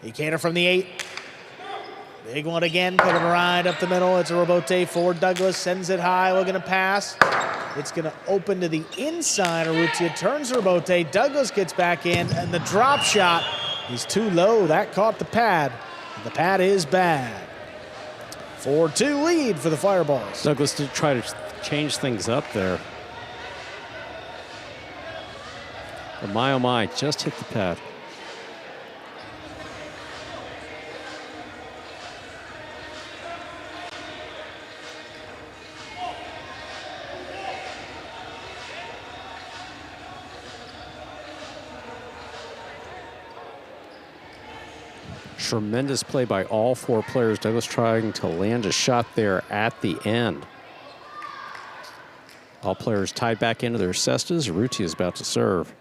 Ikeda from the 8. Big one again, put him right up the middle. It's a Robote for Douglas, sends it high, looking to pass. It's gonna open to the inside. Urrutia turns Robote. Douglas gets back in, and the drop shot is too low. That caught the pad. The pad is bad. 4-2 lead for the Fireballs. Douglas did try to change things up there. But my oh my, just hit the pad. Tremendous play by all 4 players. Douglas trying to land a shot there at the end. All players tied back into their cestas. Urrutia is about to serve.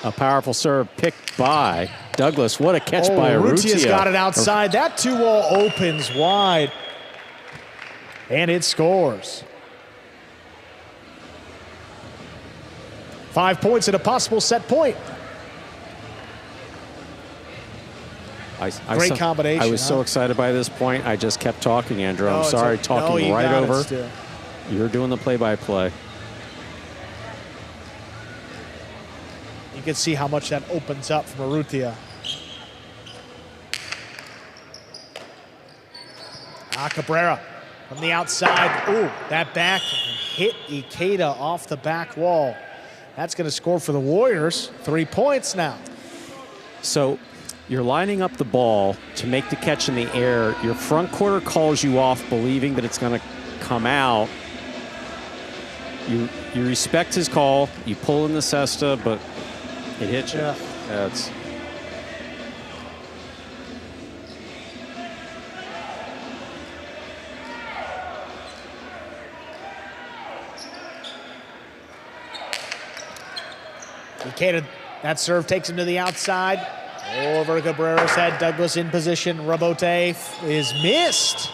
A powerful serve picked by Douglas. What a catch by Urrutia. Urrutia's got it outside. That 2-wall opens wide. And it scores. 5 points and a possible set point. Great combination. I was so excited by this point. I just kept talking, Andrew. I'm sorry, talking right over. You're doing the play-by-play. You can see how much that opens up from Urrutia. Cabrera from the outside. Ooh, that back hit Ikeda off the back wall. That's going to score for the Warriors. 3 points now. So you're lining up the ball to make the catch in the air. Your front quarter calls you off believing that it's going to come out. You respect his call. You pull in the cesta, but it hits you. Yeah, it's... Ikeda, that serve takes him to the outside. Over Cabrera's head. Douglas in position. Robote is missed.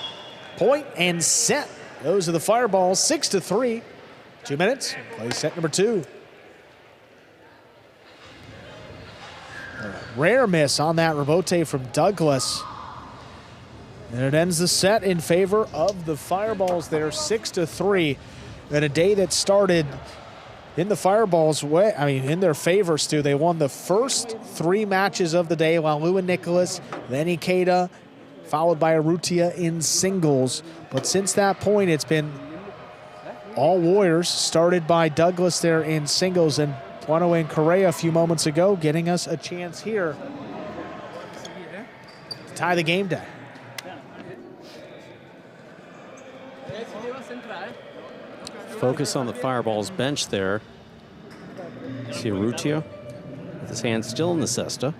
Point and set. Those are the Fireballs. 6-3. 2 minutes. Play set number 2. A rare miss on that Robote from Douglas. And it ends the set in favor of the Fireballs there. 6-3. And a day that started in the Fireballs' way, in their favor, Stu. They won the first 3 matches of the day, while Lou and Nicholas, then Ikeda, followed by Urrutia in singles. But since that point, it's been all Warriors, started by Douglas there in singles. And Bueno and Correa a few moments ago, getting us a chance here to tie the game day. Focus on the Fireballs bench there. See Urrutia with his hand still in the cesta.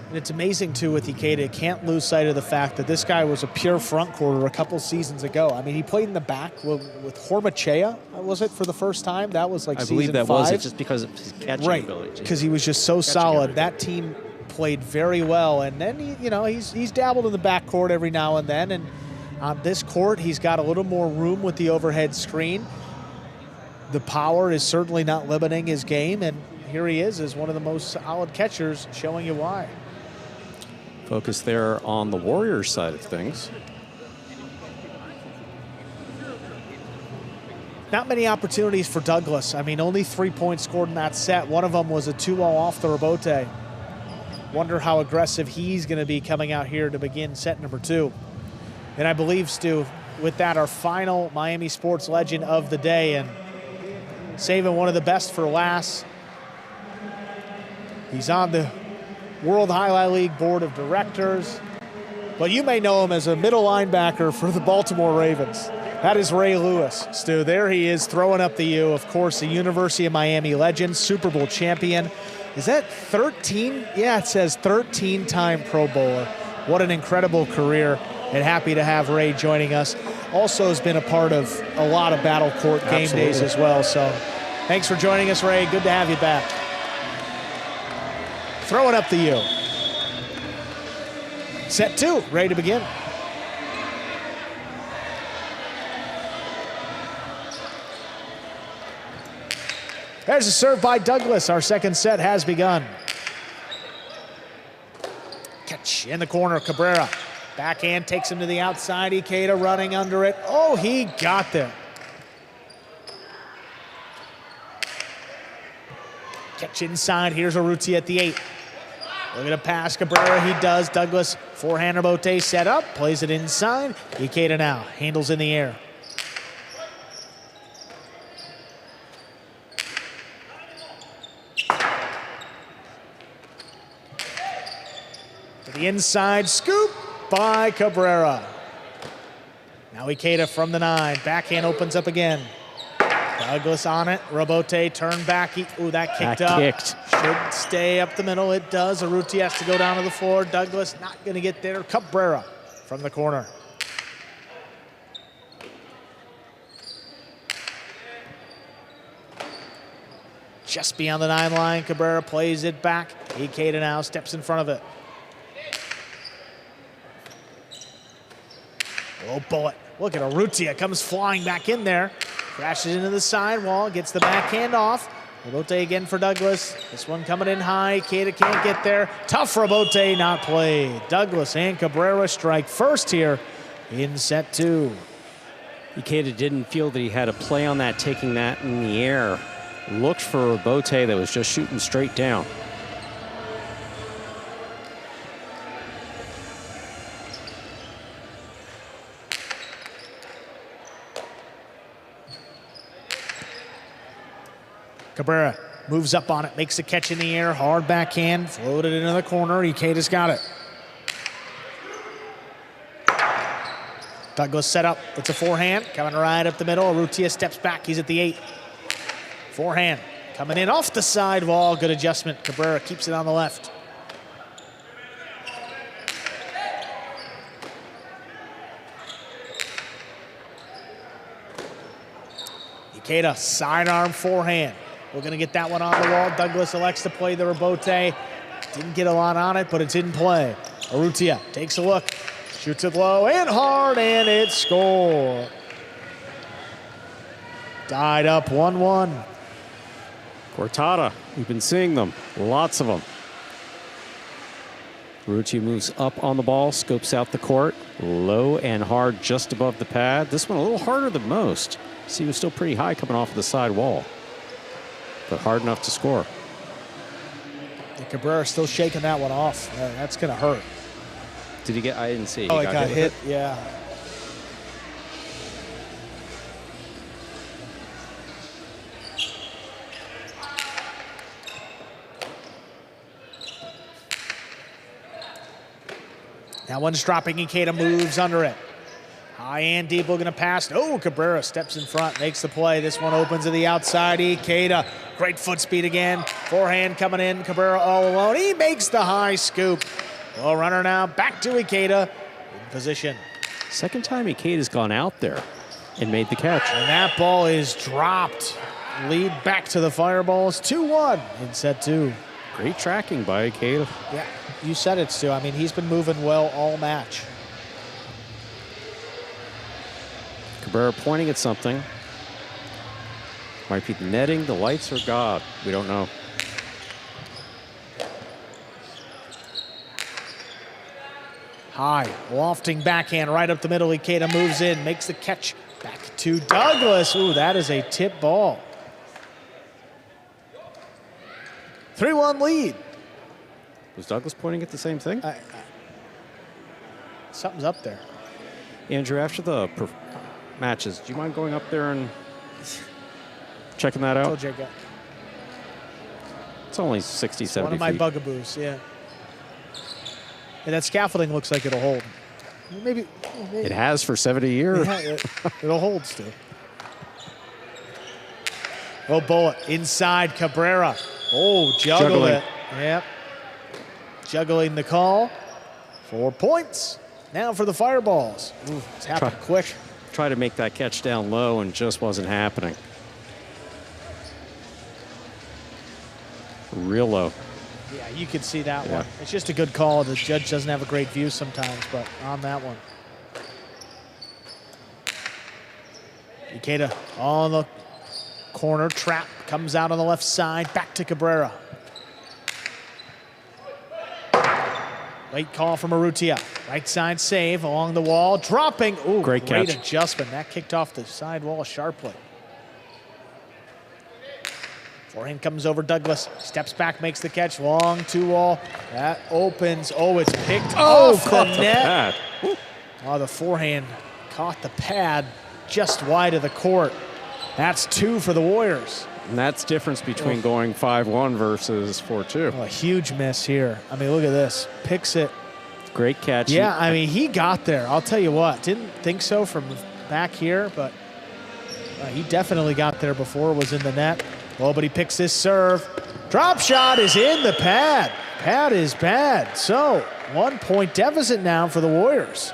And it's amazing, too, with Ikeda. Can't lose sight of the fact that this guy was a pure front quarter a couple seasons ago. I mean, he played in the back with Hormachea, was it, for the first time? That was like season 5. I believe that was it, just because of his catching ability. Right, because he was just so solid. That team played very well. And then, he's dabbled in the backcourt every now and then. And on this court, he's got a little more room with the overhead screen. The power is certainly not limiting his game, and here he is as one of the most solid catchers, showing you why. Focus there on the Warriors side of things. Not many opportunities for Douglas. I mean, only 3 points scored in that set. One of them was a 2-0 off the rebote. Wonder how aggressive he's going to be coming out here to begin set number 2. And I believe, Stu, with that, our final Miami sports legend of the day, and saving one of the best for last. He's on the World Jai-Alai League Board of Directors, but you may know him as a middle linebacker for the Baltimore Ravens. That is Ray Lewis. Stu, there he is throwing up the U. Of course, the University of Miami legend, Super Bowl champion. Is that 13? Yeah, it says 13-time Pro Bowler. What an incredible career. And happy to have Ray joining us. Also has been a part of a lot of battlecourt game days as well. So thanks for joining us, Ray. Good to have you back. Throwing up the U. Set 2, ready to begin. There's a serve by Douglas. Our second set has begun. Catch in the corner, Cabrera. Backhand takes him to the outside. Ikeda running under it. Oh, he got there. Catch inside. Here's Urrutia at the 8. Look at a pass. Cabrera, he does. Douglas, forehand rebote set up. Plays it inside. Ikeda now handles in the air. To the inside. Scoop by Cabrera. Now Ikeda from the 9. Backhand opens up again. Douglas on it. Rebote turn back. Ooh, that kicked up. Should stay up the middle. It does. Urrutia has to go down to the floor. Douglas not going to get there. Cabrera from the corner. Just beyond the 9 line. Cabrera plays it back. Ikeda now steps in front of it. Oh, bullet. Look at Urrutia. Comes flying back in there. Crashes into the sidewall. Gets the backhand off. Rebote again for Douglas. This one coming in high. Ikeda can't get there. Tough rebote, not played. Douglas and Cabrera strike first here in set 2. Ikeda didn't feel that he had a play on that, taking that in the air. Looked for a rebote that was just shooting straight down. Cabrera moves up on it, makes a catch in the air, hard backhand, floated into the corner. Ikeda's got it. Douglas set up, it's a forehand, coming right up the middle. Urrutia steps back, he's at the 8. Forehand, coming in off the side wall, good adjustment. Cabrera keeps it on the left. Ikeda, sidearm forehand. We're going to get that one on the wall. Douglas elects to play the rebote. Didn't get a lot on it, but it's in play. Urrutia takes a look, shoots it low and hard, and it's scored. Tied up 1-1. Cortada, we've been seeing them, lots of them. Urrutia moves up on the ball, scopes out the court, low and hard just above the pad. This one a little harder than most. See, he was still pretty high coming off of the side wall, but hard enough to score. And Cabrera still shaking that one off. That's going to hurt. Did he get? I didn't see. Oh, he got hit. Yeah. That one's dropping. Ikeda moves under it. High and deep looking to pass. Oh, Cabrera steps in front, makes the play. This one opens to the outside. Ikeda, great foot speed again. Forehand coming in. Cabrera all alone. He makes the high scoop. Well, runner now back to Ikeda in position. Second time Ikeda's gone out there and made the catch. And that ball is dropped. Lead back to the Fireballs. 2-1 in set 2. Great tracking by Ikeda. Yeah, you said it, Stu. I mean, he's been moving well all match. Cabrera pointing at something. Might be the netting, the lights, or God. We don't know. High, lofting backhand right up the middle. Ikeda moves in, makes the catch. Back to Douglas. Ooh, that is a tip ball. 3-1 lead. Was Douglas pointing at the same thing? Something's up there. Andrew, after the matches, do you mind going up there and checking that out? It's only 60, 70 One of my feet. bugaboos, yeah. And that scaffolding looks like it'll hold. Maybe. It has for 70 years. Yeah, it'll hold still. Oh, bullet inside Cabrera. Oh, juggled it. Yep. Juggling the call. 4 points. Now for the Fireballs. Ooh, it's happened quick. Try to make that catch down low and just wasn't happening. Real low. Yeah, you can see that one. It's just a good call. The judge doesn't have a great view sometimes, but on that one. Ikeda on the corner trap, comes out on the left side, back to Cabrera. Late call from Urrutia. Right side save along the wall, dropping. Ooh, great catch. Adjustment. That kicked off the side wall sharply. Forehand comes over Douglas, steps back, makes the catch, long 2-wall. That opens. Oh, it's picked off the net. Oh, the forehand caught the pad just wide of the court. That's 2 for the Warriors. And that's difference between going 5-1 versus 4-2. Oh, a huge miss here. I mean, look at this. Picks it. Great catch. Yeah, I mean, he got there. I'll tell you what. Didn't think so from back here, but he definitely got there before it was in the net. Oh, but he picks this serve. Drop shot is in the pad. Pad is bad. So, 1 point deficit now for the Warriors.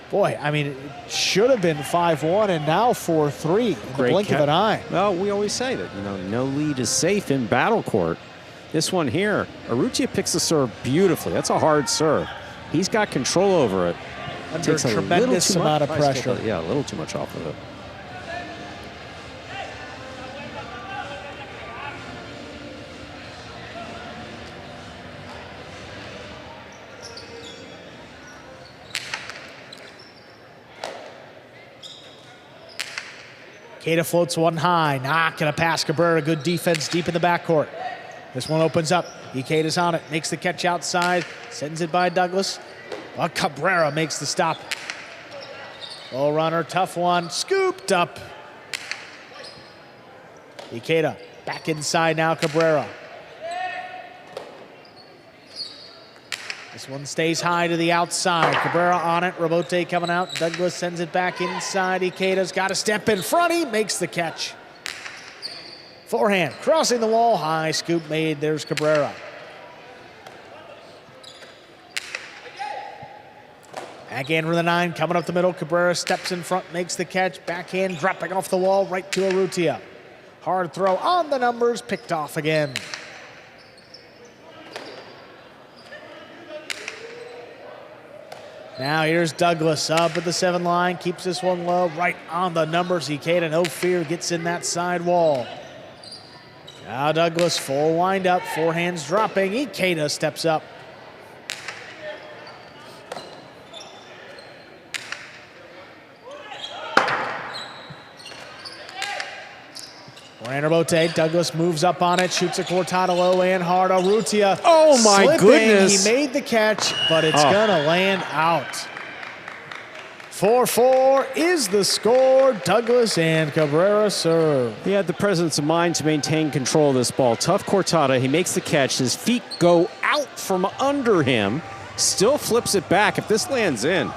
Boy, I mean, it should have been 5-1 and now 4-3 in the blink of an eye. Well, we always say that, no lead is safe in battle court. This one here, Urrutia picks the serve beautifully. That's a hard serve. He's got control over it. Under a tremendous amount of pressure. Yeah, a little too much off of it. Ikeda floats one high, not gonna pass Cabrera. Good defense deep in the backcourt. This one opens up. Ikeda's on it, makes the catch outside, sends it by Douglas. Well, Cabrera makes the stop. Low runner, tough one, scooped up. Ikeda back inside now, Cabrera. This one stays high to the outside. Cabrera on it, Rebote coming out. Douglas sends it back inside. Ikeda's got to step in front. He makes the catch. Forehand, crossing the wall, high scoop made. There's Cabrera. Backhand from the 9, coming up the middle. Cabrera steps in front, makes the catch. Backhand dropping off the wall, right to Urrutia. Hard throw on the numbers, picked off again. Now here's Douglas up at the 7 line, keeps this one low, right on the numbers. Ikeda, no fear, gets in that side wall. Now Douglas, full wind up, forehands dropping. Ikeda steps up. Renovated, Douglas moves up on it, shoots a cortada low and hard. Urrutia, oh my slipping. goodness. He made the catch, but it's gonna land out. 4-4 is the score. Douglas and Cabrera serve. He had the presence of mind to maintain control of this ball. Tough cortada, he makes the catch. His feet go out from under him. Still flips it back. If this lands in,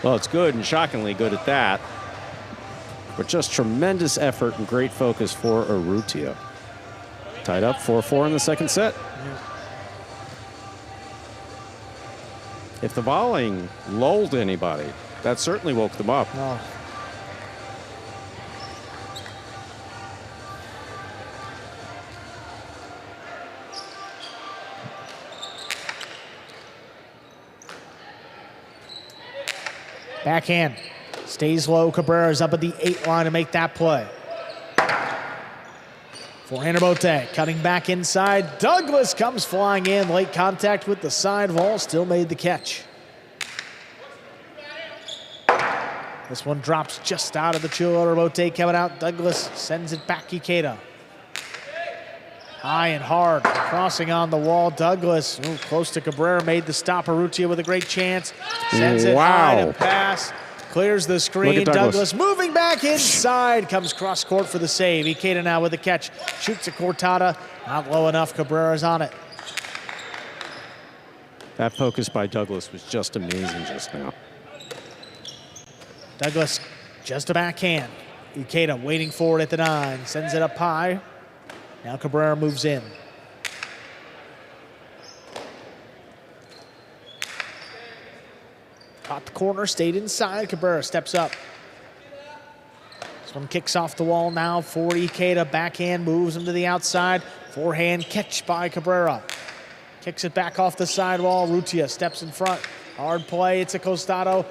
well, it's good and shockingly good at that. But just tremendous effort and great focus for Urrutia. Tied up 4-4 in the second set. Yeah. If the volleying lulled anybody, that certainly woke them up. Oh. Backhand. Stays low. Cabrera's up at the 8 line to make that play. Forehand Bote cutting back inside. Douglas comes flying in. Late contact with the side wall. Still made the catch. This one drops just out of the Jai-Alai Bote coming out. Douglas sends it back. Ikeda. High and hard. Crossing on the wall. Douglas close to Cabrera. Made the stop. Urrutia with a great chance. Sends it high to pass. Clears the screen. Douglas moving back inside. Comes cross court for the save. Ikeda now with the catch. Shoots a cortada. Not low enough. Cabrera's on it. That focus by Douglas was just amazing just now. Douglas just a backhand. Ikeda waiting for it at the 9. Sends it up high. Now Cabrera moves in. Caught the corner, stayed inside. Cabrera steps up. This one kicks off the wall now for Ikeda. Backhand moves him to the outside. Forehand catch by Cabrera. Kicks it back off the sidewall. Urrutia steps in front. Hard play. It's a costado.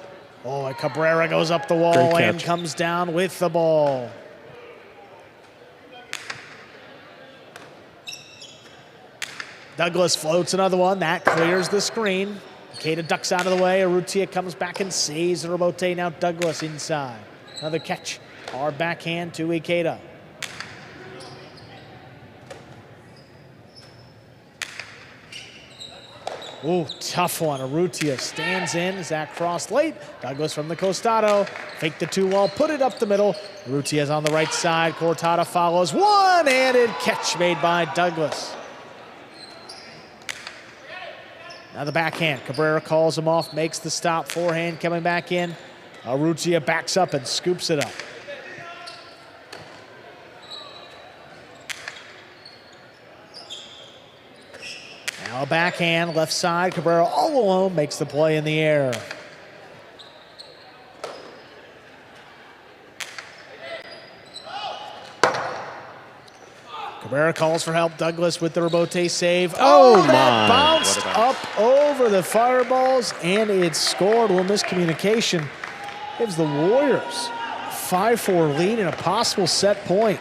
Oh, and Cabrera goes up the wall and comes down with the ball. Douglas floats another one. That clears the screen. Ikeda ducks out of the way. Urrutia comes back and saves the rebote. Now Douglas inside. Another catch. Hard backhand to Ikeda. Ooh, tough one. Urrutia stands in. Zach Frost late. Douglas from the costado. Fake the 2-wall. Put it up the middle. Urrutia's on the right side. Cortada follows. One-handed catch made by Douglas. Now the backhand. Cabrera calls him off, makes the stop. Forehand coming back in. Urrutia backs up and scoops it up. Now a backhand, left side. Cabrera all alone makes the play in the air. Cabrera calls for help. Douglas with the rebote save. Oh, that my. Bounced up over the fireballs, and it's scored. Well, miscommunication gives the Warriors 5-4 lead and a possible set point.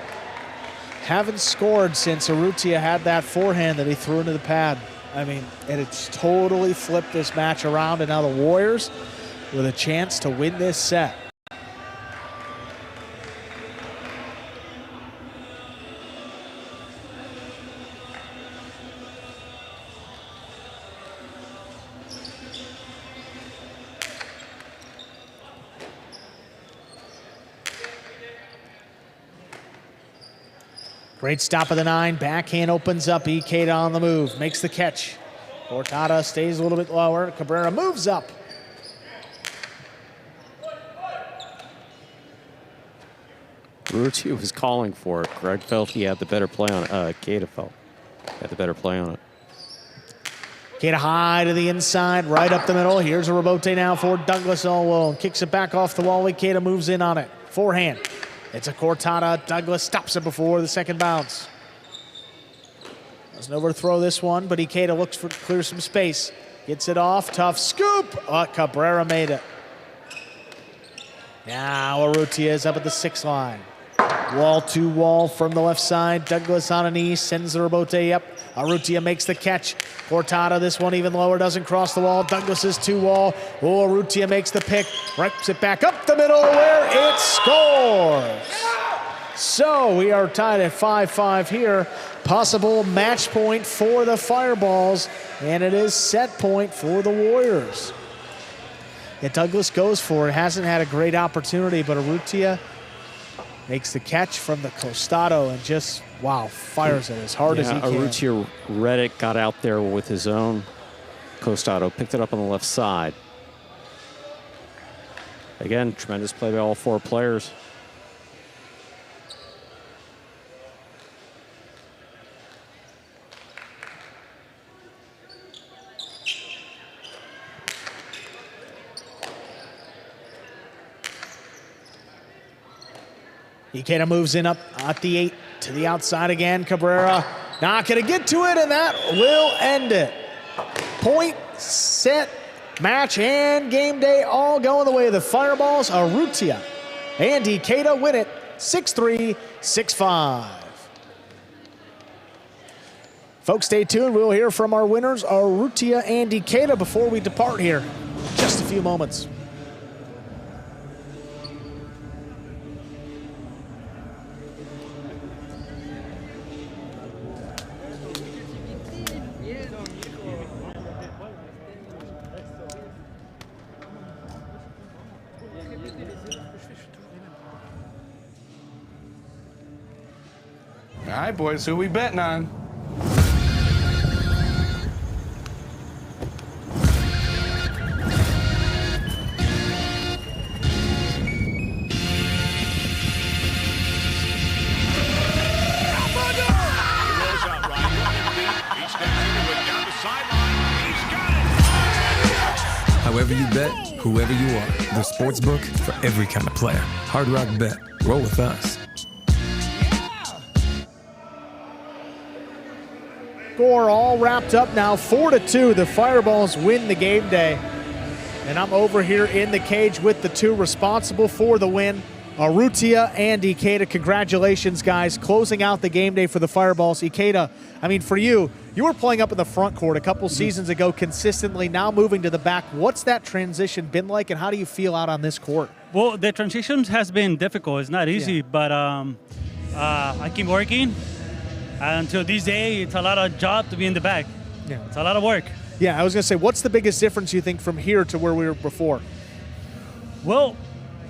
Haven't scored since Urrutia had that forehand that he threw into the pad. I mean, and it's totally flipped this match around, and now the Warriors with a chance to win this set. Great stop of the 9. Backhand opens up. Ikeda on the move. Makes the catch. Cortada stays a little bit lower. Cabrera moves up. Urrutia was calling for it. Greg felt he had the better play on it. Ikeda felt had the better play on it. Ikeda high to the inside, right up the middle. Here's a rebote now for Douglas all alone. Kicks it back off the wall. Ikeda moves in on it. Forehand. It's a cortada. Douglas stops it before the second bounce. Doesn't overthrow this one, but Ikeda looks for clear some space. Gets it off. Tough scoop. Cabrera made it. Now Urrutia is up at the 6 line. Wall to wall from the left side. Douglas on a knee. Sends the rebote up. Urrutia makes the catch. Cortada, this one even lower, doesn't cross the wall. Douglas's 2-wall. Oh, Urrutia makes the pick. Rips it back up the middle where it scores. So we are tied at 5-5 here. Possible match point for the Fireballs, and it is set point for the Warriors. Yeah, Douglas goes for it. Hasn't had a great opportunity, but Urrutia makes the catch from the costado and just, wow, fires it as hard as he can. Urrutia read it, got out there with his own Costado picked it up on the left side. Again, tremendous play by all 4 players. Ikeda moves in up at the 8 to the outside again. Cabrera not going to get to it, and that will end it. Point, set, match, and game day all going the way of the Fireballs. Urrutia and Ikeda win it 6-3, 6-5. Folks, stay tuned. We'll hear from our winners, Urrutia and Ikeda, before we depart here in just a few moments. All right, boys, who we betting on? However you bet, whoever you are, the sportsbook for every kind of player. Hard Rock Bet. Roll with us. Score all wrapped up now, 4-2. The Fireballs win the game day. And I'm over here in the cage with the 2 responsible for the win, Urrutia and Ikeda. Congratulations, guys. Closing out the game day for the Fireballs. Ikeda, I mean, for you, you were playing up in the front court a couple seasons ago consistently, now moving to the back. What's that transition been like, and how do you feel out on this court? Well, the transition has been difficult. It's not easy, but I keep working. Until this day, it's a lot of job to be in the back. Yeah. It's a lot of work. Yeah, I was going to say, what's the biggest difference you think from here to where we were before? Well,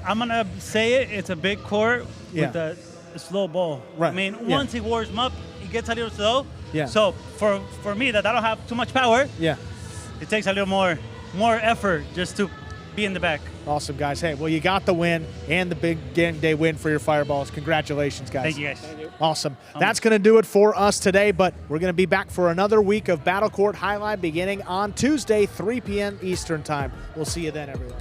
I'm going to say it's a big court with a slow ball. Right. I mean, once it warms up, it gets a little slow. Yeah. So for me, that I don't have too much power, yeah, it takes a little more effort just to be in the back. Awesome, guys. Hey, well, you got the win and the big game day win for your Fireballs. Congratulations, guys. Thank you, guys. Thank you. Awesome. That's going to do it for us today, but we're going to be back for another week of Battle Court Highlight beginning on Tuesday, 3 p.m. Eastern Time. We'll see you then, everyone.